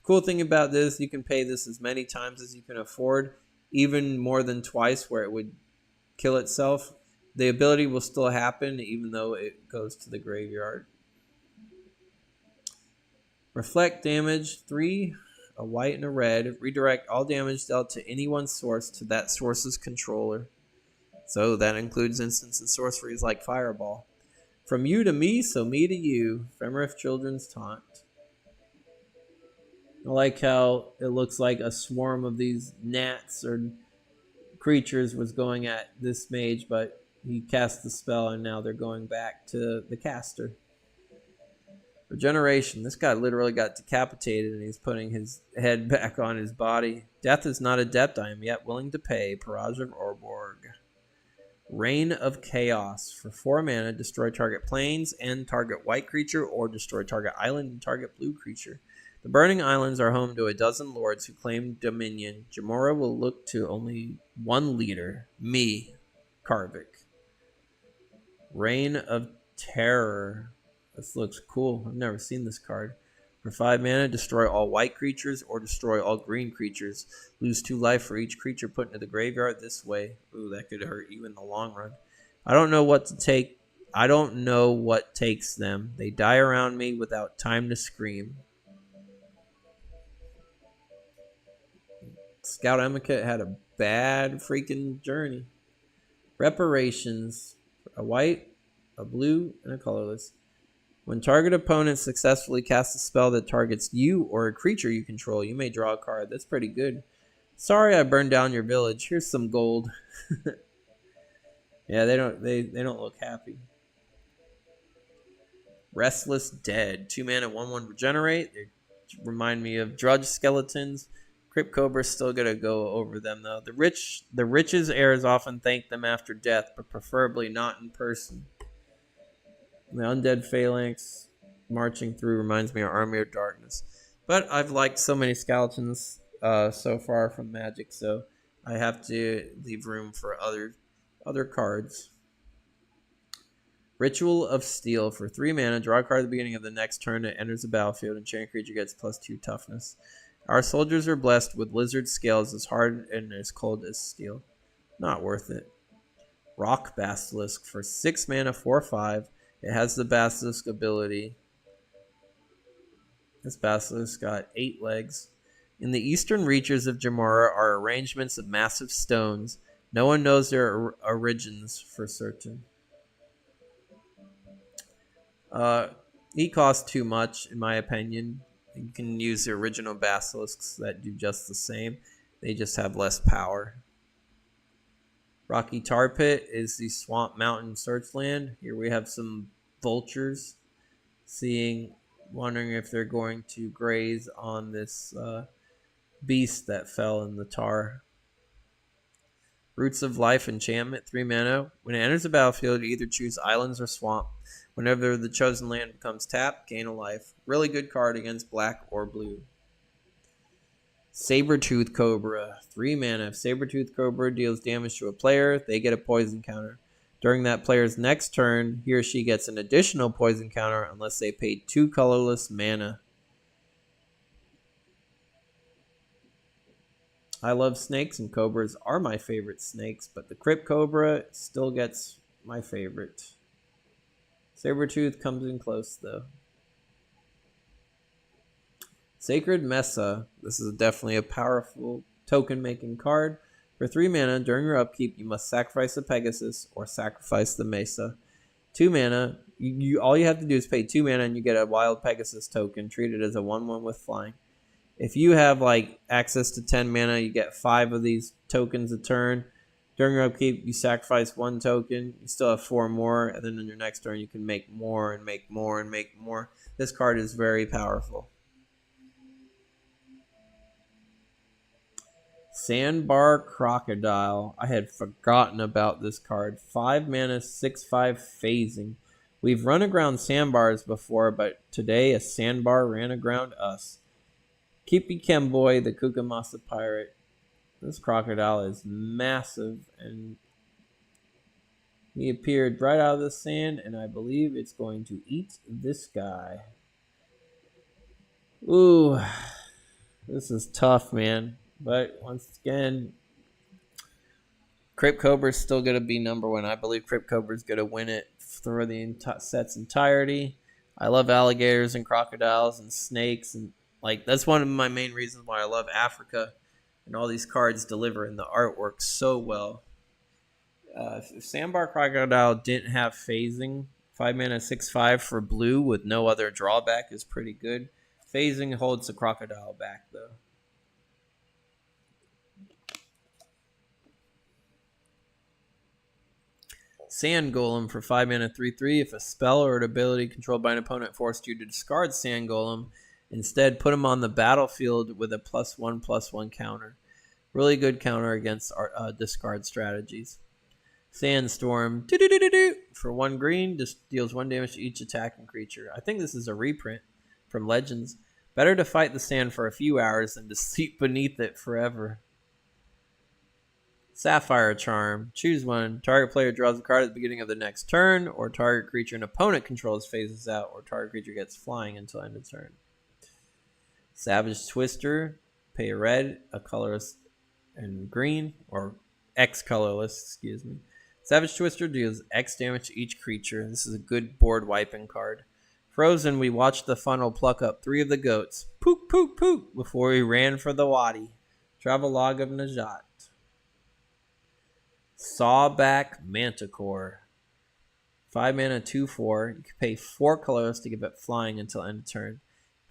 Speaker 1: Cool thing about this, you can pay this as many times as you can afford, even more than twice where it would kill itself. The ability will still happen even though it goes to the graveyard. Reflect damage, 3. A white and a red. Redirect all damage dealt to any one source to that source's controller. So that includes instants and sorceries like Fireball. From you to me, so me to you. Ephemerith Children's Taunt. I like how it looks like a swarm of these gnats or creatures was going at this mage, but he cast the spell and now they're going back to the caster. Regeneration. This guy literally got decapitated and he's putting his head back on his body. Death is not a debt I am yet willing to pay. Mirage of Orborg. Reign of Chaos. For 4 mana, destroy target plains and target white creature, or destroy target island and target blue creature. The Burning Islands are home to a dozen lords who claim dominion. Jamora will look to only one leader. Me, Karvik. Reign of Terror. This looks cool. I've never seen this card. For 5 mana, destroy all white creatures or destroy all green creatures. Lose 2 life for each creature put into the graveyard this way. Ooh, that could hurt you in the long run. I don't know what to take. I don't know what takes them. They die around me without time to scream. Scout Emica had a bad freaking journey. Reparations. A white, a blue, and a colorless. When target opponent successfully casts a spell that targets you or a creature you control, you may draw a card. That's pretty good. Sorry I burned down your village. Here's some gold. Yeah, they don't look happy. Restless Dead. 2 mana, 1/1 regenerate. They remind me of Drudge Skeletons. Crypt Cobra's still gonna go over them though. The rich's heirs often thank them after death, but preferably not in person. The Undead Phalanx marching through reminds me of Army of Darkness. But I've liked so many skeletons so far from Magic, so I have to leave room for other cards. Ritual of Steel. For 3 mana, draw a card at the beginning of the next turn. It enters the battlefield, and enchanted creature gets +2 toughness. Our soldiers are blessed with lizard scales as hard and as cold as steel. Not worth it. Rock Basilisk. For 6 mana, 4/5. It has the Basilisk ability. This basilisk got 8 legs. In the eastern reaches of Jamara are arrangements of massive stones. No one knows their origins for certain. He costs too much, in my opinion. You can use the original basilisks that do just the same. They just have less power. Rocky Tar Pit is the Swamp Mountain Searchland. Here we have some vultures. Wondering if they're going to graze on this beast that fell in the tar. Roots of Life enchantment, 3 mana. When it enters the battlefield, you either choose islands or swamp. Whenever the chosen land becomes tapped, gain a life. Really good card against black or blue. Sabertooth Cobra, 3 mana. If Sabertooth Cobra deals damage to a player, they get a poison counter. During that player's next turn, he or she gets an additional poison counter unless they paid 2 colorless mana. I love snakes, and cobras are my favorite snakes, but the Crypt Cobra still gets my favorite. Sabertooth comes in close, though. Sacred Mesa. This is definitely a powerful token-making card. For 3 mana, during your upkeep, you must sacrifice the Pegasus or sacrifice the Mesa. 2 mana, all you have to do is pay 2 mana and you get a Wild Pegasus token. Treat it as a 1/1 with flying. If you have access to 10 mana, you get 5 of these tokens a turn. During your upkeep, you sacrifice 1 token. You still have 4 more, and then in your next turn, you can make more and make more and make more. This card is very powerful. Sandbar Crocodile. I had forgotten about this card. 5 mana, 6/5 phasing. We've run aground sandbars before, but today a sandbar ran aground us. Kipi Kemboy, the Kukamasa Pirate. This crocodile is massive, and he appeared right out of the sand, and I believe it's going to eat this guy. Ooh, this is tough, man. But once again, Crypt Cobra is still going to be number 1. I believe Crypt Cobra is going to win it through the set's entirety. I love alligators and crocodiles and snakes, and that's one of my main reasons why I love Africa. And all these cards deliver in the artwork so well. If Sandbar Crocodile didn't have phasing, 5 mana, 6/5 for blue with no other drawback is pretty good. Phasing holds the crocodile back, though. Sand Golem for 5 mana, 3/3. If a spell or an ability controlled by an opponent forced you to discard Sand Golem, instead put him on the battlefield with a +1/+1 counter. Really good counter against discard strategies. Sandstorm for 1 green, just deals 1 damage to each attacking creature. I think this is a reprint from Legends. Better to fight the sand for a few hours than to sleep beneath it forever. Sapphire Charm. Choose 1. Target player draws a card at the beginning of the next turn, or target creature an opponent controls phases out, or target creature gets flying until end of turn. Savage Twister. Pay a red, a colorless, and green, or X colorless, excuse me. Savage Twister deals X damage to each creature. This is a good board wiping card. Frozen, we watched the funnel pluck up 3 of the goats. Poop, poop, poop, before he ran for the wadi. Travelogue of Najat. Sawback Manticore. 5 mana, 2/4. You can pay 4 colors to give it flying until end of turn.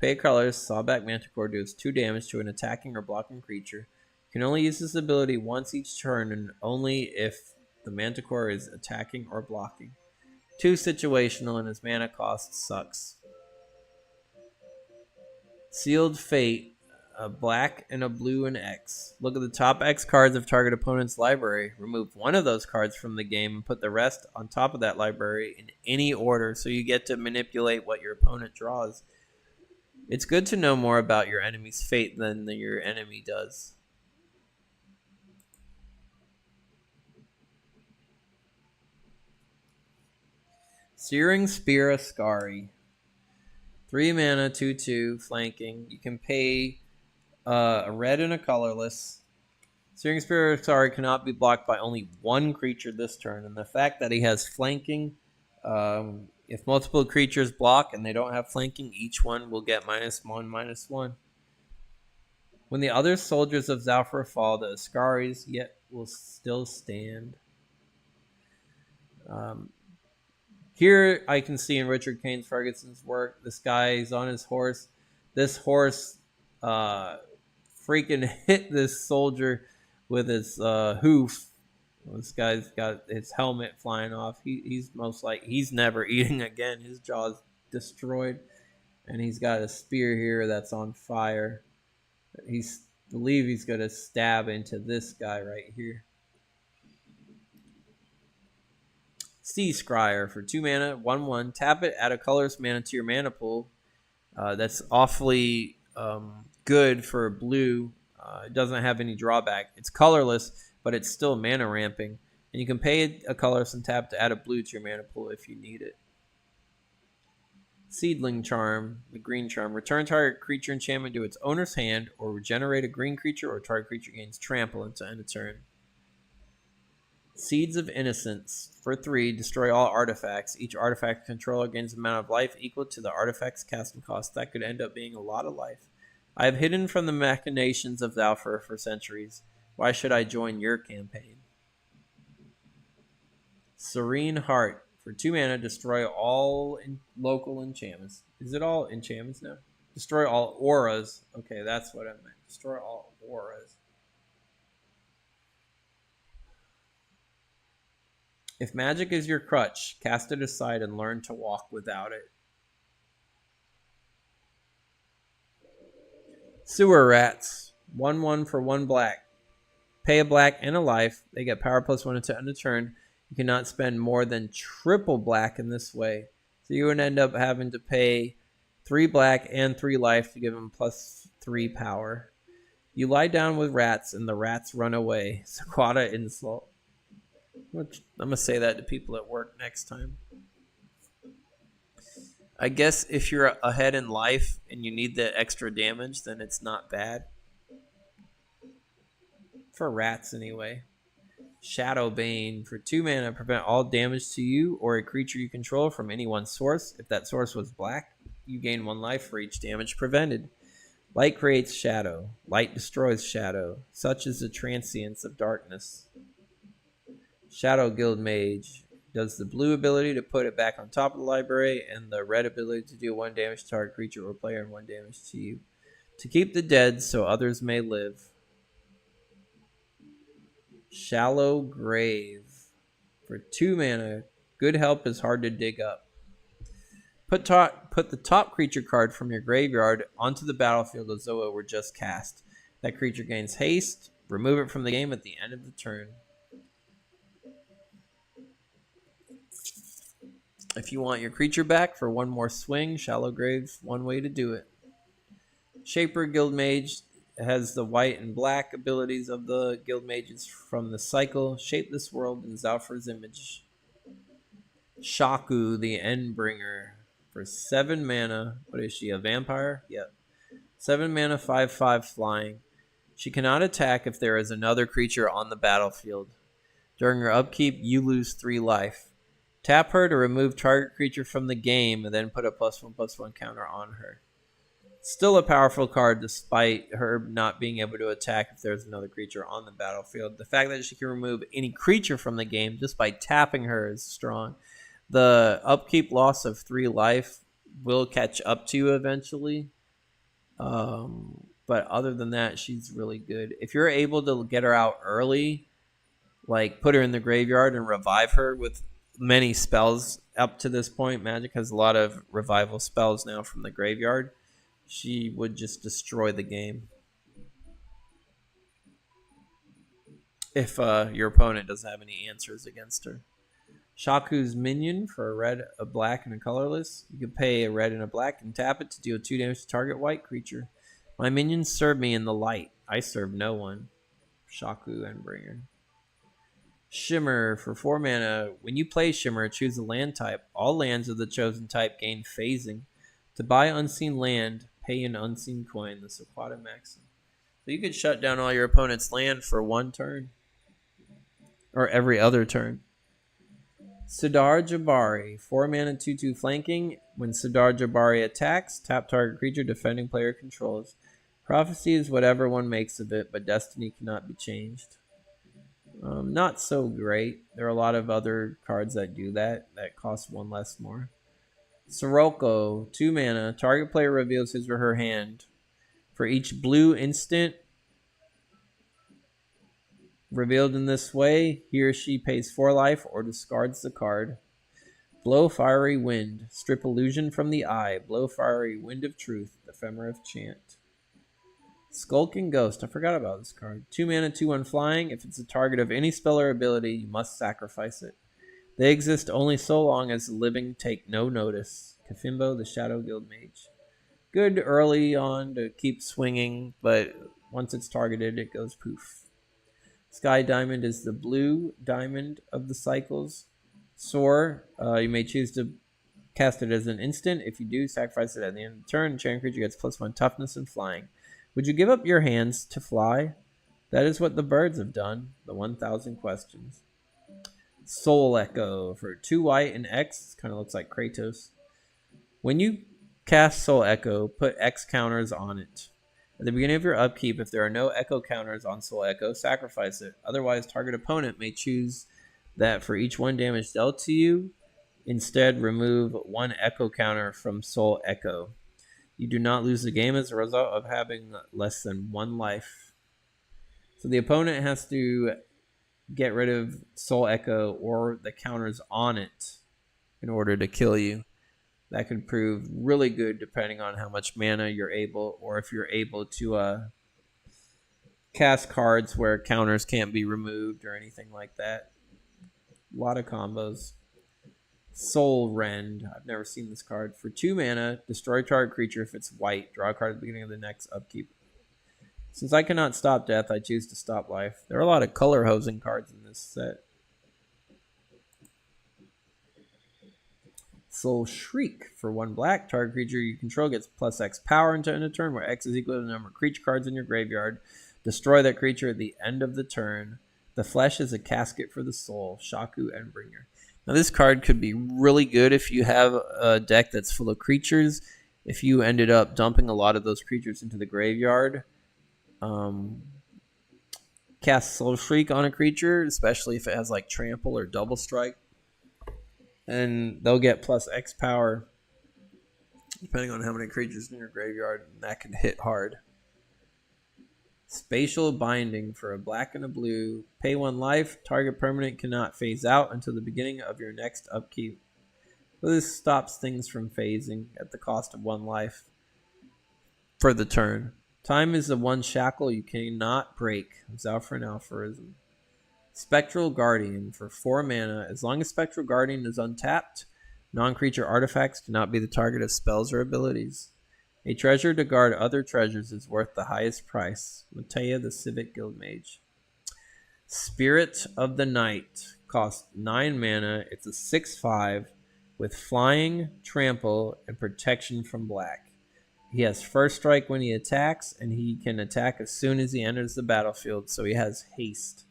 Speaker 1: Pay colors, Sawback Manticore deals 2 damage to an attacking or blocking creature. You can only use this ability once each turn, and only if the Manticore is attacking or blocking. 2 situational, and his mana cost sucks. Sealed Fate. A black and a blue and X. Look at the top X cards of target opponent's library. Remove 1 of those cards from the game and put the rest on top of that library in any order, so you get to manipulate what your opponent draws. It's good to know more about your enemy's fate than your enemy does. Searing Spear Ascari. 3 mana, 2/2, flanking. You can pay a red and a colorless. Searing Spear Ascari cannot be blocked by only one creature this turn. And the fact that he has flanking, if multiple creatures block and they don't have flanking, each one will get -1/-1. When the other soldiers of Zalfir fall, the Ascaris yet will still stand. Here I can see in Richard Kane Ferguson's work, this guy is on his horse. This horse freaking hit this soldier with his hoof. This guy's got his helmet flying off. He's never eating again. His jaw's destroyed. And he's got a spear here that's on fire. Believe he's going to stab into this guy right here. Sea Scryer for 2 mana, 1/1. Tap it, add a colorless mana to your mana pool. That's awfully good for blue. It doesn't have any drawback. It's colorless, but it's still mana ramping. And you can pay a colorless and tap to add a blue to your mana pool if you need it. Seedling Charm, the green charm. Return target creature enchantment to its owner's hand, or regenerate a green creature, or target creature gains trample until end of turn. Seeds of Innocence for 3. Destroy all artifacts. Each artifact controller gains an amount of life equal to the artifact's casting cost. That could end up being a lot of life. I have hidden from the machinations of Zalfir for centuries. Why should I join your campaign? Serene Heart. For 2 mana, destroy all local enchantments. Is it all enchantments now? Destroy all auras. Okay, that's what I meant. Destroy all auras. If magic is your crutch, cast it aside and learn to walk without it. Sewer Rats. 1/1 for 1 black. Pay a black and a life. They get power +1 until end of turn. You cannot spend more than triple black in this way. So you would end up having to pay 3 black and 3 life to give them +3 power. You lie down with rats and the rats run away. Sequata Insult. I'm going to say that to people at work next time. I guess if you're ahead in life and you need the extra damage, then it's not bad. For rats, anyway. Shadowbane. For 2 mana, prevent all damage to you or a creature you control from any one source. If that source was black, you gain 1 life for each damage prevented. Light creates shadow. Light destroys shadow. Such is the transience of darkness. Shadow Guild Mage does the blue ability to put it back on top of the library, and the red ability to do 1 damage to target creature or player and 1 damage to you. To keep the dead so others may live. Shallow Grave. For 2 mana, good help is hard to dig up. Put the top creature card from your graveyard onto the battlefield as though it were just cast. That creature gains haste. Remove it from the game at the end of the turn. If you want your creature back for 1 more swing, Shallow Grave, 1 way to do it. Shaper Guild Mage has the white and black abilities of the Guild Mages from the cycle. Shape this world in Zalfir's image. Shaku, the Endbringer. For 7 mana, what is she, a vampire? Yep. 7 mana, 5/5 flying. She cannot attack if there is another creature on the battlefield. During her upkeep, you lose 3 life. Tap her to remove target creature from the game and then put a +1/+1 counter on her. Still a powerful card despite her not being able to attack if there's another creature on the battlefield. The fact that she can remove any creature from the game just by tapping her is strong. The upkeep loss of 3 life will catch up to you eventually. But other than that, she's really good. If you're able to get her out early, like put her in the graveyard and revive her with many spells up to this point. Magic has a lot of revival spells now from the graveyard. She would just destroy the game. If your opponent doesn't have any answers against her. Shaku's Minion for a red, a black, and a colorless. You can pay a red and a black and tap it to deal 2 damage to target white creature. My minions serve me in the light. I serve no one. Shaku Endbringer. Shimmer for 4 mana. When you play Shimmer, choose a land type. All lands of the chosen type gain phasing. To buy Unseen Land, pay an Unseen Coin, the Sequata Maxim. So you could shut down all your opponent's land for 1 turn. Or every other turn. Sidar Jabari, 4 mana 2/2 flanking. When Sidar Jabari attacks, tap target creature defending player controls. Prophecy is whatever one makes of it, but destiny cannot be changed. Not so great. There are a lot of other cards that do that cost 1 less more. Sirocco, 2 mana. Target player reveals his or her hand. For each blue instant revealed in this way, he or she pays 4 life or discards the card. Blow Fiery Wind. Strip illusion from the eye. Blow Fiery Wind of Truth. Ephemerate Chant. Skulking Ghost. I forgot about this card. 2 mana, 2/1 flying. If it's a target of any spell or ability, you must sacrifice it. They exist only so long as the living take no notice. Kafimbo, the Shadow Guild Mage. Good early on to keep swinging, but once it's targeted, it goes poof. Sky Diamond is the blue diamond of the cycles. Soar, you may choose to cast it as an instant. If you do, sacrifice it at the end of the turn. Enchanted creature gets +1 toughness and flying. Would you give up your hands to fly? That is what the birds have done. The 1,000 questions. Soul Echo for 2 white and X. Kind of looks like Kratos. When you cast Soul Echo, put X counters on it. At the beginning of your upkeep, if there are no Echo counters on Soul Echo, sacrifice it. Otherwise, target opponent may choose that for each 1 damage dealt to you. Instead, remove 1 Echo counter from Soul Echo. You do not lose the game as a result of having less than 1 life. So the opponent has to get rid of Soul Echo or the counters on it in order to kill you. That could prove really good depending on how much mana you're able, or if you're able to cast cards where counters can't be removed or anything like that. A lot of combos. Soul Rend. I've never seen this card. For 2 mana, destroy target creature if it's white. Draw a card at the beginning of the next upkeep. Since I cannot stop death, I choose to stop life. There are a lot of color hosing cards in this set. Soul Shriek. For 1 black, target creature you control gets +X power until end of turn, where X is equal to the number of creature cards in your graveyard. Destroy that creature at the end of the turn. The flesh is a casket for the soul. Shaku Endbringer. Now this card could be really good if you have a deck that's full of creatures. If you ended up dumping a lot of those creatures into the graveyard, cast Soul Shriek on a creature, especially if it has like Trample or Double Strike, and they'll get +X power depending on how many creatures in your graveyard, and that can hit hard. Spatial Binding for a black and a blue. Pay 1 life. Target permanent cannot phase out until the beginning of your next upkeep. So this stops things from phasing at the cost of 1 life for the turn. Time is the 1 shackle you cannot break. Zalfrin Alpharism. Spectral Guardian for 4 mana. As long as Spectral Guardian is untapped, non-creature artifacts cannot be the target of spells or abilities. A treasure to guard other treasures is worth the highest price. Matea, the Civic Guild Mage. Spirit of the Night costs 9 mana. It's a 6/5 with flying, trample, and protection from black. He has first strike when he attacks, and he can attack as soon as he enters the battlefield, so he has haste.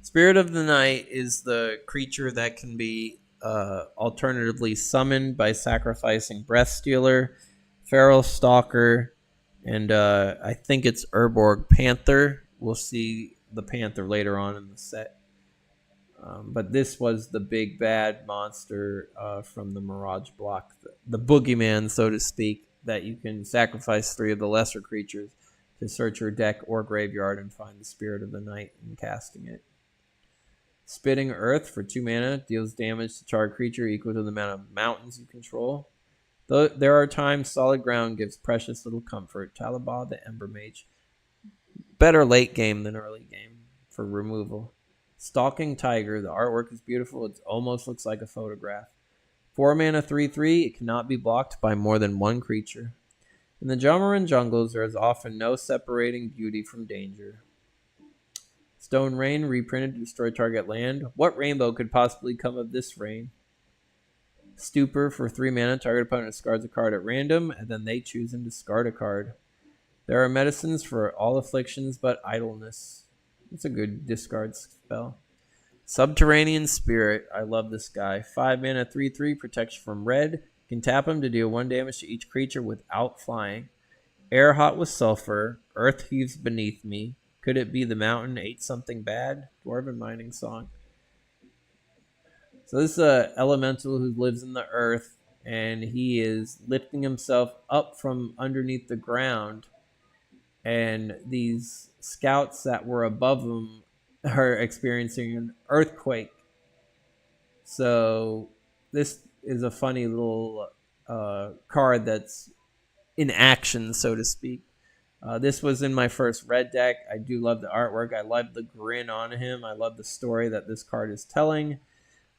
Speaker 1: Spirit of the Night is the creature that can be alternatively summoned by sacrificing Breath Stealer, Feral Stalker, and I think it's Urborg Panther. We'll see the Panther later on in the set. But this was the big bad monster from the Mirage block, the boogeyman, so to speak, that you can sacrifice 3 of the lesser creatures to search your deck or graveyard and find the Spirit of the Night and casting it. Spitting Earth for 2 mana deals damage to target creature equal to the amount of mountains you control. Though there are times solid ground gives precious little comfort. Talabah, the Ember Mage. Better late game than early game for removal. Stalking Tiger. The artwork is beautiful. It almost looks like a photograph. 4 mana 3/3. It cannot be blocked by more than 1 creature. In the Jamaran jungles, there is often no separating beauty from danger. Stone Rain, reprinted to destroy target land. What rainbow could possibly come of this rain? Stupor for 3 mana. Target opponent discards a card at random, and then they choose and discard a card. There are medicines for all afflictions but idleness. It's a good discard spell. Subterranean Spirit. I love this guy. 5 mana, 3/3, protection from red. You can tap him to deal 1 damage to each creature without flying. Air hot with sulfur. Earth heaves beneath me. Could it be the mountain ate something bad? Dwarven Mining Song. So this is an elemental who lives in the earth, and he is lifting himself up from underneath the ground. And these scouts that were above him are experiencing an earthquake. So this is a funny little card that's in action, so to speak. This was in my first red deck. I do love the artwork. I love the grin on him. I love the story that this card is telling.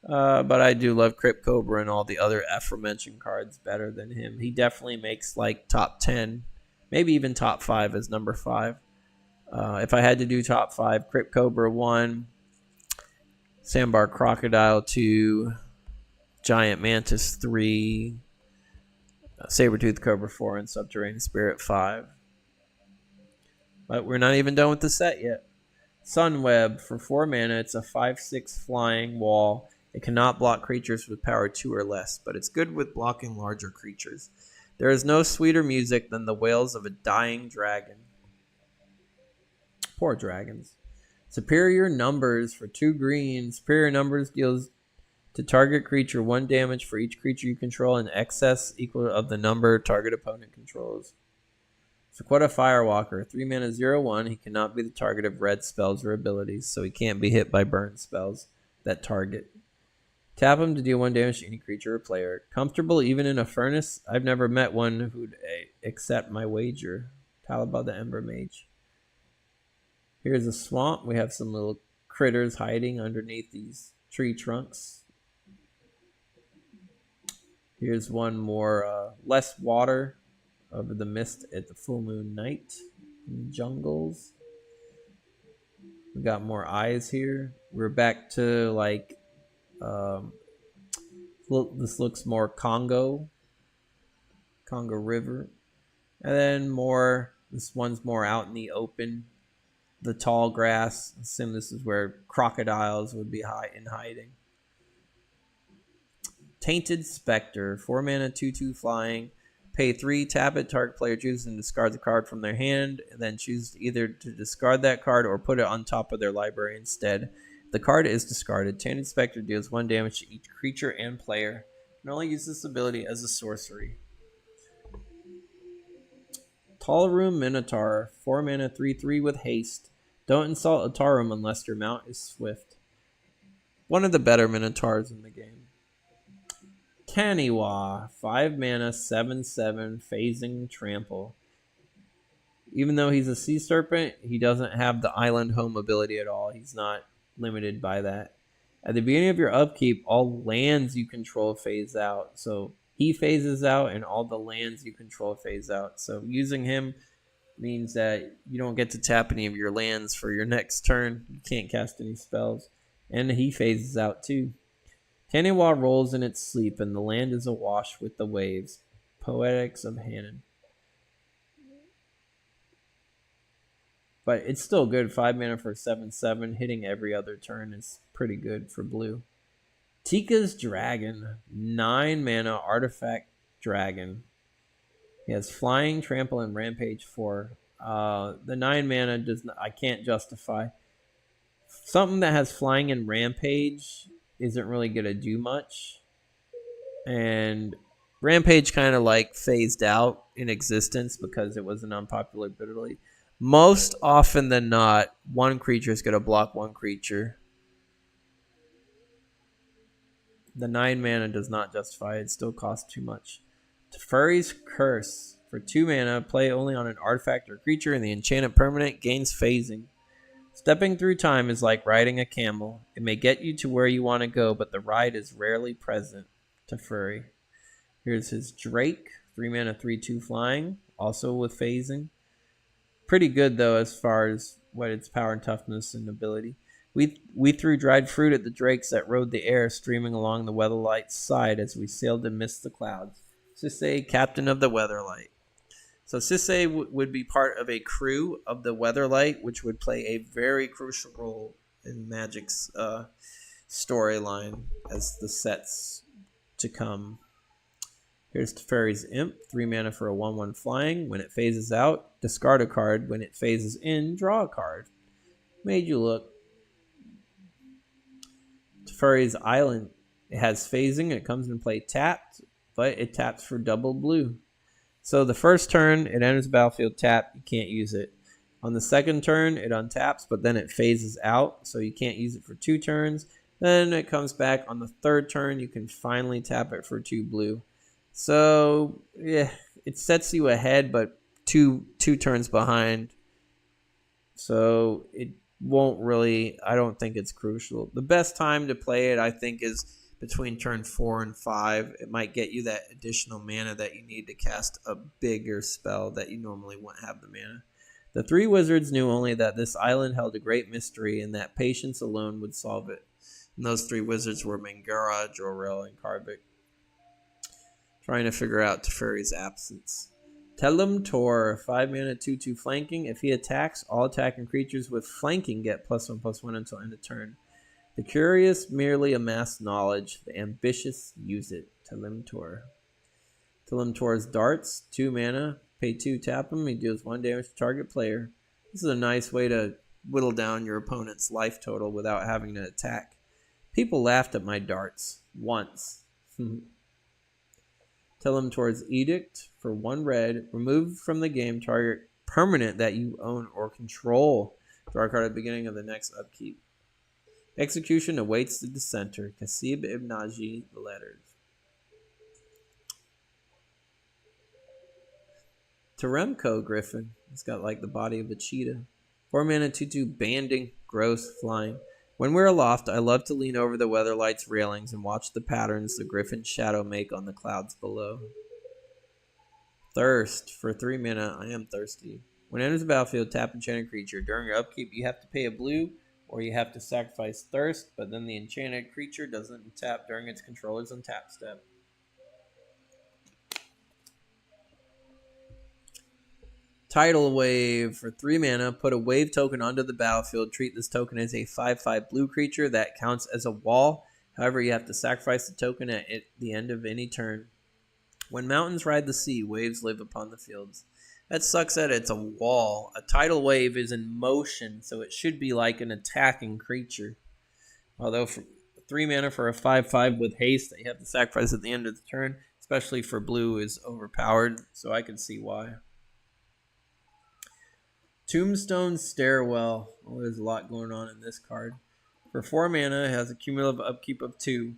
Speaker 1: But I do love Crypt Cobra and all the other aforementioned cards better than him. He definitely makes like top 10, maybe even top 5 as number 5. If I had to do top 5, Crypt Cobra 1, Sandbar Crocodile 2, Giant Mantis 3, Sabertooth Cobra 4, and Subterranean Spirit 5. But we're not even done with the set yet. Sunweb for 4 mana. It's a 5/6 flying wall. It cannot block creatures with power 2 or less, but it's good with blocking larger creatures. There is no sweeter music than the wails of a dying dragon. Poor dragons. Superior Numbers for 2 green. Superior Numbers deals to target creature 1 damage for each creature you control in excess equal of the number target opponent controls. Sequetta Firewalker, 3 mana, 0/1. He cannot be the target of red spells or abilities, so he can't be hit by burn spells that target. Tap him to deal 1 damage to any creature or player. Comfortable even in a furnace? I've never met one who'd accept my wager. Talaba the Ember Mage. Here's a swamp. We have some little critters hiding underneath these tree trunks. Here's one more, less water over the mist at the full moon night in the jungles. We got more eyes here. We're back to like, this looks more Congo River. And then more, this one's more out in the open. The tall grass. I assume this is where crocodiles would be in hiding. Tainted Spectre, 4 mana, 2/2 flying. Pay 3, tap it, target player chooses and discards a card from their hand, and then choose either to discard that card or put it on top of their library instead. If the card is discarded, Tainted Spectre deals 1 damage to each creature and player. You can only use this ability as a sorcery. Tallroom Minotaur, 4 mana, 3/3 with haste. Don't insult a Tallroom unless your mount is swift. One of the better Minotaurs in the game. Kaniwa, 5 mana, 7/7, phasing trample. Even though he's a sea serpent, he doesn't have the island home ability at all. He's not limited by that. At the beginning of your upkeep, all lands you control phase out. So he phases out and all the lands you control phase out. So using him means that you don't get to tap any of your lands for your next turn. You can't cast any spells. And he phases out too. Kaniwa rolls in its sleep, and the land is awash with the waves. Poetics of Hannon. But it's still good. 5 mana for 7/7. Hitting every other turn is pretty good for blue. Tika's Dragon. 9 mana artifact dragon. He has flying, trample, and rampage 4. The 9 mana I can't justify. Something that has flying and rampage isn't really going to do much. And Rampage kind of like phased out in existence because it was an unpopular ability. Most often than not, one creature is going to block one creature. The 9 mana does not justify it. It still costs too much. Teferi's Curse. For 2 mana, play only on an artifact or creature, and the enchanted permanent gains phasing. Stepping through time is like riding a camel. It may get you to where you want to go, but the ride is rarely present. Teferi. Here's his Drake. 3 mana, 3/2 flying. Also with phasing. Pretty good, though, as far as what its power and toughness and ability. We threw dried fruit at the drakes that rode the air, streaming along the Weatherlight's side as we sailed amidst the clouds. Sisay, captain of the Weatherlight. So Sisay would be part of a crew of the Weatherlight, which would play a very crucial role in Magic's storyline as the sets to come. Here's Teferi's Imp, 3 mana for a 1/1 flying. When it phases out, discard a card. When it phases in, draw a card. Made you look. Teferi's Island, it has phasing. It comes in play tapped, but it taps for double blue. So the first turn, it enters the battlefield tapped. You can't use it. On the second turn, it untaps, but then it phases out, so you can't use it for 2 turns. Then it comes back on the third turn. You can finally tap it for 2 blue. So, yeah, it sets you ahead, but two turns behind. So it won't really, I don't think it's crucial. The best time to play it, I think, is between turn 4 and 5. It might get you that additional mana that you need to cast a bigger spell that you normally wouldn't have the mana. The 3 wizards knew only that this island held a great mystery and that patience alone would solve it. And those 3 wizards were Mangara, Jor-El, and Karvik. Trying to figure out Teferi's absence. Telem Tor, 5 mana, 2/2 flanking. If he attacks, all attacking creatures with flanking get +1/+1 until end of turn. The curious merely amass knowledge. The ambitious use it. Telem Tor. Telem Tor's darts, 2 mana. Pay 2, tap him. He deals 1 damage to target player. This is a nice way to whittle down your opponent's life total without having to attack. People laughed at my darts. Once. Telem Tor's Edict for 1 red. Remove from the game target permanent that you own or control. Draw a card at the beginning of the next upkeep. Execution awaits the dissenter. Kasib Ibn Naji, the letters. Teremko Griffin. It's got like the body of a cheetah. 4 mana, 2/2 banding. Gross, flying. When we're aloft, I love to lean over the Weatherlight's railings and watch the patterns the Griffin's shadow make on the clouds below. Thirst. For 3 mana, I am thirsty. When it enters the battlefield, tap enchanted creature. During your upkeep, you have to pay a blue, or you have to sacrifice Thirst, but then the enchanted creature doesn't tap during its controller's untap step. Tidal Wave. For 3 mana, put a wave token onto the battlefield. Treat this token as a 5/5 blue creature that counts as a wall. However, you have to sacrifice the token at the end of any turn. When mountains ride the sea, waves live upon the fields. That sucks that it's a wall. A tidal wave is in motion, so it should be like an attacking creature. Although for 3 mana for a 5/5 with haste that you have to sacrifice at the end of the turn, especially for blue, is overpowered, so I can see why. Tombstone Stairwell. Oh, there's a lot going on in this card. For 4 mana, it has a cumulative upkeep of 2.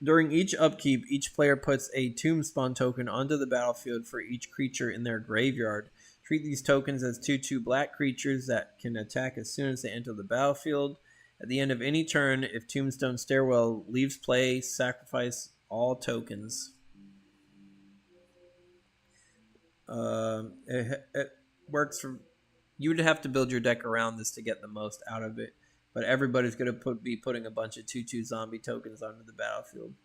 Speaker 1: During each upkeep, each player puts a Tombstone token onto the battlefield for each creature in their graveyard. Treat these tokens as 2/2 black creatures that can attack as soon as they enter the battlefield. At the end of any turn, if Tombstone Stairwell leaves play, sacrifice all tokens. It works for... You would have to build your deck around this to get the most out of it. But everybody's going to be putting a bunch of 2/2 zombie tokens onto the battlefield.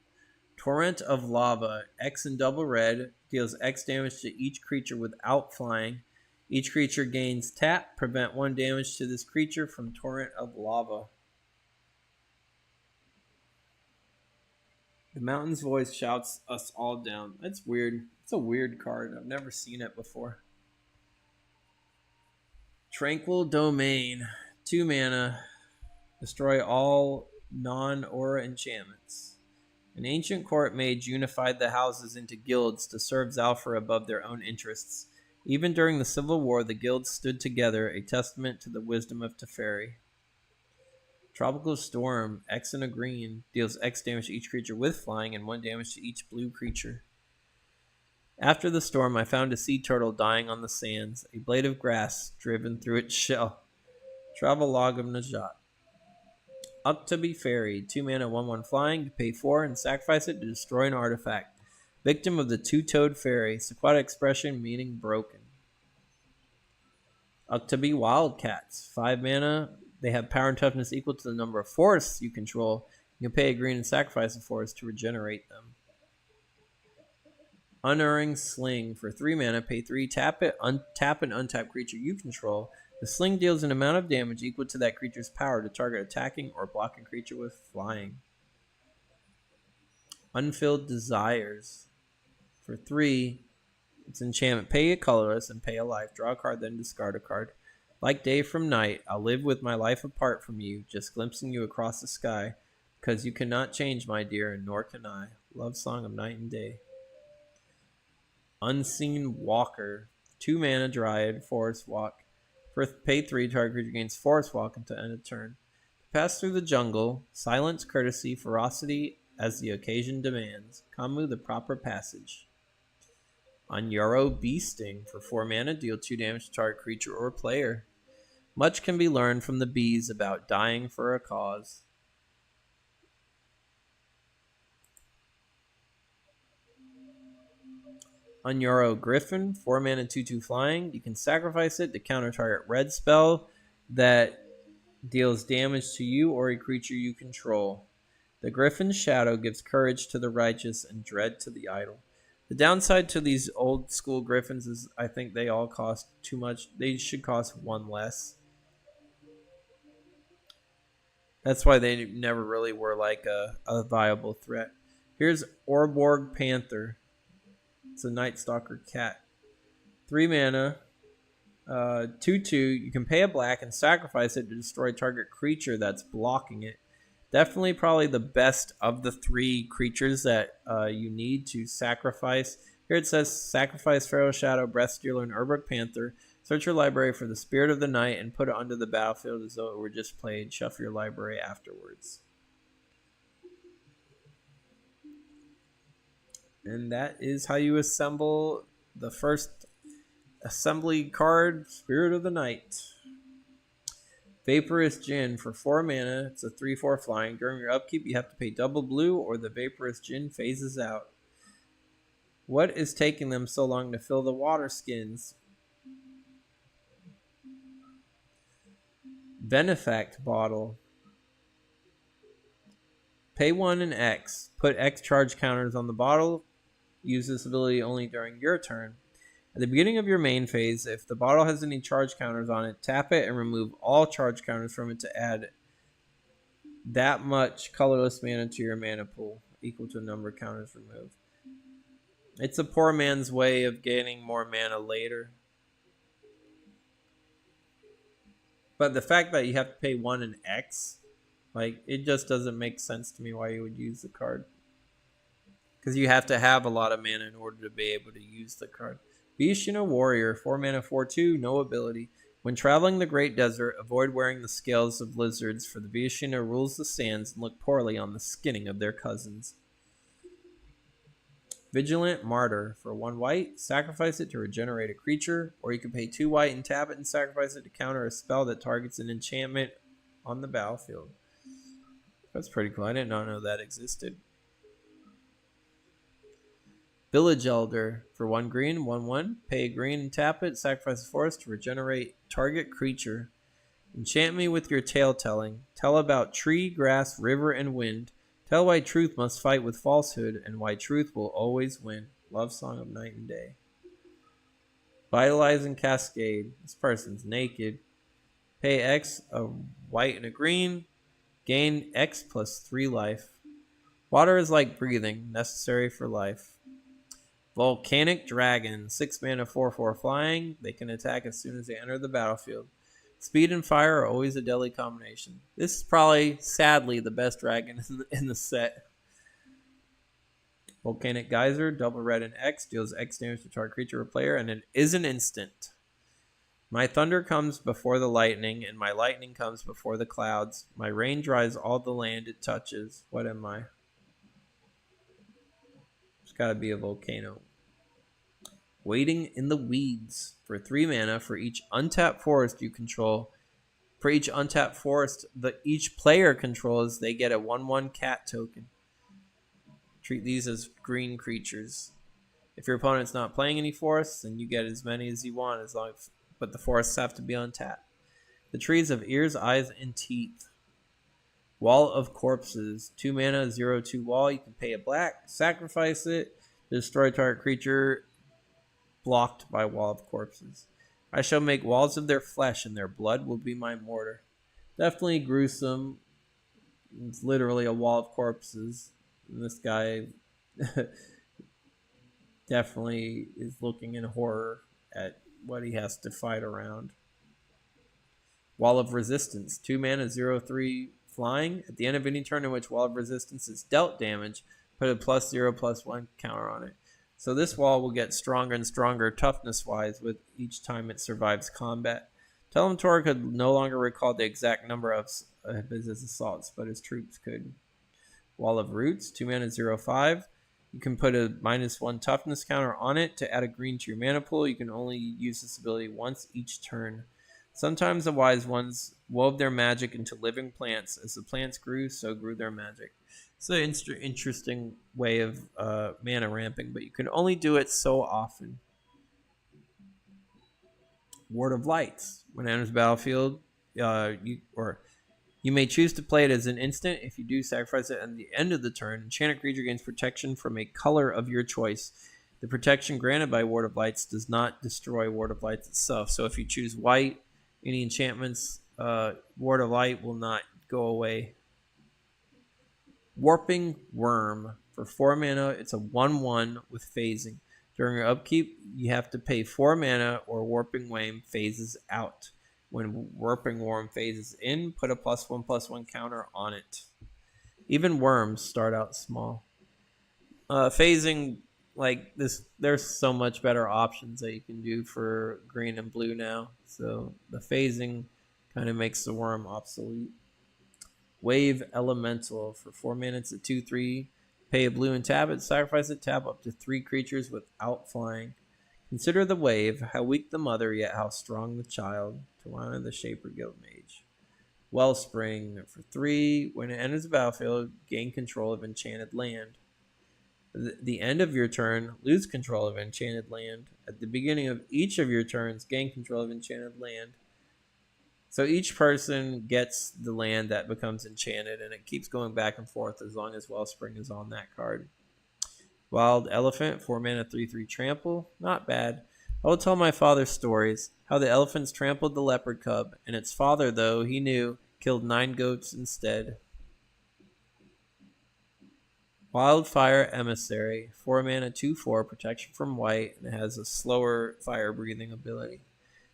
Speaker 1: Torrent of Lava. X and double red. Deals X damage to each creature without flying. Each creature gains tap. Prevent 1 damage to this creature from Torrent of Lava. The Mountain's voice shouts us all down. That's weird. It's a weird card. I've never seen it before. Tranquil Domain. 2 mana. Destroy all non-aura enchantments. An ancient court mage unified the houses into guilds to serve Zalfir above their own interests. Even during the Civil War, the guilds stood together, a testament to the wisdom of Teferi. Tropical Storm. X and a green. Deals X damage to each creature with flying and 1 damage to each blue creature. After the storm, I found a sea turtle dying on the sands, a blade of grass driven through its shell. Travelogue of Najat. Uktabi Fairy. 2 mana, 1/1 flying. You pay 4 and sacrifice it to destroy an artifact. Victim of the two-toed fairy. Sequoia expression meaning broken. Uktabi Wildcats. 5 mana. They have power and toughness equal to the number of forests you control. You can pay a green and sacrifice a forest to regenerate them. Unerring Sling. For 3 mana, pay 3, tap it, tap an untapped creature you control. The sling deals an amount of damage equal to that creature's power to target attacking or blocking creature with flying. Unfilled Desires. For 3, it's enchantment. Pay a colorless and pay a life. Draw a card, then discard a card. Like day from night, I'll live with my life apart from you, just glimpsing you across the sky, because you cannot change, my dear, and nor can I. Love Song of Night and Day. Unseen Walker. 2 mana, Dryad, Forest Walk. For pay 3, target creature gains Forest Walk until end of turn. Pass through the jungle. Silence, courtesy, ferocity as the occasion demands. Kamu the proper passage. Unyoro Beasting. For 4 mana, deal 2 damage to target creature or player. Much can be learned from the bees about dying for a cause. Unyoro Griffin. 4 mana, 2/2 flying. You can sacrifice it to counter target red spell that deals damage to you or a creature you control. The Griffin's shadow gives courage to the righteous and dread to the idle. The downside to these old school Griffins is I think they all cost too much. They should cost 1 less. That's why they never really were like a viable threat. Here's Orborg Panther. It's a Night Stalker cat. 3 mana, 2/2. You can pay a black and sacrifice it to destroy target creature that's blocking it. Definitely probably the best of the 3 creatures that you need to sacrifice. Here it says sacrifice Pharaoh Shadow, Breathstealer, and Orborg Panther. Search your library for the Spirit of the Night and put it onto the battlefield as though it were just played. Shuffle your library afterwards. And that is how you assemble the first assembly card, Spirit of the Night. Vaporous Djinn. For 4 mana, it's a 3/4 flying. During your upkeep, you have to pay double blue or the Vaporous Djinn phases out. What is taking them so long to fill the water skins? Benefact Bottle. Pay 1 and X. Put X charge counters on the bottle. Use this ability only during your turn. At the beginning of your main phase, if the bottle has any charge counters on it, tap it and remove all charge counters from it to add that much colorless mana to your mana pool, equal to the number of counters removed. It's a poor man's way of getting more mana later. But the fact that you have to pay 1 and X, like, it just doesn't make sense to me why you would use the card. Because you have to have a lot of mana in order to be able to use the card. Vishnu Warrior. 4 mana, 4/2, no ability. When traveling the Great Desert, avoid wearing the scales of lizards, for the Vishnu rules the sands and look poorly on the skinning of their cousins. Vigilant Martyr. For 1 white, sacrifice it to regenerate a creature, or you can pay 2 white and tap it and sacrifice it to counter a spell that targets an enchantment on the battlefield. That's pretty cool. I did not know that existed. Village Elder. For 1 green, 1/1. Pay a green and tap it. Sacrifice a forest to regenerate target creature. Enchant me with your tale telling. Tell about tree, grass, river, and wind. Tell why truth must fight with falsehood and why truth will always win. Love Song of Night and Day. Vitalizing Cascade. This person's naked. Pay X, a white and a green. Gain X plus 3 life. Water is like breathing, necessary for life. Volcanic Dragon. 6 mana, 4/4 flying. They can attack as soon as they enter the battlefield. Speed and fire are always a deadly combination. This is probably, sadly, the best dragon in the set. Volcanic Geyser. Double red and X. Deals X damage to target creature or player, and it is an instant. My thunder comes before the lightning, and my lightning comes before the clouds. My rain dries all the land it touches. What am I? It's got to be a volcano. Waiting in the Weeds. For 3 mana, for each untapped forest you control. For each untapped forest that each player controls, they get a 1/1 cat token. Treat these as green creatures. If your opponent's not playing any forests, then you get as many as you want, as long as but the forests have to be untapped. The trees of ears, eyes, and teeth. Wall of Corpses. 2 mana, 0/2 wall. You can pay a black, sacrifice it, destroy target creature blocked by Wall of Corpses. I shall make walls of their flesh, and their blood will be my mortar. Definitely gruesome. It's literally a wall of corpses. And this guy definitely is looking in horror at what he has to fight around. Wall of Resistance. 2 mana, 0/3 flying. At the end of any turn in which Wall of Resistance is dealt damage, put a +0/+1 counter on it. So this wall will get stronger and stronger toughness-wise with each time it survives combat. Telemantor could no longer recall the exact number of his assaults, but his troops could. Wall of Roots, 2 mana, 0/5. You can put a -1 toughness counter on it to add a green to your mana pool. You can only use this ability once each turn. Sometimes the wise ones wove their magic into living plants. As the plants grew, so grew their magic. It's an interesting way of mana ramping, but you can only do it so often. Ward of Lights. When it enters battlefield, you may choose to play it as an instant. If you do, sacrifice it at the end of the turn. Enchanted creature gains protection from a color of your choice. The protection granted by Ward of Lights does not destroy Ward of Lights itself. So if you choose white, any enchantments, Ward of Light will not go away. Warping Worm. For 4 mana, it's a 1/1 with phasing. During your upkeep, you have to pay 4 mana or Warping Worm phases out. When Warping Worm phases in, put a +1/+1 counter on it. Even worms start out small. Phasing, like this, there's so much better options that you can do for green and blue now. So the phasing kind of makes the worm obsolete. Wave Elemental. For 4 mana, it's a 2/3. Pay a blue and tap it. Sacrifice it. Tap up to 3 creatures without flying. Consider the wave, how weak the mother, yet how strong the child. Tawana the Shaper Guildmage. Wellspring. For 3, when it enters the battlefield, gain control of enchanted land. At the end of your turn, lose control of enchanted land. At the beginning of each of your turns, gain control of enchanted land. So each person gets the land that becomes enchanted, and it keeps going back and forth as long as Wellspring is on that card. Wild Elephant, 4 mana, 3/3 trample. Not bad. I will tell my father stories, how the elephants trampled the leopard cub, and its father, though he knew, killed 9 goats instead. Wildfire Emissary, 4 mana, 2/4, protection from white, and it has a slower fire-breathing ability.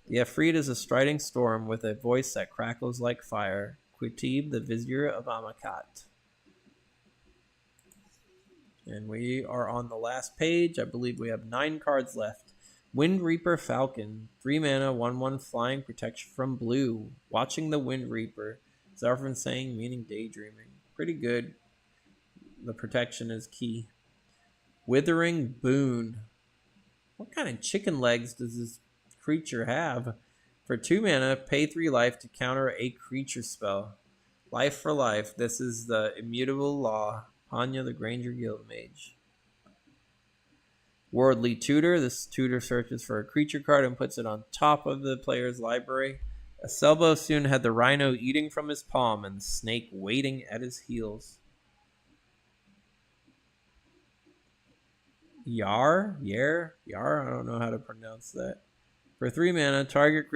Speaker 1: The Efreet is a striding storm with a voice that crackles like fire. Qutib, the Vizier of Amakat. And we are on the last page. I believe we have 9 cards left. Wind Reaper Falcon, 3 mana, 1/1 flying, protection from blue. Watching the Wind Reaper. Zarfin saying, meaning daydreaming. Pretty good. The protection is key. Withering Boon. What kind of chicken legs does this creature have? For 2 mana, pay 3 life to counter a creature spell. Life for life. This is the immutable law. Hanya the Granger Guildmage. Worldly Tutor. This tutor searches for a creature card and puts it on top of the player's library. A Selbo soon had the rhino eating from his palm and the snake waiting at his heels. Yar? I don't know how to pronounce that. For 3 mana, target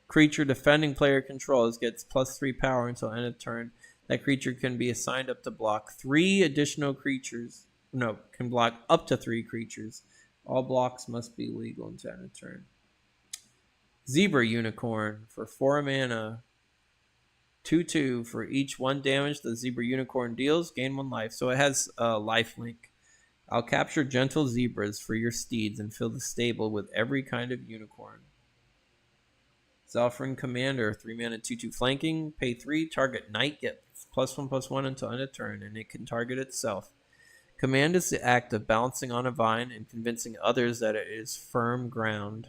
Speaker 1: creature defending player controls gets +3 power until end of turn. That creature can be assigned up to block 3 additional creatures. No, can block up to 3 creatures. All blocks must be legal until end of turn. Zebra Unicorn. For 4 mana, 2/2. For each 1 damage the Zebra Unicorn deals, gain 1 life. So it has a life link. I'll capture gentle zebras for your steeds and fill the stable with every kind of unicorn. Zalfrin Commander, 3 mana, 2/2 flanking. Pay 3, target knight, get +1/+1 until end of turn, and it can target itself. Command is the act of balancing on a vine and convincing others that it is firm ground.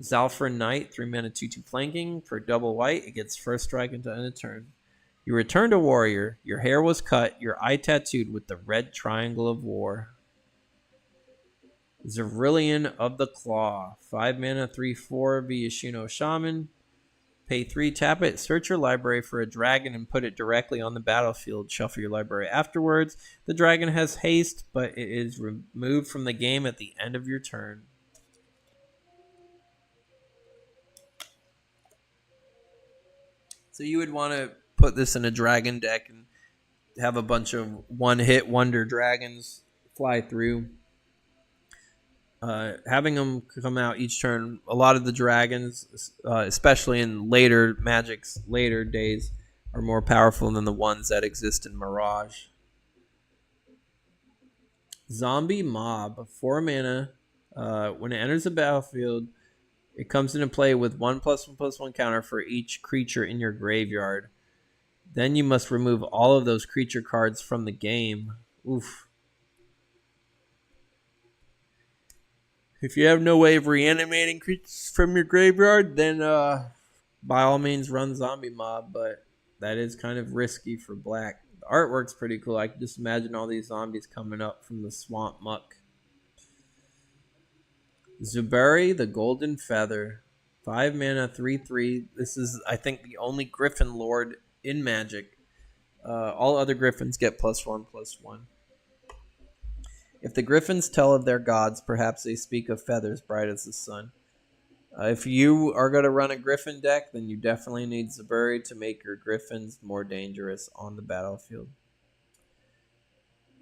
Speaker 1: Zalfrin Knight, 3 mana, 2/2 flanking. For double white, it gets first strike until end of turn. You returned a warrior. Your hair was cut, your eye tattooed with the red triangle of war. Zerillion of the Claw. 5 mana, 3/4 via Shino Shaman. Pay 3, tap it, search your library for a dragon and put it directly on the battlefield. Shuffle your library afterwards. The dragon has haste, but it is removed from the game at the end of your turn. So you would want to put this in a dragon deck and have a bunch of one-hit wonder dragons fly through. Having them come out each turn, a lot of the dragons, especially in later Magic's later days, are more powerful than the ones that exist in Mirage. Zombie Mob, 4 mana. When it enters the battlefield, it comes into play with 1/1/1 counter for each creature in your graveyard. Then you must remove all of those creature cards from the game. Oof. If you have no way of reanimating creatures from your graveyard, then by all means run Zombie Mob, but that is kind of risky for black. The artwork's pretty cool. I can just imagine all these zombies coming up from the swamp muck. Zuberi, the Golden Feather. 5 mana, 3/3. This is, I think, the only Griffin Lord in Magic. All other Griffins get +1/+1. If the Griffins tell of their gods, perhaps they speak of feathers bright as the sun. If you are going to run a Griffin deck, then you definitely need Zuberi to make your Griffins more dangerous on the battlefield.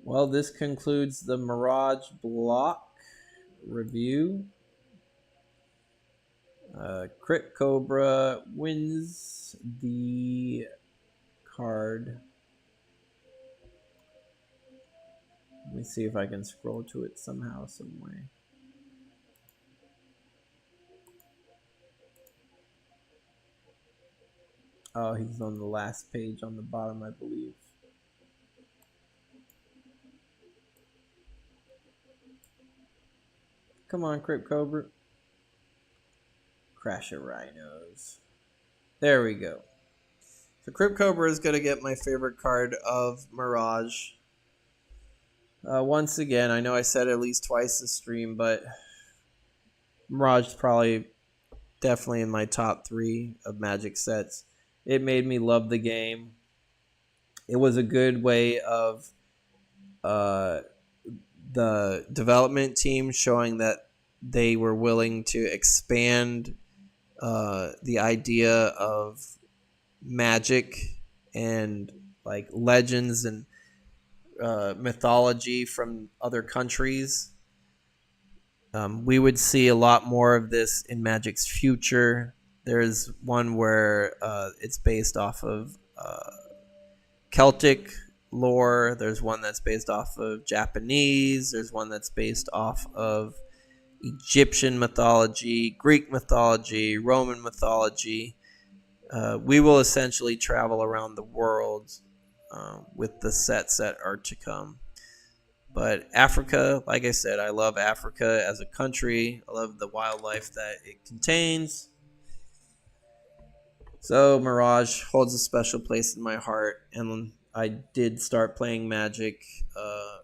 Speaker 1: Well, this concludes the Mirage block review. Crit Cobra wins the card. Let me see if I can scroll to it somehow, some way. Oh, he's on the last page on the bottom, I believe. Come on, Crypt Cobra. Crash of Rhinos. There we go. So Crypt Cobra is going to get my favorite card of Mirage. Once again, I know I said it at least twice this stream, but Mirage is probably definitely in my top 3 of Magic sets. It made me love the game. It was a good way of the development team showing that they were willing to expand the idea of Magic and like legends and mythology from other countries. We would see a lot more of this in Magic's future. There's one where it's based off of Celtic lore. There's one that's based off of Japanese. There's one that's based off of Egyptian mythology, Greek mythology, Roman mythology. We will essentially travel around the world with the sets that are to come. But Africa, like I said, I love Africa as a country. I love the wildlife that it contains. So Mirage holds a special place in my heart, and I did start playing Magic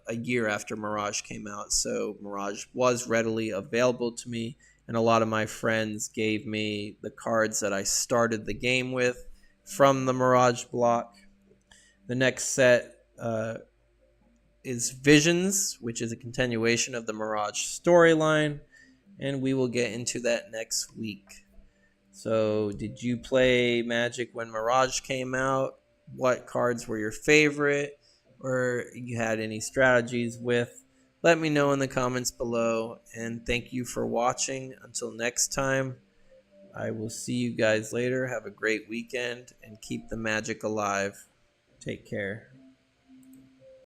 Speaker 1: a year after Mirage came out, so Mirage was readily available to me, and a lot of my friends gave me the cards that I started the game with from the Mirage block. The next set is Visions, which is a continuation of the Mirage storyline, and we will get into that next week. So, did you play Magic when Mirage came out? What cards were your favorite, or you had any strategies with? Let me know in the comments below, and thank you for watching. Until next time, I will see you guys later. Have a great weekend, and keep the magic alive. Take care.